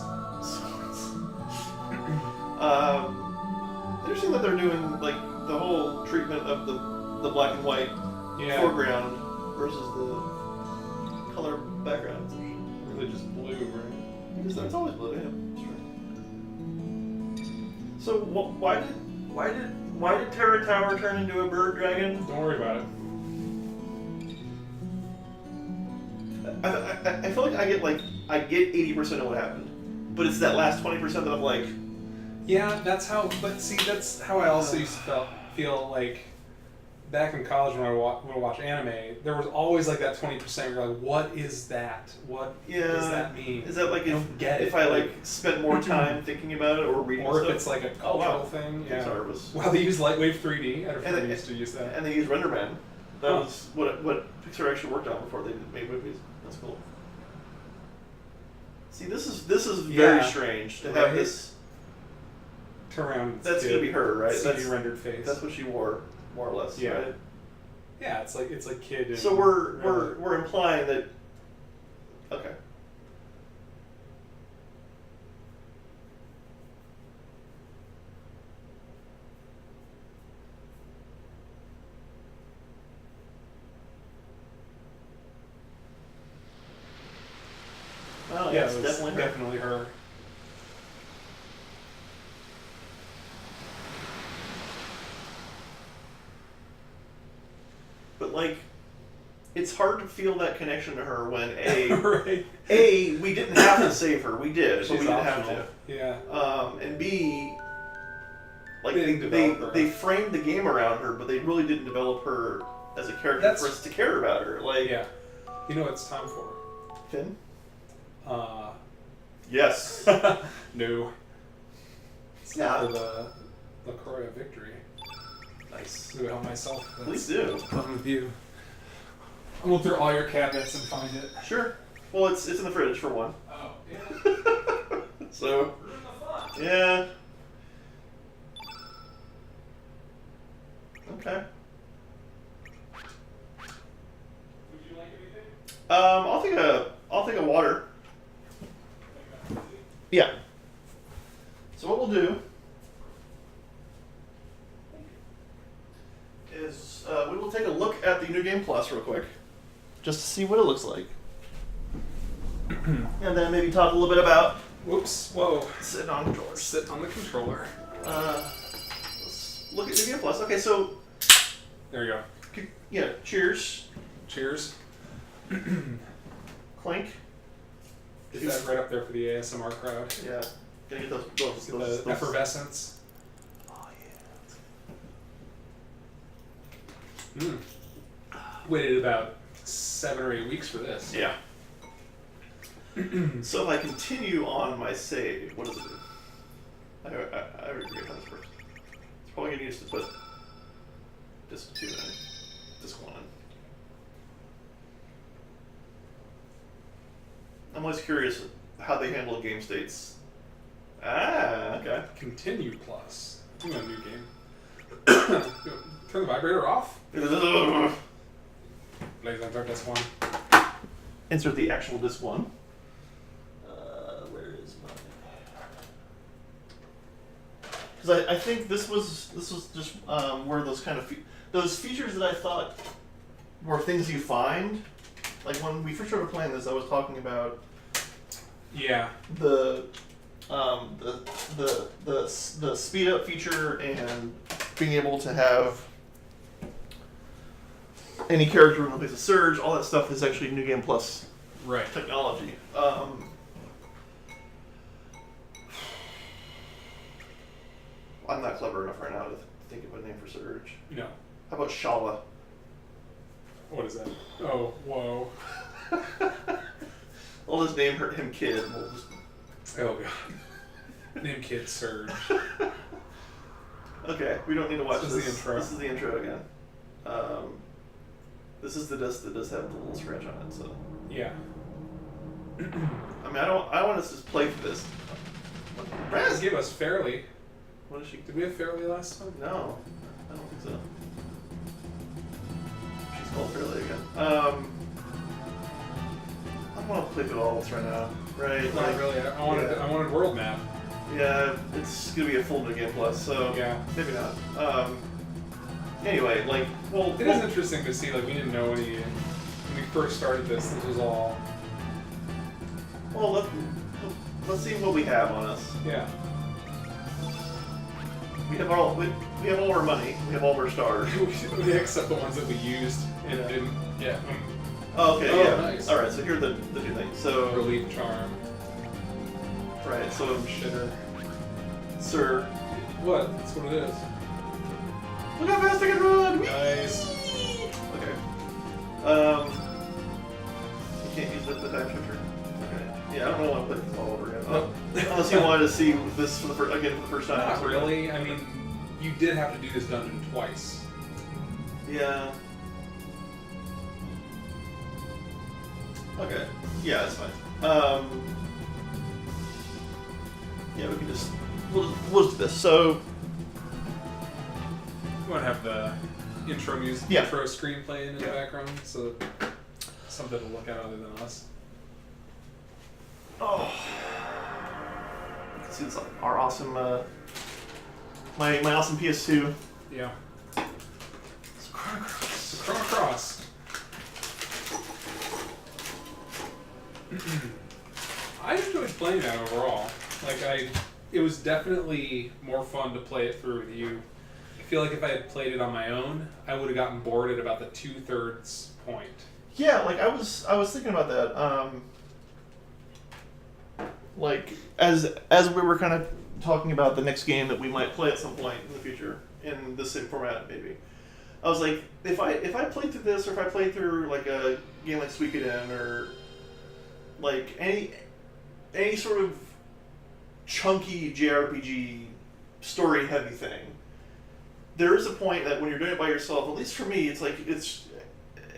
Interesting that they're doing like the whole treatment of the black and white foreground versus the color background. Really just blue, right? Because it's always blue, yeah. That's right. So why did Terra Tower turn into a bird dragon? Don't worry about it. I feel like I get 80% of what happened, but it's that last 20% that I'm like. Yeah, that's how. But see, that's how I also used to feel like back in college when I would watch anime. There was always like that 20%. You're like, what is that? What does that mean? Is that like if I like spent more time thinking about it or reading or stuff? if it's like a cultural thing? Yeah. Well, they use Lightwave 3D. I don't know if they used to use that. And they use RenderMan. That was what Pixar actually worked on before they made movies. That's cool. See, this is very strange to have this. Turn around. That's gonna be her, right? That's rendered face. That's what she wore, more or less. Yeah. Right? Yeah, it's like kid. So we're implying that. Okay. Oh yeah, it's definitely her. But like, it's hard to feel that connection to her when right. we didn't have to save her. We did, but we didn't have to. Yeah. And B, like they framed the game around her, but they really didn't develop her as a character for us to care about her. Like, yeah. You know what it's time for? Finn? Yes. No. It's yeah. for the LaCroix victory. Nice. Do it help myself. Please do. Come with you. I'll go through all your cabinets and find it. Sure. Well, it's in the fridge for one. Oh, yeah. So. Yeah. Okay. Would you like anything? I'll take a water. Yeah. So what we'll do is we will take a look at the New Game Plus real quick, just to see what it looks like, and then maybe talk a little bit about. Whoops! Whoa! Sit on controller. Sit on the controller. Let's look at New Game Plus. Okay, so. There you go. Yeah. Cheers. Cheers. Clink. Get that right up there for the ASMR crowd. Yeah. Gonna get those effervescence. Oh yeah. Waited about 7 or 8 weeks for this. Yeah. So if I continue on my save, what does it do? I already forget how this works. It's probably gonna use to put disc 2 in, disc 1 in. I'm always curious how they handle game states. Ah, okay. Continue plus. I'm a new game. Turn the vibrator off. Please enter disc 1. Insert the actual disc 1. Where is my? Because I think this was just where those kind of those features that I thought were things you find. Like when we first started playing this, I was talking about the speed up feature and being able to have any character in the place of Surge. All that stuff is actually New Game Plus technology. I'm not clever enough right now to think of a name for Surge. No. How about Shala? What is that? Oh, whoa. We'll just name him Kid. We'll just... Oh, God. Name Kid Surge. Okay, we don't need to watch This this. is the intro. This is the intro again. This is the disc that does have the little scratch on it. So Yeah. I mean, I want us to just play through this. Raz gave us Fairly. What is she? Did we have Fairly last time? No, I don't think so. She's called Fairly again. I don't want to play through all this right now. Right? Not really. I wanted World Map. Yeah, it's gonna be a full new game plus, so Yeah. maybe not. Anyway, like, well, It is interesting to see. Like, we didn't know when we first started this. This was all. well, let's see what we have on us. Yeah. We have all our money. We have all our stars. Except the ones that we used and Yeah. didn't get. Oh, okay, Oh, yeah. nice. All right, so here are the two things. So Relief Charm. right, so Shitter. sir, What? That's what it is. look how fast I can run. Nice. Okay. You can't use the time shifter. Okay. Yeah, I don't know why I played this all over again. Nope. Unless you wanted to see this for the again for the first time. Not really. I mean, you did have to do this dungeon twice. Yeah. Okay. Yeah, that's fine. Yeah, we can just we'll just do this. So You want to have the intro music, Yeah. intro screen playing in the Yeah. background, so something to look at other than us. oh, you can see this our awesome my awesome PS2. Yeah. It's Chrono Cross. Chrono Cross. I enjoyed playing that overall. It was definitely more fun to play it through with you. I feel like if I had played it on my own, I would have gotten bored at about the 2/3 point. Yeah, like I was thinking about that. Like as we were kind of talking about the next game that we might play at some point in the future in the same format, maybe. I was like, if I played through this, or if I played through like a game like Suikoden, or like any sort of chunky JRPG story heavy thing, there is a point that when you're doing it by yourself, at least for me, it's like it's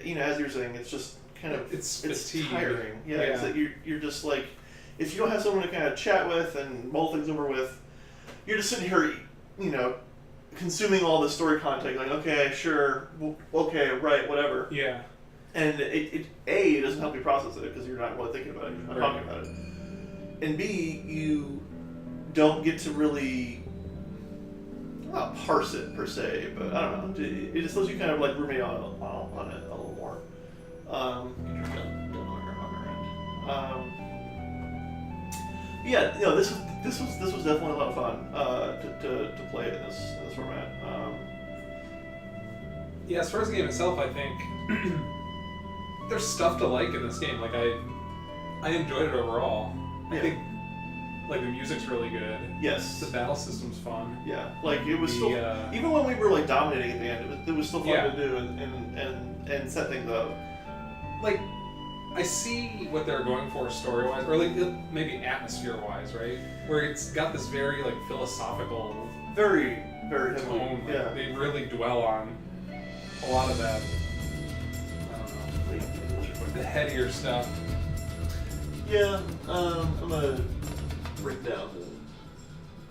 as you're saying, it's just kind of It's fatigue. tiring. Yeah, Yeah. it's that you're just like, if you don't have someone to kind of chat with and mull things over with, you're just sitting here, consuming all the story content, like, okay, sure, okay, right, whatever. Yeah. And it doesn't help you process it because you're not really thinking about it, you're not Right. talking about it. And B, you don't get to really, not parse it per se, but I don't know. It just lets you kind of like ruminate on it a little more. Get your gun on your end. Yeah, this was definitely a lot of fun to play it in this format. Yeah, as far as the game itself, I think there's stuff to like in this game. Like I enjoyed it overall. I Yeah. think like the music's really good. Yes. The battle system's fun. Yeah, like it was still, even when we were like dominating at the end, it was still fun to do and set things up. Like, I see what they're going for story-wise, or like maybe atmosphere-wise, right? Where it's got this very like philosophical Very, very heavily. tone. Like, Yeah. they really dwell on a lot of that. I don't know, the headier stuff. Yeah. I'm gonna break down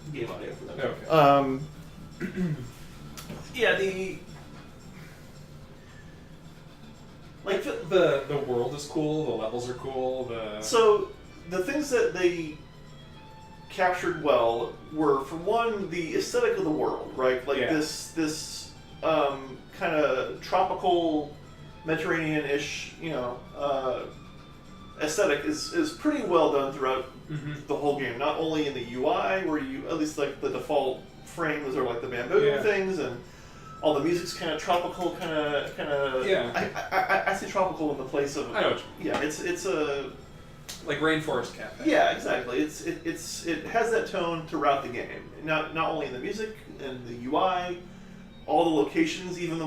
the game audio for that. Okay. Yeah. The world is cool. The levels are cool. So the things that they captured well were, for one, the aesthetic of the world, right? Like this kind of tropical, Mediterranean-ish, aesthetic is pretty well done throughout the whole game. Not only in the UI, where you at least like the default frames are like the bamboo things, and all the music's kind of tropical, kind of. Yeah. I say tropical in the place of. I know. Yeah, it's a. Like Rainforest Cafe. Yeah, exactly. It has that tone throughout the game. Not only in the music and the UI, all the locations, even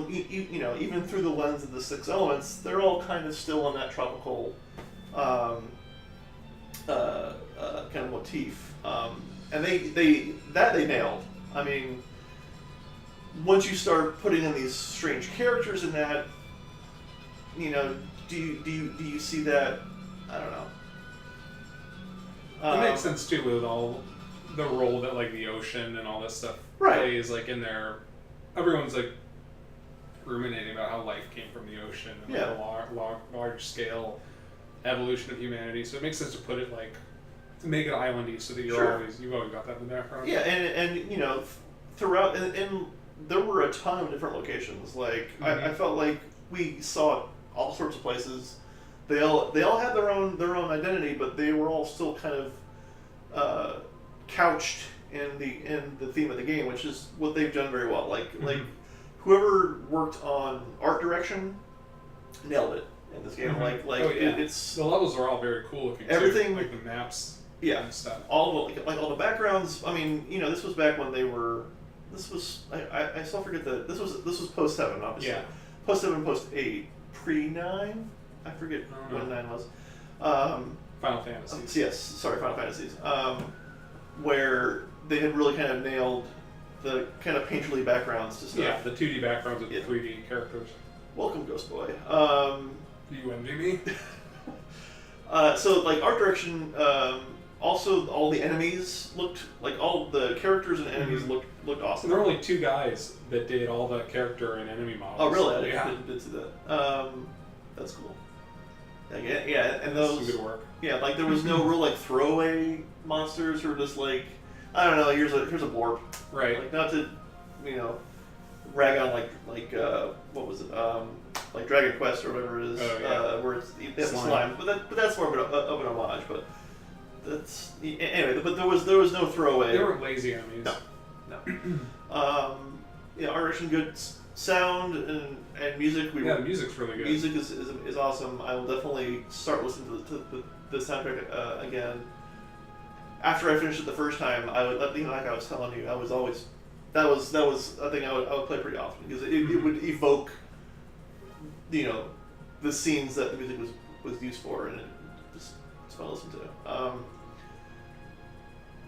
through the lens of the 6 elements, they're all kind of still on that tropical kind of motif. And they nailed. I mean, once you start putting in these strange characters in that, you know, do you see that? I don't know. It makes sense too with all the role that like the ocean and all this stuff Right. plays like in there. Everyone's like ruminating about how life came from the ocean and Yeah. the large scale evolution of humanity. So it makes sense to put it like to make it islandy so that you've always got that in the background. Yeah, and you know, throughout and there were a ton of different locations. Like I felt like we saw all sorts of places. They all had their own identity, but they were all still kind of couched in the theme of the game, which is what they've done very well. Like whoever worked on art direction nailed it in this game. It's the levels are all very cool looking. Everything too, like the maps. Yeah, and stuff. all the backgrounds. I mean, you know, this was back when they were. This was I still forget that this was post 7, obviously. Yeah. Post 7, post 8, pre 9. I forget when 9 was. Final Fantasy. Yes, sorry, Final Fantasies. Where they had really kind of nailed the kind of painterly backgrounds to stuff. Yeah, the 2D backgrounds with the 3D characters. Welcome, Ghost Boy. Do you envy me? So, like, art direction, also all the enemies looked, like, all the characters and enemies looked awesome. There were only 2 guys that did all the character and enemy models. Oh, really? Yeah. I didn't see that. That's cool. Yeah, and those... That's some good work. Yeah, like, there was no real, like, throwaway monsters who were just, like, I don't know, here's a blorp. Right. Like, not to, you know, rag on, like what was it, like Dragon Quest or whatever it is, where it's slime. But that's more of an homage, but that's... Anyway, but there was no throwaway. They weren't lazy enemies. No. Yeah, art direction, good sound and music. The music's really good. Music is awesome. I will definitely start listening to the soundtrack again. After I finished it the first time, I would, you know, like I was telling you, I was always that was a thing I would play pretty often because it would evoke, you know, the scenes that the music was used for, and it's fun to listen to.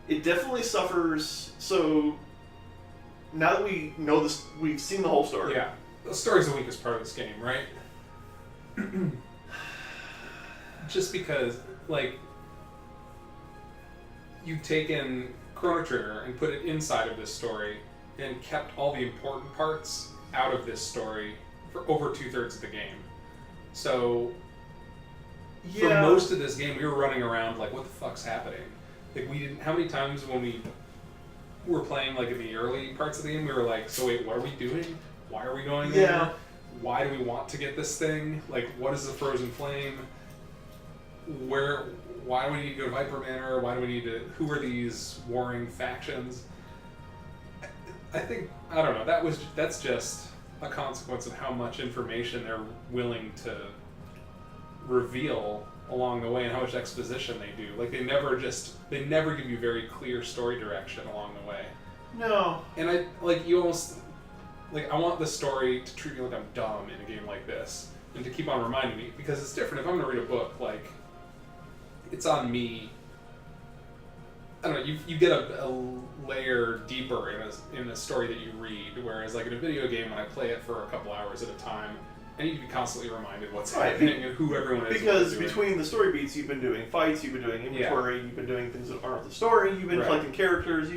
It definitely suffers. So now that we know this, we've seen the whole story. Yeah, the story's the weakest part of this game, right? Just because, like, you've taken Chrono Trigger and put it inside of this story and kept all the important parts out of this story for over 2/3 of the game. So, for most of this game, we were running around like, what the fuck's happening? Like, we didn't... How many times when we were playing, like, in the early parts of the game, we were like, so wait, what are we doing? Why are we going there? Why do we want to get this thing? Like, what is the Frozen Flame? Why do we need to go to Viper Manor? Why do we need to... Who are these warring factions? I think... I don't know. That's just a consequence of how much information they're willing to reveal along the way and how much exposition they do. Like, they never give you very clear story direction along the way. No. And I want the story to treat me like I'm dumb in a game like this, and to keep on reminding me, because it's different. If I'm going to read a book, like, it's on me. I don't know, you get a layer deeper in a story that you read, whereas, like, in a video game, when I play it for a couple hours at a time, I need to be constantly reminded what's happening and who everyone is. Because between the story beats, you've been doing fights, you've been doing inventory, you've been doing things that aren't the story, you've been collecting characters,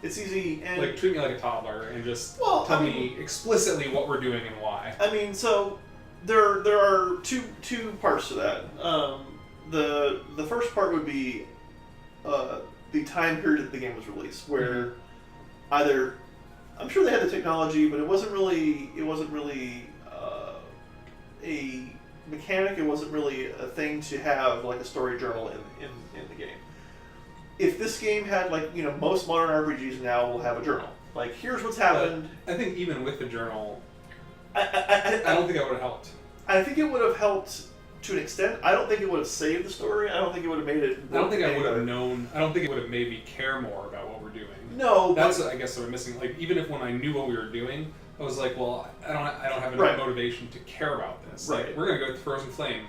it's easy. And like, treat me like a toddler and just tell me explicitly what we're doing and why. I mean, so there are two parts to that. The first part would be the time period that the game was released, where either, I'm sure they had the technology, but it wasn't really a mechanic. It wasn't really a thing to have, like, a story journal in the game. If this game had, like, you know, most modern RPGs now will have a journal. Like, here's what's happened. I think even with the journal, I don't think that would have helped. I think it would have helped to an extent. I don't think it would have saved the story. I don't think it would have made it. I don't think I would have known. I don't think it would have made me care more about what we're doing. No, that's I guess what I'm missing. Like, even if when I knew what we were doing, I was like, well, I don't have enough motivation to care about this. Right. Like, we're gonna go with Frozen Flame.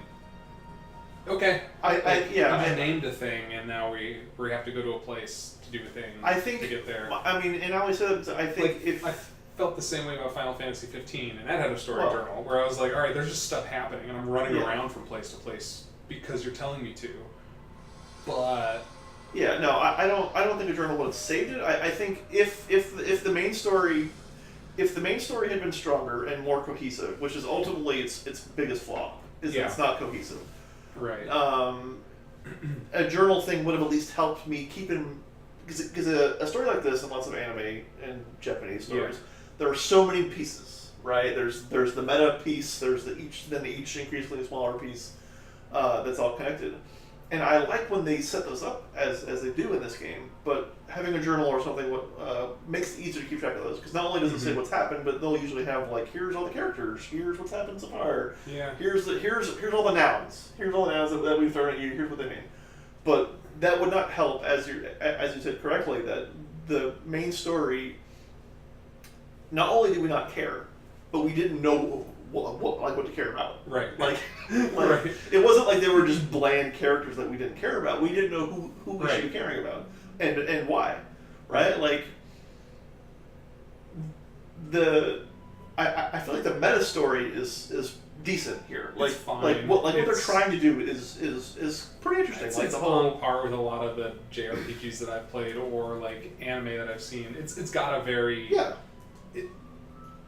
Okay. I just named a thing, and now we have to go to a place to do a thing. I think to get there. I mean, and I always say that I think, like, felt the same way about Final Fantasy 15, and that had a story Well, journal where I was like, all right, there's just stuff happening, and I'm running Yeah. around from place to place because you're telling me to. But Yeah, no, I don't think a journal would have saved it. I think if the main story had been stronger and more cohesive, which is ultimately its biggest flaw, is that Yeah. it's not cohesive. right, A journal thing would have at least helped me keep in, because a story like this and lots of anime and Japanese stories, there are so many pieces, right? There's the meta piece, there's each increasingly smaller piece that's all connected. And I like when they set those up as they do in this game, but having a journal or something makes it easier to keep track of those, because not only does it say what's happened, but they'll usually have like, here's all the characters, here's what's happened so far, yeah, here's all the nouns, that we've thrown at you, here's what they mean. But that would not help, as you said correctly, that the main story, not only did we not care, but we didn't know what to care about. right, Like Right. it wasn't like they were just bland characters that we didn't care about. We didn't know who we should be Right. caring about and why, right? Like I feel like the meta story is decent here. Like It's fine. like what they're It's- trying to do is pretty interesting. It's, Like it's the on whole par with a lot of the JRPGs that I've played or like anime that I've seen. It's got a very yeah.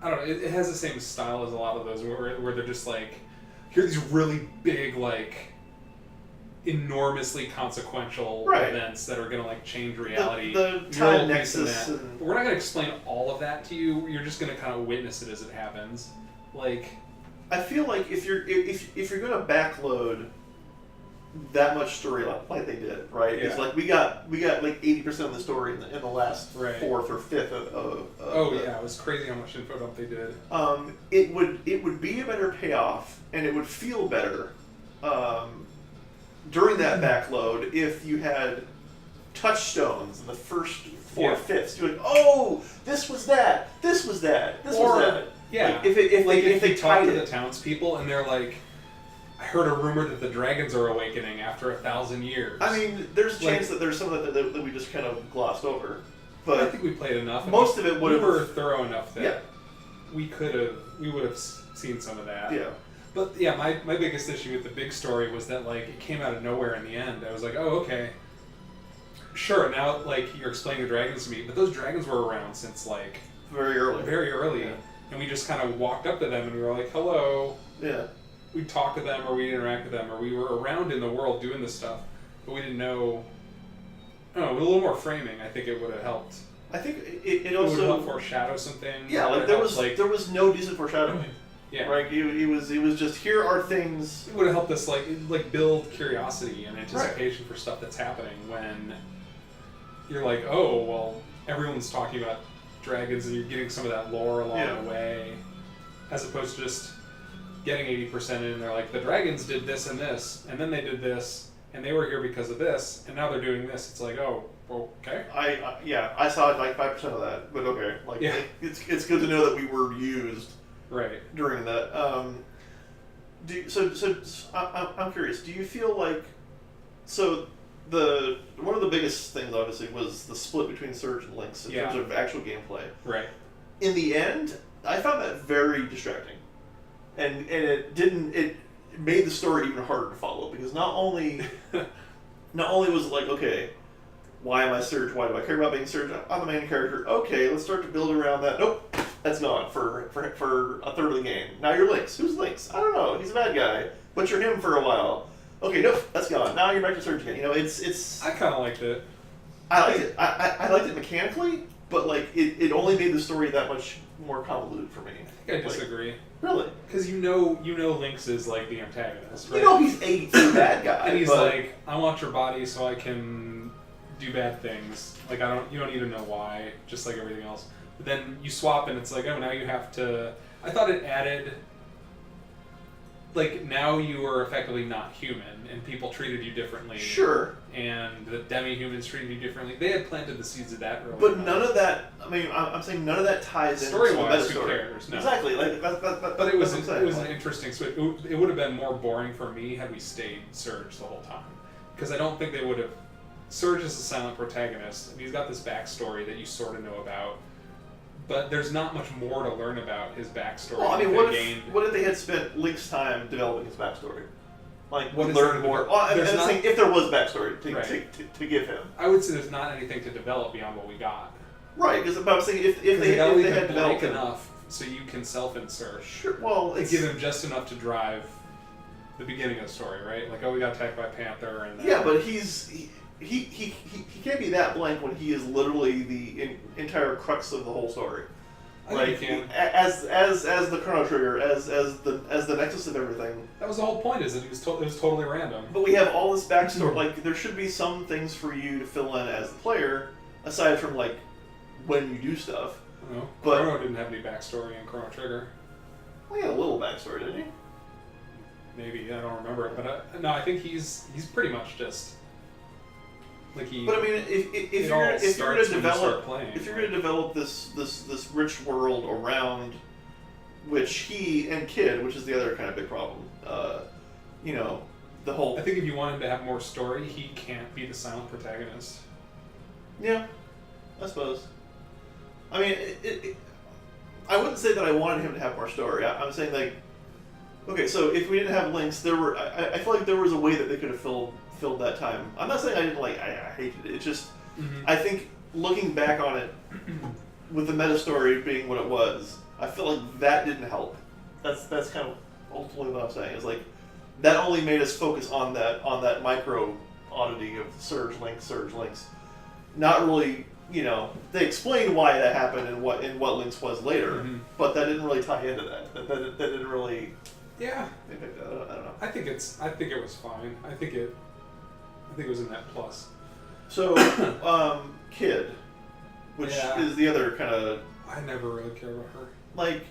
I don't know. It has the same style as a lot of those, where they're just like, here are these really big, like, enormously consequential Right. events that are gonna like change reality. The You're a time little piece of nexus that. and- But we're not gonna explain all of that to you. You're just gonna kind of witness it as it happens. Like, I feel like if you're gonna backload that much story like they did, right? It's Yeah. like we got like 80% of the story in the last Right. fourth or fifth of oh yeah, it was crazy how much info dump they did. it would be a better payoff and it would feel better during that backload if you had touchstones in the first four Yeah. fifths. You're like, oh, this was that, this was that, this Or- was that. Yeah, Like, if they talk tied to the it. townspeople and they're like, I heard a rumor that the dragons are awakening after 1,000 years. I mean, there's a Like- chance that there's some of that we just kind of glossed over, But I but think we played enough. and most of it we would've- were thorough enough that Yeah. we would have seen some of that. yeah, But yeah, my biggest issue with the big story was that like it came out of nowhere in the end. I was like, oh okay, sure. Now like you're explaining the dragons to me, but those dragons were around since like very early. very early, Yeah. and we just kind of walked up to them and we were like, hello. Yeah, We talked to them or we interact with them or we were around in the world doing this stuff, but we didn't know. I don't know, with a little more framing, I think it would have helped. I think it It would also help foreshadow some things. yeah, It like would there help, was there was no decent foreshadowing. yeah. Right, it was just here are things. It would have helped us like build curiosity and anticipation for stuff that's happening when you're like, oh well, everyone's talking about dragons and you're getting some of that lore along Yeah. the way, as opposed to just getting 80% in. And they're like, the dragons did this and this, and then they did this, and they were here because of this, and now they're doing this. It's like, oh, okay. I saw like 5% of that, but okay, like Yeah. it's good to know that we were used Right. during that. I'm curious. Do you feel like one of the biggest things obviously was the split between Surge and Lynx in Yeah. terms of actual gameplay. Right. In the end, I found that very distracting, and it made the story even harder to follow because not only was it like, okay, why am I Surge? Why do I care about being Surge? I'm the main character. Okay, let's start to build around that. Nope, that's gone for a third of the game. Now you're Lynx. Who's Lynx? I don't know. He's a bad guy. But you're him for a while. Okay, nope, that's gone. Now you're back to Surge again. You know, it's. I kind of liked it. I liked it. I liked it mechanically, but like it only made the story that much more convoluted for me. I think I disagree. Really? Because you know Lynx is like the antagonist, right? You know he's a bad guy. And he's but, like, I want your body so I can do bad things. Like you don't need to know why, just like everything else. But then you swap and it's like, oh, now you have to. I thought it added. Like now you are effectively not human, and people treated you differently. Sure. And the demi-humans treated you differently. They had planted the seeds of that early. But on. none of that. I mean, I'm saying none of that ties into the Story-wise, meta who story. cares? No. Exactly. Like But it was that's what I'm it was saying. an interesting switch. It would have been more boring for me had we stayed Surge the whole time, because I don't think they would have. Surge is a silent protagonist, and he's got this backstory that you sort of know about, but there's not much more to learn about his backstory. Well, I mean, They what if they had spent Link's time developing his backstory? Like, What is learn there- more. Well, I'm there's not- saying if there was backstory to, Right. to give him. I would say there's not anything to develop beyond what we got. Right, because I'm saying if Because they gotta leave had it developed blank him. enough so you can self-insert. Sure, well, They it's, give him just enough to drive the beginning of the story, right? Like, oh, we got attacked by Panther, and yeah, but he can't be that blank when he is literally the entire crux of the whole story. I think he can. As the Chrono Trigger, as the nexus of everything. That was the whole point. Is that it was totally random. But we have all this backstory. Like, there should be some things for you to fill in as the player, aside from like when you do stuff. I don't know. But- Chrono didn't have any backstory in Chrono Trigger. Well, he had a little backstory, didn't he? Maybe I don't remember it, but no, I think he's pretty much just like he. But I mean, if all you're starts going when to you develop start playing, if you're going to develop this rich world around which he and Kid, which is the other kind of big problem, you know, the whole I think if you want him to have more story, he can't be the silent protagonist. yeah, I suppose. I mean, I wouldn't say that I wanted him to have more story. I'm saying like, okay, so if we didn't have links, I feel like there was a way that they could have filled that time. I'm not saying I didn't like. I hated it. It's just I think looking back on it, with the meta story being what it was, I feel like that didn't help. That's kind of ultimately what I'm saying. Is like that only made us focus on that micro oddity of surge links. Not really, you know. They explained why that happened and what links was later, but that didn't really tie into that. That didn't really. Yeah, I don't know. I think it was fine. I think it was a net plus. So, Kid, which Yeah. is the other kind of I never really cared about her. like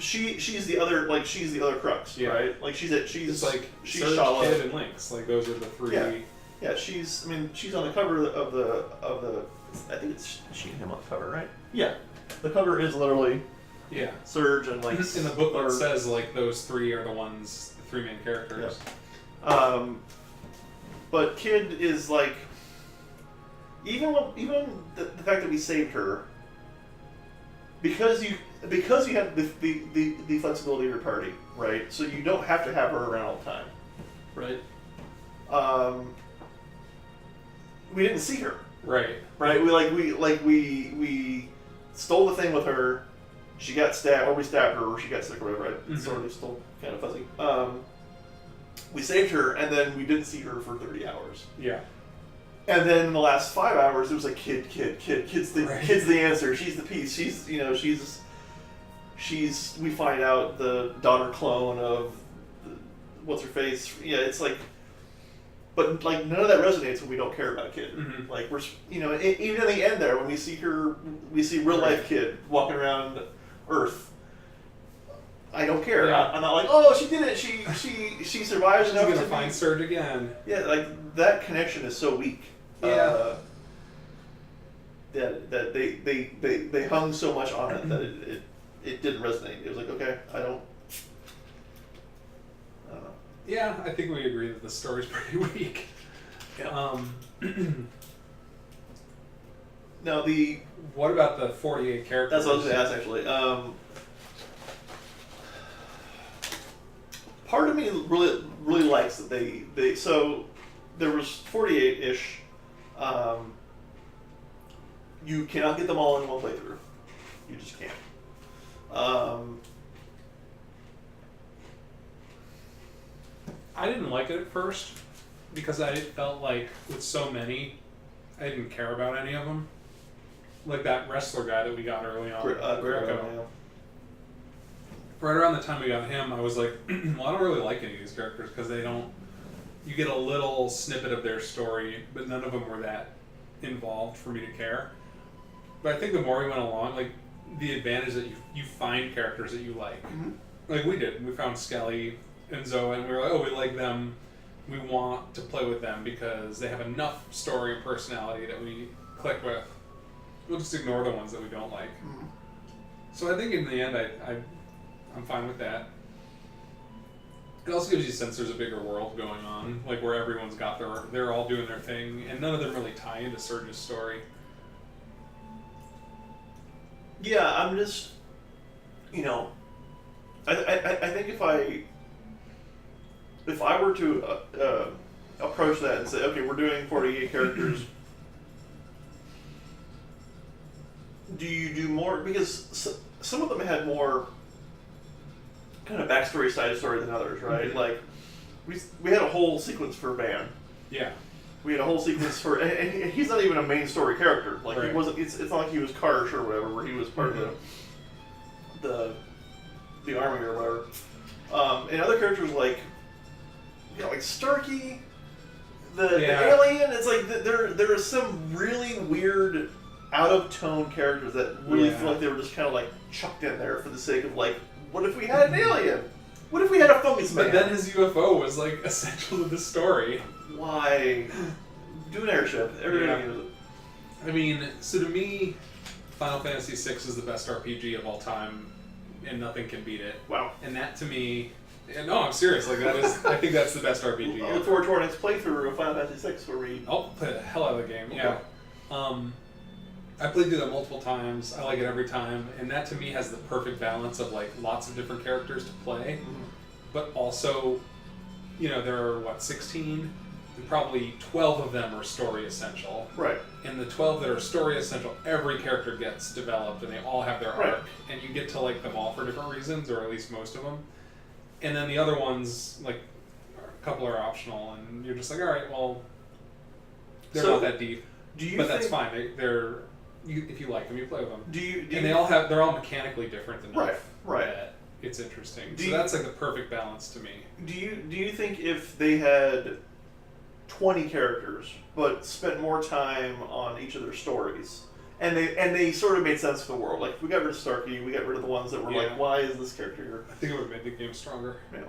she's the other crux, Yeah. right? Like she's It's like she's Surge, Shala. Kid, and Lynx. Like those are the three. Yeah, she's on the cover of the I think it's she and him on the cover, right? Yeah, the cover is literally Yeah. Surge and like In the booklet it says like those three are the three main characters. But Kid is like, even the fact that we saved her, because you have the flexibility of your party, right? So you don't have to have her around all the time, right? We didn't see her, Right. right? We stole the thing with her. She got stabbed, or we stabbed her, or she got sick, or whatever. Right? It's sort of still kind of fuzzy. We saved her, and then we didn't see her for 30 hours. Yeah. And then in the last 5 hours, it was like kid's the answer. She's the piece. She's. We find out the daughter clone of what's her face. Yeah, it's like, but like none of that resonates when we don't care about Kid. Like we're even in the end there when we see her, we see real life Kid walking around Earth. I don't care. Yeah. I'm not like, oh, she did it. She survived She's enough gonna to find Surge again. Yeah, like that connection is so weak. Yeah. That they hung so much on it that it didn't resonate. It was like, okay, I don't know. Yeah, I think we agree that the story's pretty weak. Yeah. Now What about the 48 characters? that's what I was going to ask actually. Part of me really likes that they so there was 48-ish. You cannot get them all in one playthrough. You just can't. I didn't like it at first because I felt like with so many, I didn't care about any of them. Like that wrestler guy that we got early on, Greco. Right around the time we got him, I was like, well, I don't really like any of these characters because they don't. You get a little snippet of their story, but none of them were that involved for me to care. But I think the more we went along, like the advantage that you find characters that you like, like we did. We found Skelly and Zoe, and we were like, oh, we like them. We want to play with them because they have enough story and personality that we click with. We'll just ignore the ones that we don't like. So I think in the end, I'm fine with that. It also gives you a sense there's a bigger world going on, like where everyone's got they're all doing their thing, and none of them really tie into Surge's story. Yeah, I'm just, you know, I think if I were to approach that and say, okay, we're doing 48 characters, do you do more? Because some of them had more kind of backstory, side story than others, right? Mm-hmm. Like, we had a whole sequence for Van. Yeah. We had a whole sequence for, and he's not even a main story character. Like right. he wasn't. It's not like he was Karsh or whatever, where he was part of the army or whatever. And other characters like, like Starkey, the alien. It's like there are some really weird, out of tone characters that really feel like they were just kind of like chucked in there for the sake of like, what if we had an alien? What if we had a fungus man? But then his UFO was like essential to the story. Why? Do an airship. Everybody knows it. I mean, so to me, Final Fantasy VI is the best RPG of all time, and nothing can beat it. Wow. And that to me, and no, I'm serious. Like that is, I think that's the best RPG. I look forward to our next playthrough of Final Fantasy VI, where we. I'll play the hell out of the game. Okay. Yeah. I played through that multiple times. I like it every time, and that to me has the perfect balance of like lots of different characters to play, but also, you know, there are 16, and probably 12 of them are story essential. Right. And the 12 that are story essential, every character gets developed, and they all have their arc, and you get to like them all for different reasons, or at least most of them. And then the other ones, like a couple are optional, and you're just like, all right, well, they're not that deep. But that's fine. They're if you like them, you play with them. And they're all mechanically different enough. Right. That it's interesting. So that's like the perfect balance to me. Do you think if they had 20 characters but spent more time on each of their stories, and they sort of made sense of the world, like if we got rid of Starkey, we got rid of the ones that were like, why is this character here? I think it would have made the game stronger. You know,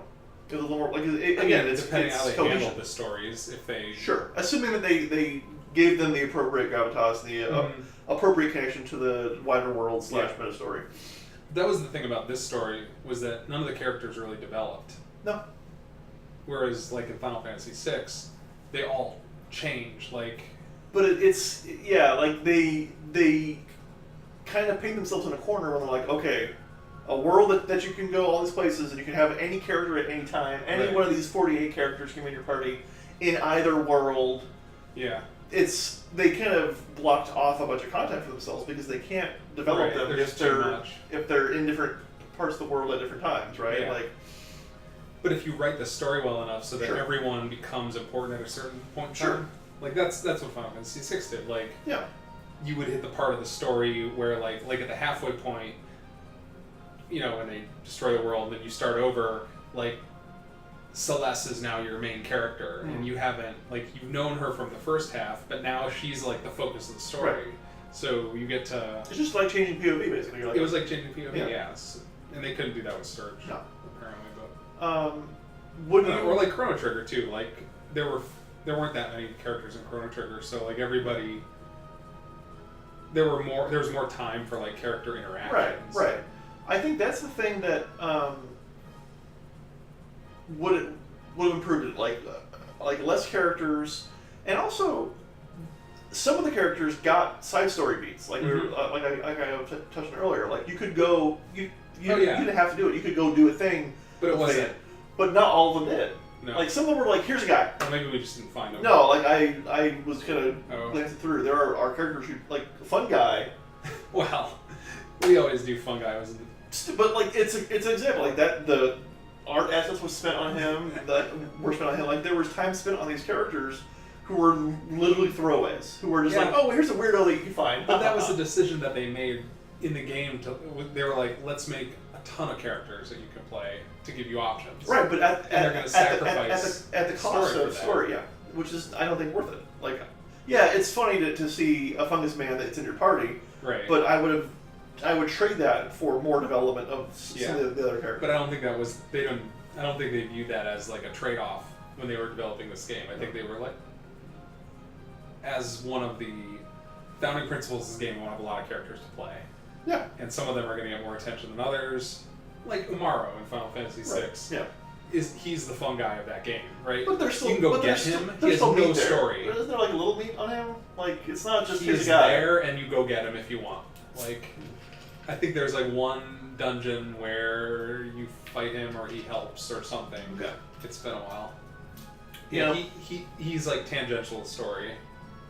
it was a little more like it's depending it's how they cohesion. handle the stories. If they assuming that they gave them the appropriate gravitas, the appropriate connection to the wider world / meta story. That was the thing about this story, was that none of the characters really developed. No. Whereas, like in Final Fantasy VI, they all change. Like, but it's like they kind of paint themselves in a corner when they're like, okay, a world that you can go all these places and you can have any character at any time. Any one of these 48 characters can be in your party in either world. Yeah. They kind of blocked off a bunch of content for themselves because they can't develop them if they're in different parts of the world at different times, right? Yeah. Like, but if you write the story well enough so that everyone becomes important at a certain point in time, like that's what Final Fantasy VI did. Like, you would hit the part of the story where like at the halfway point, you know, when they destroy the world, then you start over. Like, Celeste is now your main character, and you haven't, like, you've known her from the first half, but now she's like the focus of the story. Right. So you get to. It's just like changing POV, basically. It was like changing POV, yes. And they couldn't do that with Surge, apparently. But or like Chrono Trigger too. Like there weren't that many characters in Chrono Trigger, so like everybody. There was more time for like character interactions. Right. I think that's the thing that would have improved it, like less characters, and also some of the characters got side story beats. Like we were, like I touched on earlier. Like you could go, you didn't have to do it. You could go do a thing, but it wasn't. But not all of them did. No. Like some of them were like, here's a guy. Or maybe we just didn't find them. No, like I was kind of glancing through. There are characters who like Fun Guy. Well, we always do Fun Guy, wasn't it? But like it's an example like that. The art assets was spent on him. That were spent on him. Like there was time spent on these characters who were literally throwaways. Who were just like, oh, here's a weirdo that you can find. But that was a decision that they made in the game. They were like, let's make a ton of characters that you can play to give you options. Right, but they're going to sacrifice at the cost of story, which is I don't think worth it. Like, yeah, it's funny to see a fungus man that's in your party. Right. But I would trade that for more development of some of the other characters. But I don't think that was I don't think they viewed that as like a trade-off when they were developing this game. I think they were like, as one of the founding principles of this game, we want to have a lot of characters to play. Yeah. And some of them are going to get more attention than others. Like Umaro in Final Fantasy VI. Yeah. He's the fun guy of that game, right? But there's still, you can go get him. He has no story. Isn't there like a little meat on him? Like it's not just his guy. He's there, and you go get him if you want. Like I think there's like one dungeon where you fight him or he helps or something. Okay. It's been a while. Yeah. He's like tangential to the story.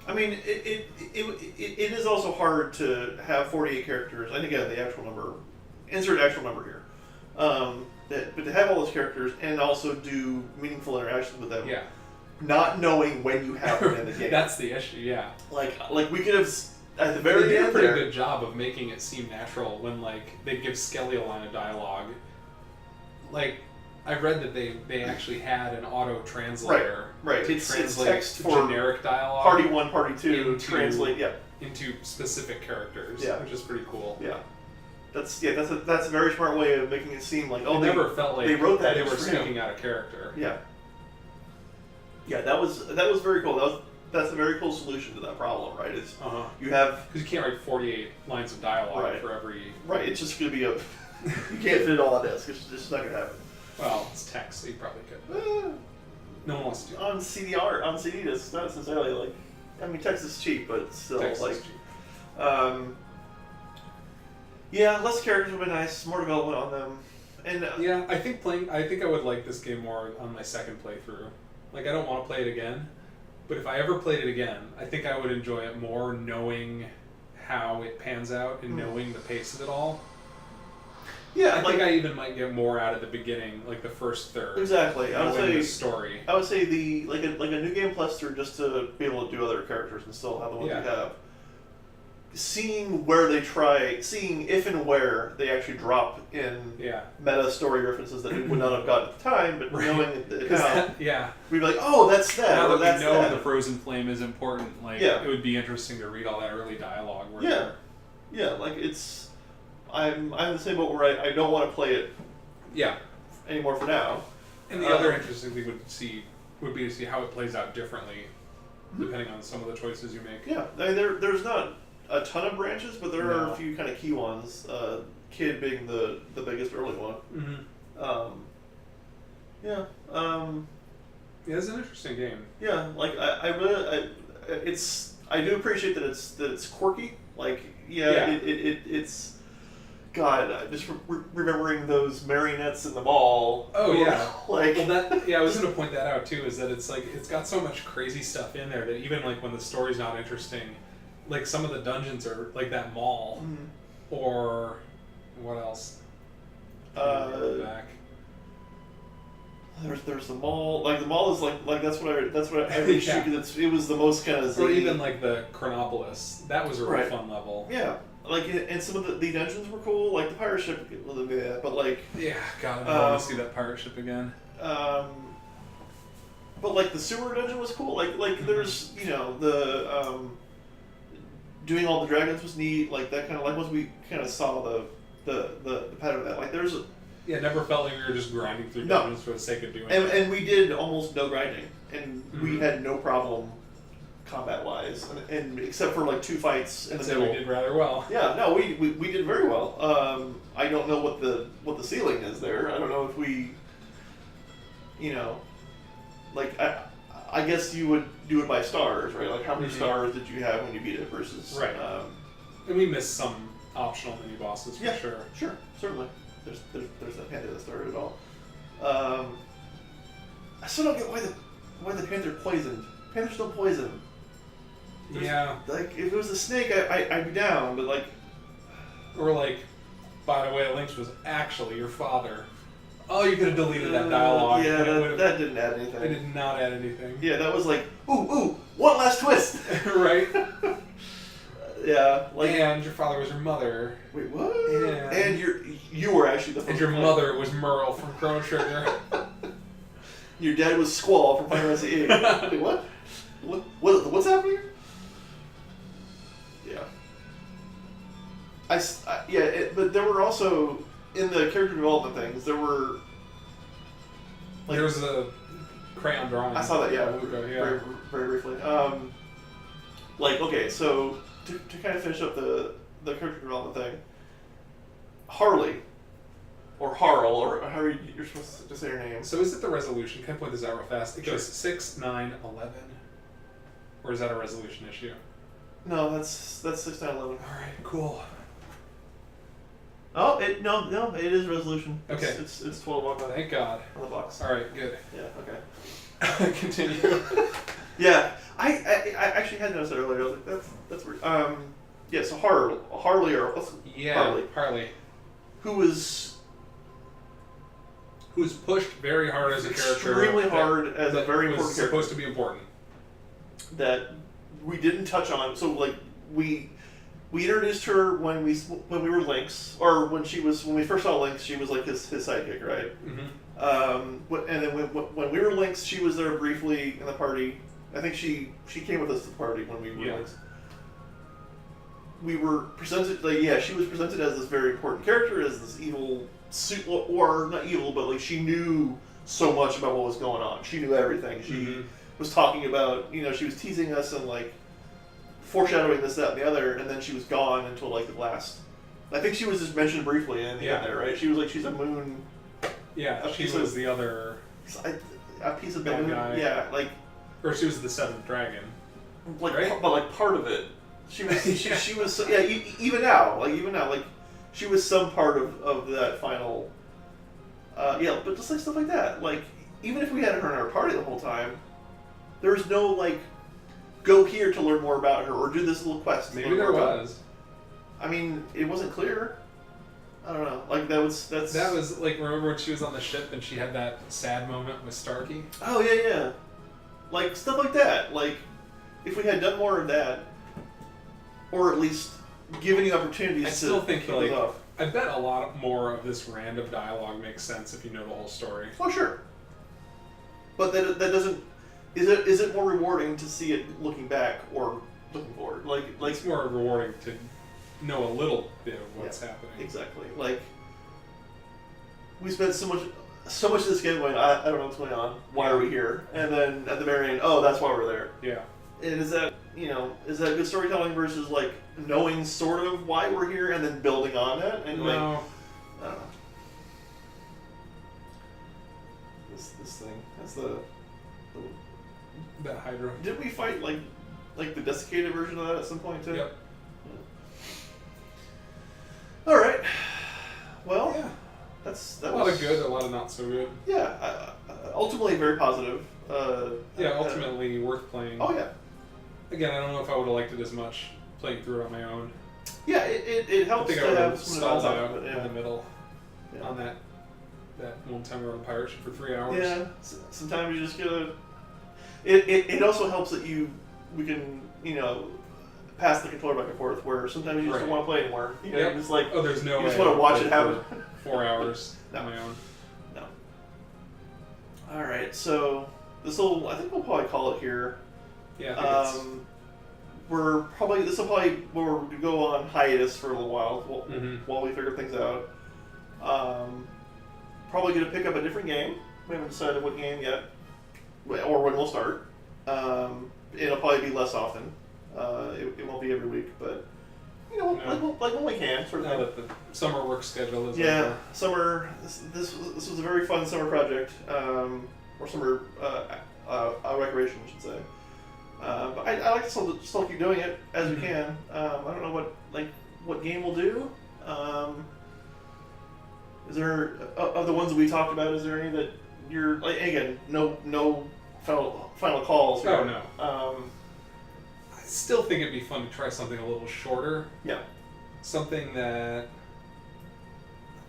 I mean, it is also hard to have 48 characters. I think the actual number, insert actual number here. But to have all those characters and also do meaningful interactions with them. Yeah. Not knowing when you have them in the game. That's the issue. Yeah. Like we could have at the very they did end a pretty there. good job of making it seem natural when like they give Skelly a line of dialogue. Like I read that they actually had an auto translator Right. to It's translate text for generic dialogue. Party 1, Party 2, into- translate. Yeah. into specific characters, Yeah. which is pretty cool. Yeah. That's a very smart way of making it seem like It never felt like they wrote that they were just for him. speaking out of character. Yeah. Yeah, that was very cool. That's a very cool solution to that problem, right? Is you have Because you can't write 48 lines of dialogue Right. for every. right. It's just gonna be a you can't fit it all on disk. It's just not gonna happen. Well, it's text, so you probably could. Eh, No one wants to do on CDR on CD discs, not necessarily like. I mean, text is cheap, but it's still text. like. Is cheap. Yeah, less characters would be nice. More development on them, and Yeah, I think I would like this game more on my second playthrough. Like, I don't want to play it again, but if I ever played it again, I think I would enjoy it more knowing how it pans out and knowing the pace of it all. yeah, I like think I even might get more out of the beginning, like the first third. exactly. I would Knowing the say story. I would say the like a new game plus through just to be able to do other characters and still have the ones Yeah. you have. Seeing where they try, seeing if and where they actually drop in Yeah. meta story references that we would not have got at the time, but Right. knowing it 'Cause now, that- yeah. we'd be like, oh, that's that, Now or that that's we know that. the frozen flame is important, like Yeah. it would be interesting to read all that early dialogue. Where Yeah. they're- Yeah, like it's, I'm the same boat where I don't want to play it Yeah. anymore for now. And the other interesting thing would be to see how it plays out differently, depending on some of the choices you make. Yeah, I mean there's not a ton of branches, but there are No. a few kind of key ones. Kid being the biggest early one. Mm-hmm. Yeah. Yeah, it's an interesting game. Yeah. Like I really, I do appreciate that it's quirky. Like Yeah. it's. God, just remembering those marionettes in the mall. Oh yeah. Like Well, I was going to point that out too. Is that it's like it's got so much crazy stuff in there that even like when the story's not interesting, like some of the dungeons are like that mall, or what else? Back. There's the mall. Like the mall is like that's what I reached Yeah. because it was the most kind of Or even like the Chronopolis. That was a real Right. fun level. yeah. Like and some of the dungeons were cool. Like the pirate ship, but like Yeah, God, I want to see that pirate ship again. but like the sewer dungeon was cool. Like there's the doing all the dragons was neat. Like that kind of like once we kind of saw the pattern of that. Like there's Yeah, it never felt like we were just grinding through No. dungeons for the sake of doing and, it. and we did almost no grinding, and we Mhm. had no problem combat wise, and except for like 2 fights in I'd the say middle. we did rather well. Yeah, no, we did very well. I don't know what the ceiling is there. I don't know if we, like I guess you would do it by stars, right? Like how many Mhm. stars did you have when you beat it versus Right. And we missed some optional mini bosses for Yeah. sure. Sure, certainly. There's that panther that started it all. I still don't get why the panther poisoned. Panthers don't poison. Yeah. Like if it was a snake, I'd be down, but like. Or like, by the way, Lynx was actually your father. Oh, you could have deleted that dialogue. Yeah, and it that would've- didn't add anything. It did not add anything. Yeah, that was like, ooh, one last twist. Right? Yeah, like. And your father was your mother. Wait, what? Yeah. And you were actually the first. And your player. mother was Merle from Chrono Trigger. Your dad was Squall from Final Fantasy VIII. Wait, what? What's happening? Yeah. But there were also in the character development things. There were. There was a crayon drawing. I saw that. Yeah, Luca, yeah. very, very briefly. Okay, so to kind of finish up the character development thing, Harley, or Harl, or however you're supposed to say her name. So is it the resolution? Can I point this out real fast? It Sure. goes 6, 9, 11. Or is that a resolution issue? No, that's 6, 9, 11. Alright, cool. Oh, no, it is resolution. Okay. It's 12 on Thank God. the box. All right, good. Yeah. Okay. Continue. Yeah. I actually had noticed that earlier. I was like, that's weird. Yeah. So Harley Harley. Who's pushed very hard as a character. Extremely hard as a very important character. Supposed to be important. That we didn't touch on. So like we introduced her when we were Lynx, or when we first saw Lynx, she was like his sidekick, right? Mm-hmm. And then when we were Lynx, she was there briefly in the party. I think she came with us to the party when we were Lynx. We were presented she was presented as this very important character, as this evil or not evil, but like she knew so much about what was going on. She knew everything. She was talking about, she was teasing us and like foreshadowing this, that, and the other, and then she was gone until like the last. I think she was just mentioned briefly in the end there, right? She was like, she's a moon. Yeah, she was the other. A piece of bad moon. guy. Yeah, like. Or she was the seventh dragon. Like, right? But like part of it, she was. She was. Yeah, even now, like she was some part of that final. But just like stuff like that, like even if we had her in our party the whole time, there was no like. Go here to learn more about her, or do this little quest. Maybe there was. I mean, it wasn't clear. I don't know. Like that was like, remember when she was on the ship and she had that sad moment with Starkey? Oh yeah. Like stuff like that. Like if we had done more of that, or at least given you opportunities. I still think like off. I bet a lot more of this random dialogue makes sense if you know the whole story. Oh sure. But that doesn't. Is it more rewarding to see it looking back or looking forward? Like it's more rewarding to know a little bit of what's happening. Exactly. Like we spent so much of this game going, I don't know what's going on. Why are we here? And then at the very end, oh, that's why we're there. Yeah. And is that good storytelling versus like knowing sort of why we're here and then building on that? And no. Like, I don't know. This thing. That's the that Hydra. Didn't we fight like the desiccated version of that at some point too? Yep. Yeah. All right. Well, yeah. That a lot of good, a lot of not so good. Yeah. Ultimately, very positive. Ultimately worth playing. Oh yeah. Again, I don't know if I would have liked it as much playing through it on my own. Yeah, it helps I think to I would have have some stalled of out in the middle on that one time we were on the pirate ship for 3 hours. Yeah. Sometimes you just gotta. It also helps that we can pass the controller back and forth. Where sometimes you just don't want to play anymore. You just like there's no. You just want to watch it happen. 4 hours on my own. No. All right, so I think we'll probably call it here. Yeah. I think this will probably we're gonna go on hiatus for a little while while we figure things out. Probably gonna pick up a different game. We haven't decided what game yet, or when we'll start. It'll probably be less often. It won't be every week, but like when we can. Sort of now that the summer work schedule is over. Summer. This was a very fun summer project, or summer recreation, I should say. But I like to still keep doing it as we can. I don't know what game we'll do. Is there of the ones that we talked about? Is there any that you're like? Again, no final calls. Here. Oh no. I still think it'd be fun to try something a little shorter. Yeah. Something that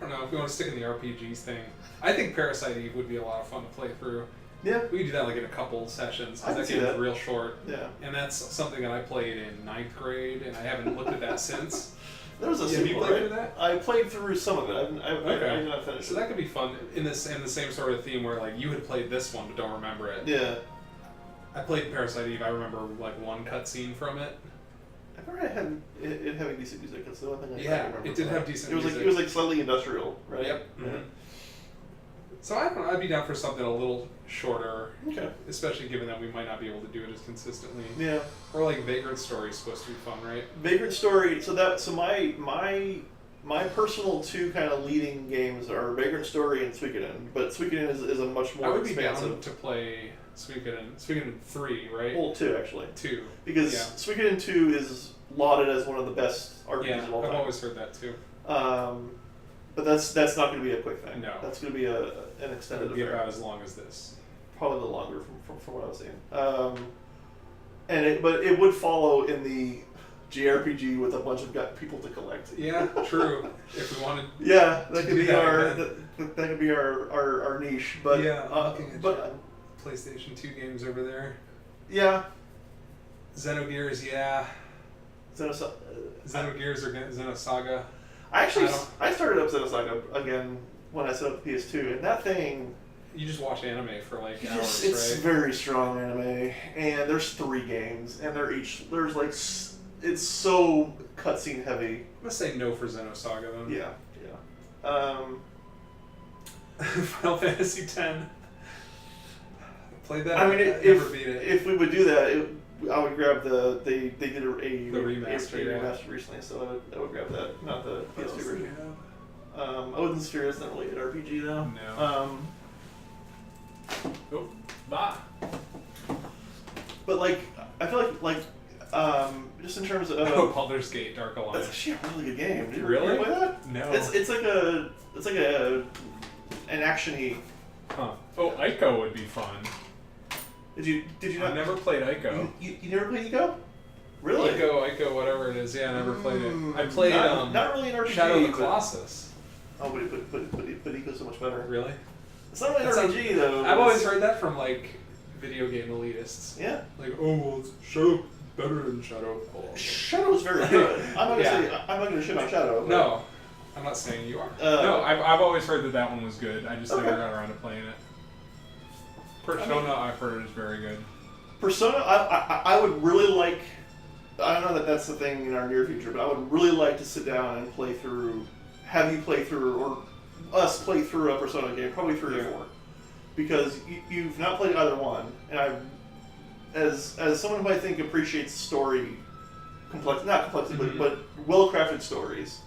I don't know if we want to stick in the RPGs thing. I think Parasite Eve would be a lot of fun to play through. Yeah. We could do that like in a couple sessions because that game is real short. Yeah. And that's something that I played in 9th grade, and I haven't looked at that since. There was a sequel, have you played through that? I played through some of it. I did not finish it. So that could be fun in the same sort of theme where like you had played this one but don't remember it. Yeah. I played Parasite Eve. I remember like one cutscene from it. I remember it having decent music. That's the one thing I remember. It did have decent music. It was like slightly industrial, right? Yep. Mm-hmm. So I'd be down for something a little shorter. Okay. Especially given that we might not be able to do it as consistently. Yeah. Or like Vagrant Story is supposed to be fun, right? Vagrant Story. So my personal two kind of leading games are Vagrant Story and Suikoden, but Suikoden is a much more I would expansive. be down to play Suikoden 3, right? Well, 2 actually. 2. Because Suikoden 2 is lauded as one of the best RPGs of all time. I've always heard that too. But that's not going to be a quick thing. No. That's going to be an extended It'll be affair. about as long as this. Probably a little longer from what I was seeing. But it would follow in the JRPG with a bunch of people to collect. Yeah, true. If we wanted. Yeah, that could do be that our again. that could be our niche. But Yeah, I'm looking at but your PlayStation 2 games over there. yeah, Xenogears, yeah. Xenosaga. Xenogears or Xenosaga. I started up Xenosaga again when I set up the PS2, and that thing. You just watch anime for like hours, It's right? very strong anime, and there's 3 games, and there's like it's so cutscene heavy. I'm gonna say no for Xenosaga then. Yeah. Final Fantasy X. Played that. I mean, never beat it. if we would do that, I would grab they did a remaster, yeah. remaster recently, so I would grab that, not the What else PS2 do we version. have? Odin's Sphere is not really an RPG though. No. Oh, bye. But like, I feel like just in terms of Oh, Baldur's Gate Dark that's Alliance. actually a really good game. Did you Really? ever play that? No. It's like an actiony. Huh. Oh, Ico would be fun. Did you I've not? never played Ico. You never played Eco? Really? Ico, whatever it is. Yeah, I never played it. I played not really an RPG. Shadow of the but- Colossus. Oh, but Eco's so much better. Really? It's not really an That sounds- RPG though. I've always heard that from like video game elitists. Yeah. Like, oh, well, Shadow better than Shadow of the Colossus. Shadow is very good. I'm not gonna Yeah. say I'm not gonna shit on Shadow. But No, I'm not saying you are. Uh, No, I've always heard that one was good. I just Okay. never got around to playing it. Persona, I've heard is very good. Persona, I would really like. I don't know that that's the thing in our near future, but I would really like to sit down and play through. Have you play through, or us play through a Persona game, probably 3 or 4, because you've not played either one, and as someone who I think appreciates story, not complexity, Mhm. but well-crafted stories.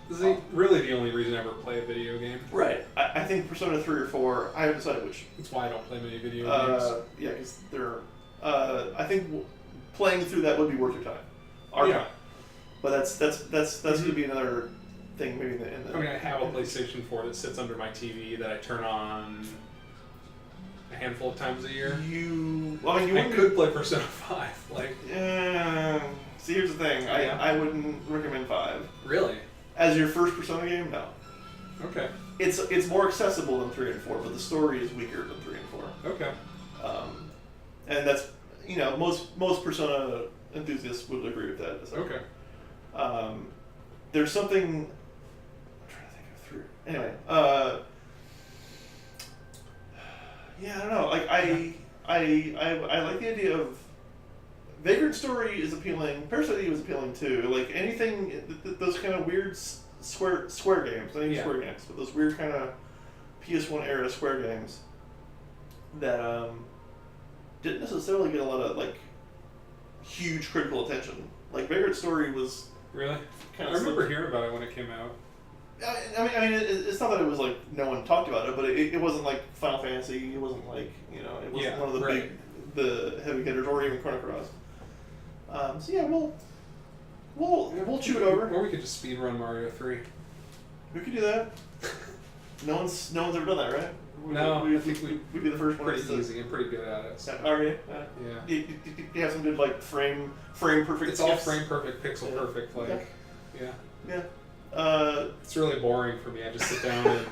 This is really the only reason I ever play a video game. Right. I think Persona 3 or 4. I haven't decided which. That's why I don't play many video games. Yeah, because they're. I think playing through that would be worth your time. Our Yeah. time. But that's Mhm. gonna be another thing maybe in the. I mean, I have a PlayStation 4 that sits under my TV that I turn on a handful of times a year. You I wouldn't. could play Persona 5. Like, See, here's the thing. Yeah. I wouldn't recommend 5 really? as your first Persona game. No. Okay. It's more accessible than 3 and 4, but the story is weaker than 3 and 4. Okay. And that's most Persona enthusiasts would agree with that. So. Okay. There's something. I'm trying to think of 3. Anyway, yeah, I don't know. Like I like the idea of Vagrant Story is appealing. Parasite Eve is appealing too. Like anything, those kind of weird square games. Not even Yeah. square games, but those weird kind of PS1 era square games that didn't necessarily get a lot of like huge critical attention. Like Vagrant Story was. Really? Kind I of remember hearing about it when it came out. I mean, it's not that it was like no one talked about it, but it wasn't like Final Fantasy. It wasn't like it wasn't Yeah, one of the right. the heavy hitters, or even Chrono Cross. So yeah, we'll chew it over. Or we could just speed run Mario 3. We could do that. No one's ever done that, right? No, we, I think we'd be the first ones. Pretty easy and pretty good at it. So. Are you? Yeah. You have some good like frame perfect. It's all skips? frame perfect, pixel Yeah. perfect. Like, Okay. yeah. Yeah. It's really boring for me. I just sit down and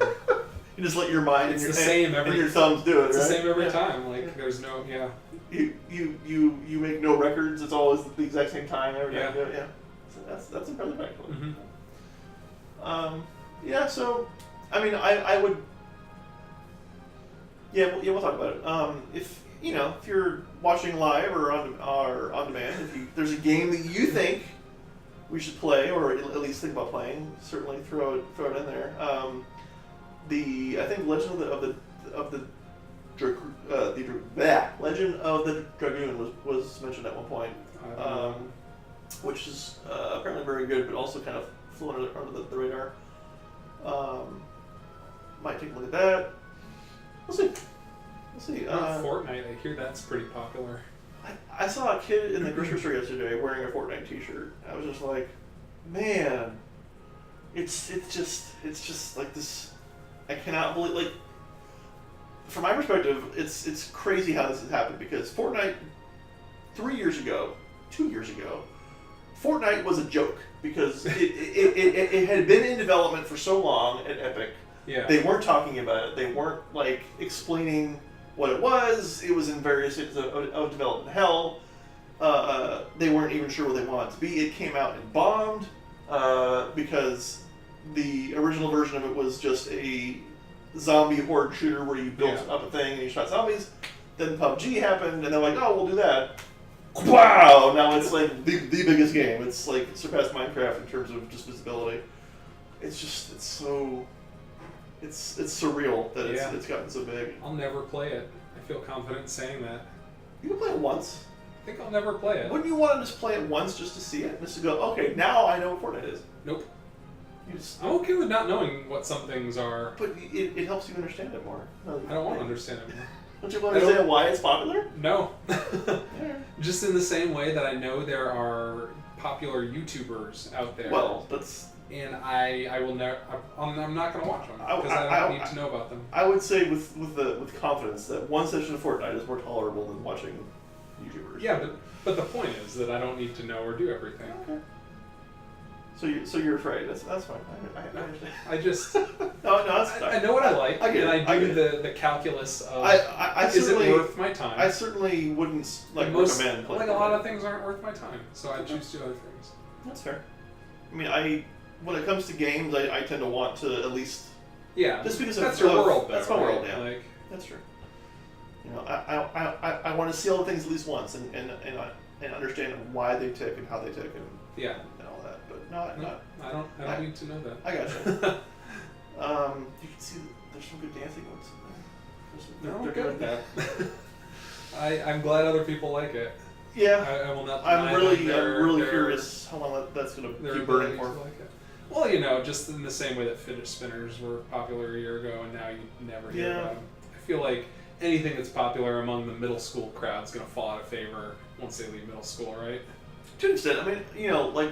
You just let your mind It's and your, the same and, every- and your thumbs do it. it's the right? same every Yeah. time. Like, there's no, yeah. You make no records. It's always the exact same time every time. Yeah. Yeah. So that's incredibly practical. Mm-hmm. Yeah. So, I mean, I would. Yeah, we'll talk about it. If you're watching live or on demand, if there's a game that you think we should play or at least think about playing, certainly throw it in there. I think Legend of the Legend of the Dragoon was mentioned at one point, which is apparently very good, but also kind of flew under the radar. Might take a look at that. We'll see. Fortnite, I hear that's pretty popular. I saw a kid in the grocery store yesterday wearing a Fortnite t-shirt. I was just like, man, It's just like this. I cannot believe, like, from my perspective, it's crazy how this has happened, because Fortnite 2 years ago, Fortnite was a joke because it had been in development for so long at Epic. Yeah. They weren't talking about it. They weren't like explaining what it was. It was in various stages of development hell. They weren't even sure what they wanted it to be. It came out and bombed because the original version of it was just a zombie horde shooter where you built up a thing and you shot zombies. Then PUBG happened, and they're like, "Oh, we'll do that." Wow! Now it's like the biggest game. It's like surpassed Minecraft in terms of just visibility. It's so surreal that it's gotten so big. I'll never play it. I feel confident saying that. You can play it once. I think I'll never play it. Wouldn't you want to just play it once just to see it? Just to go, okay, now I know what Fortnite is. Nope. I'm okay with not knowing what some things are. But it helps you understand it more. I don't want to understand it more. Don't you understand why it's popular? No. Just in the same way that I know there are popular YouTubers out there. Well, that's... And I will never... I'm not going to watch them because I don't need to know about them. I would say with confidence that one session of Fortnite is more tolerable than watching YouTubers. Yeah, but the point is that I don't need to know or do everything. Okay. So you're afraid. That's fine. I understand. I just... no, that's fine. I know what I like, I get and it. I I do get the calculus of is it worth my time? I certainly wouldn't recommend playing. Like a lot of things aren't worth my time, so I choose to do other things. That's fair. I mean, when it comes to games, I tend to want to at least... Yeah, just because that's your world, though. That's my world, yeah. Like, that's true. You know, I want to see all the things at least once and understand why they tick and how they tick and all that. But I don't need to know that. I gotcha. You can see there's some good dancing ones in there. No, I'm good at that. I'm glad other people like it. Yeah. I will not. I'm really curious how long that's going to keep burning for. Like it. Well, just in the same way that fidget spinners were popular a year ago, and now you never hear about them. I feel like anything that's popular among the middle school crowd is going to fall out of favor once they leave middle school, right? To an extent. I mean, like,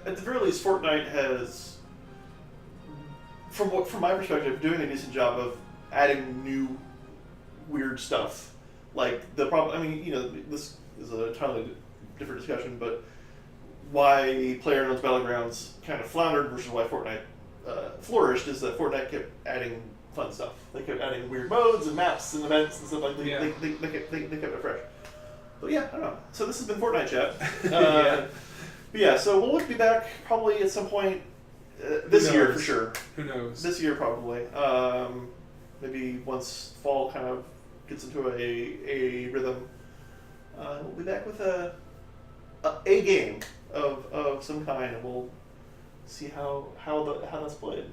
at the very least, Fortnite has, from my perspective, doing a decent job of adding new weird stuff. Like, the problem, I mean, this is a totally different discussion, but why PlayerUnknown's Battlegrounds kind of floundered versus why Fortnite flourished is that Fortnite kept adding fun stuff. They kept adding weird modes and maps and events and stuff like that. They kept it fresh. But yeah, I don't know. So this has been Fortnite Chat. But yeah, so we'll be back probably at some point this year for sure. Who knows? This year probably. Maybe once fall kind of gets into a rhythm. We'll be back with a game of some kind, and we'll see how that's played.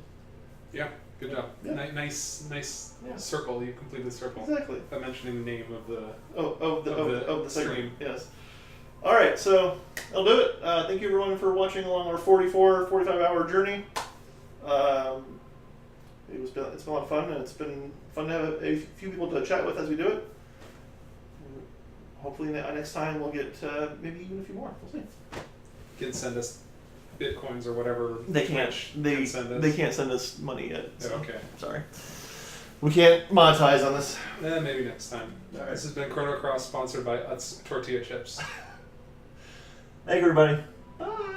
Yeah, good job. Yeah. Nice circle. You completed the circle. Exactly. By mentioning the name of the of the stream. segment. Yes. All right, so that'll do it. Thank you everyone for watching along our 45 hour journey. It's been a lot of fun, and it's been fun to have a few people to chat with as we do it. Hopefully next time we'll get maybe even a few more. We'll see. Can send us bitcoins or whatever. They can't. They can't send us money yet. So. Okay. Sorry. We can't monetize on this. Maybe next time. All right. This has been Chrono Cross, sponsored by Utz Tortilla Chips. Thank you, everybody. Bye.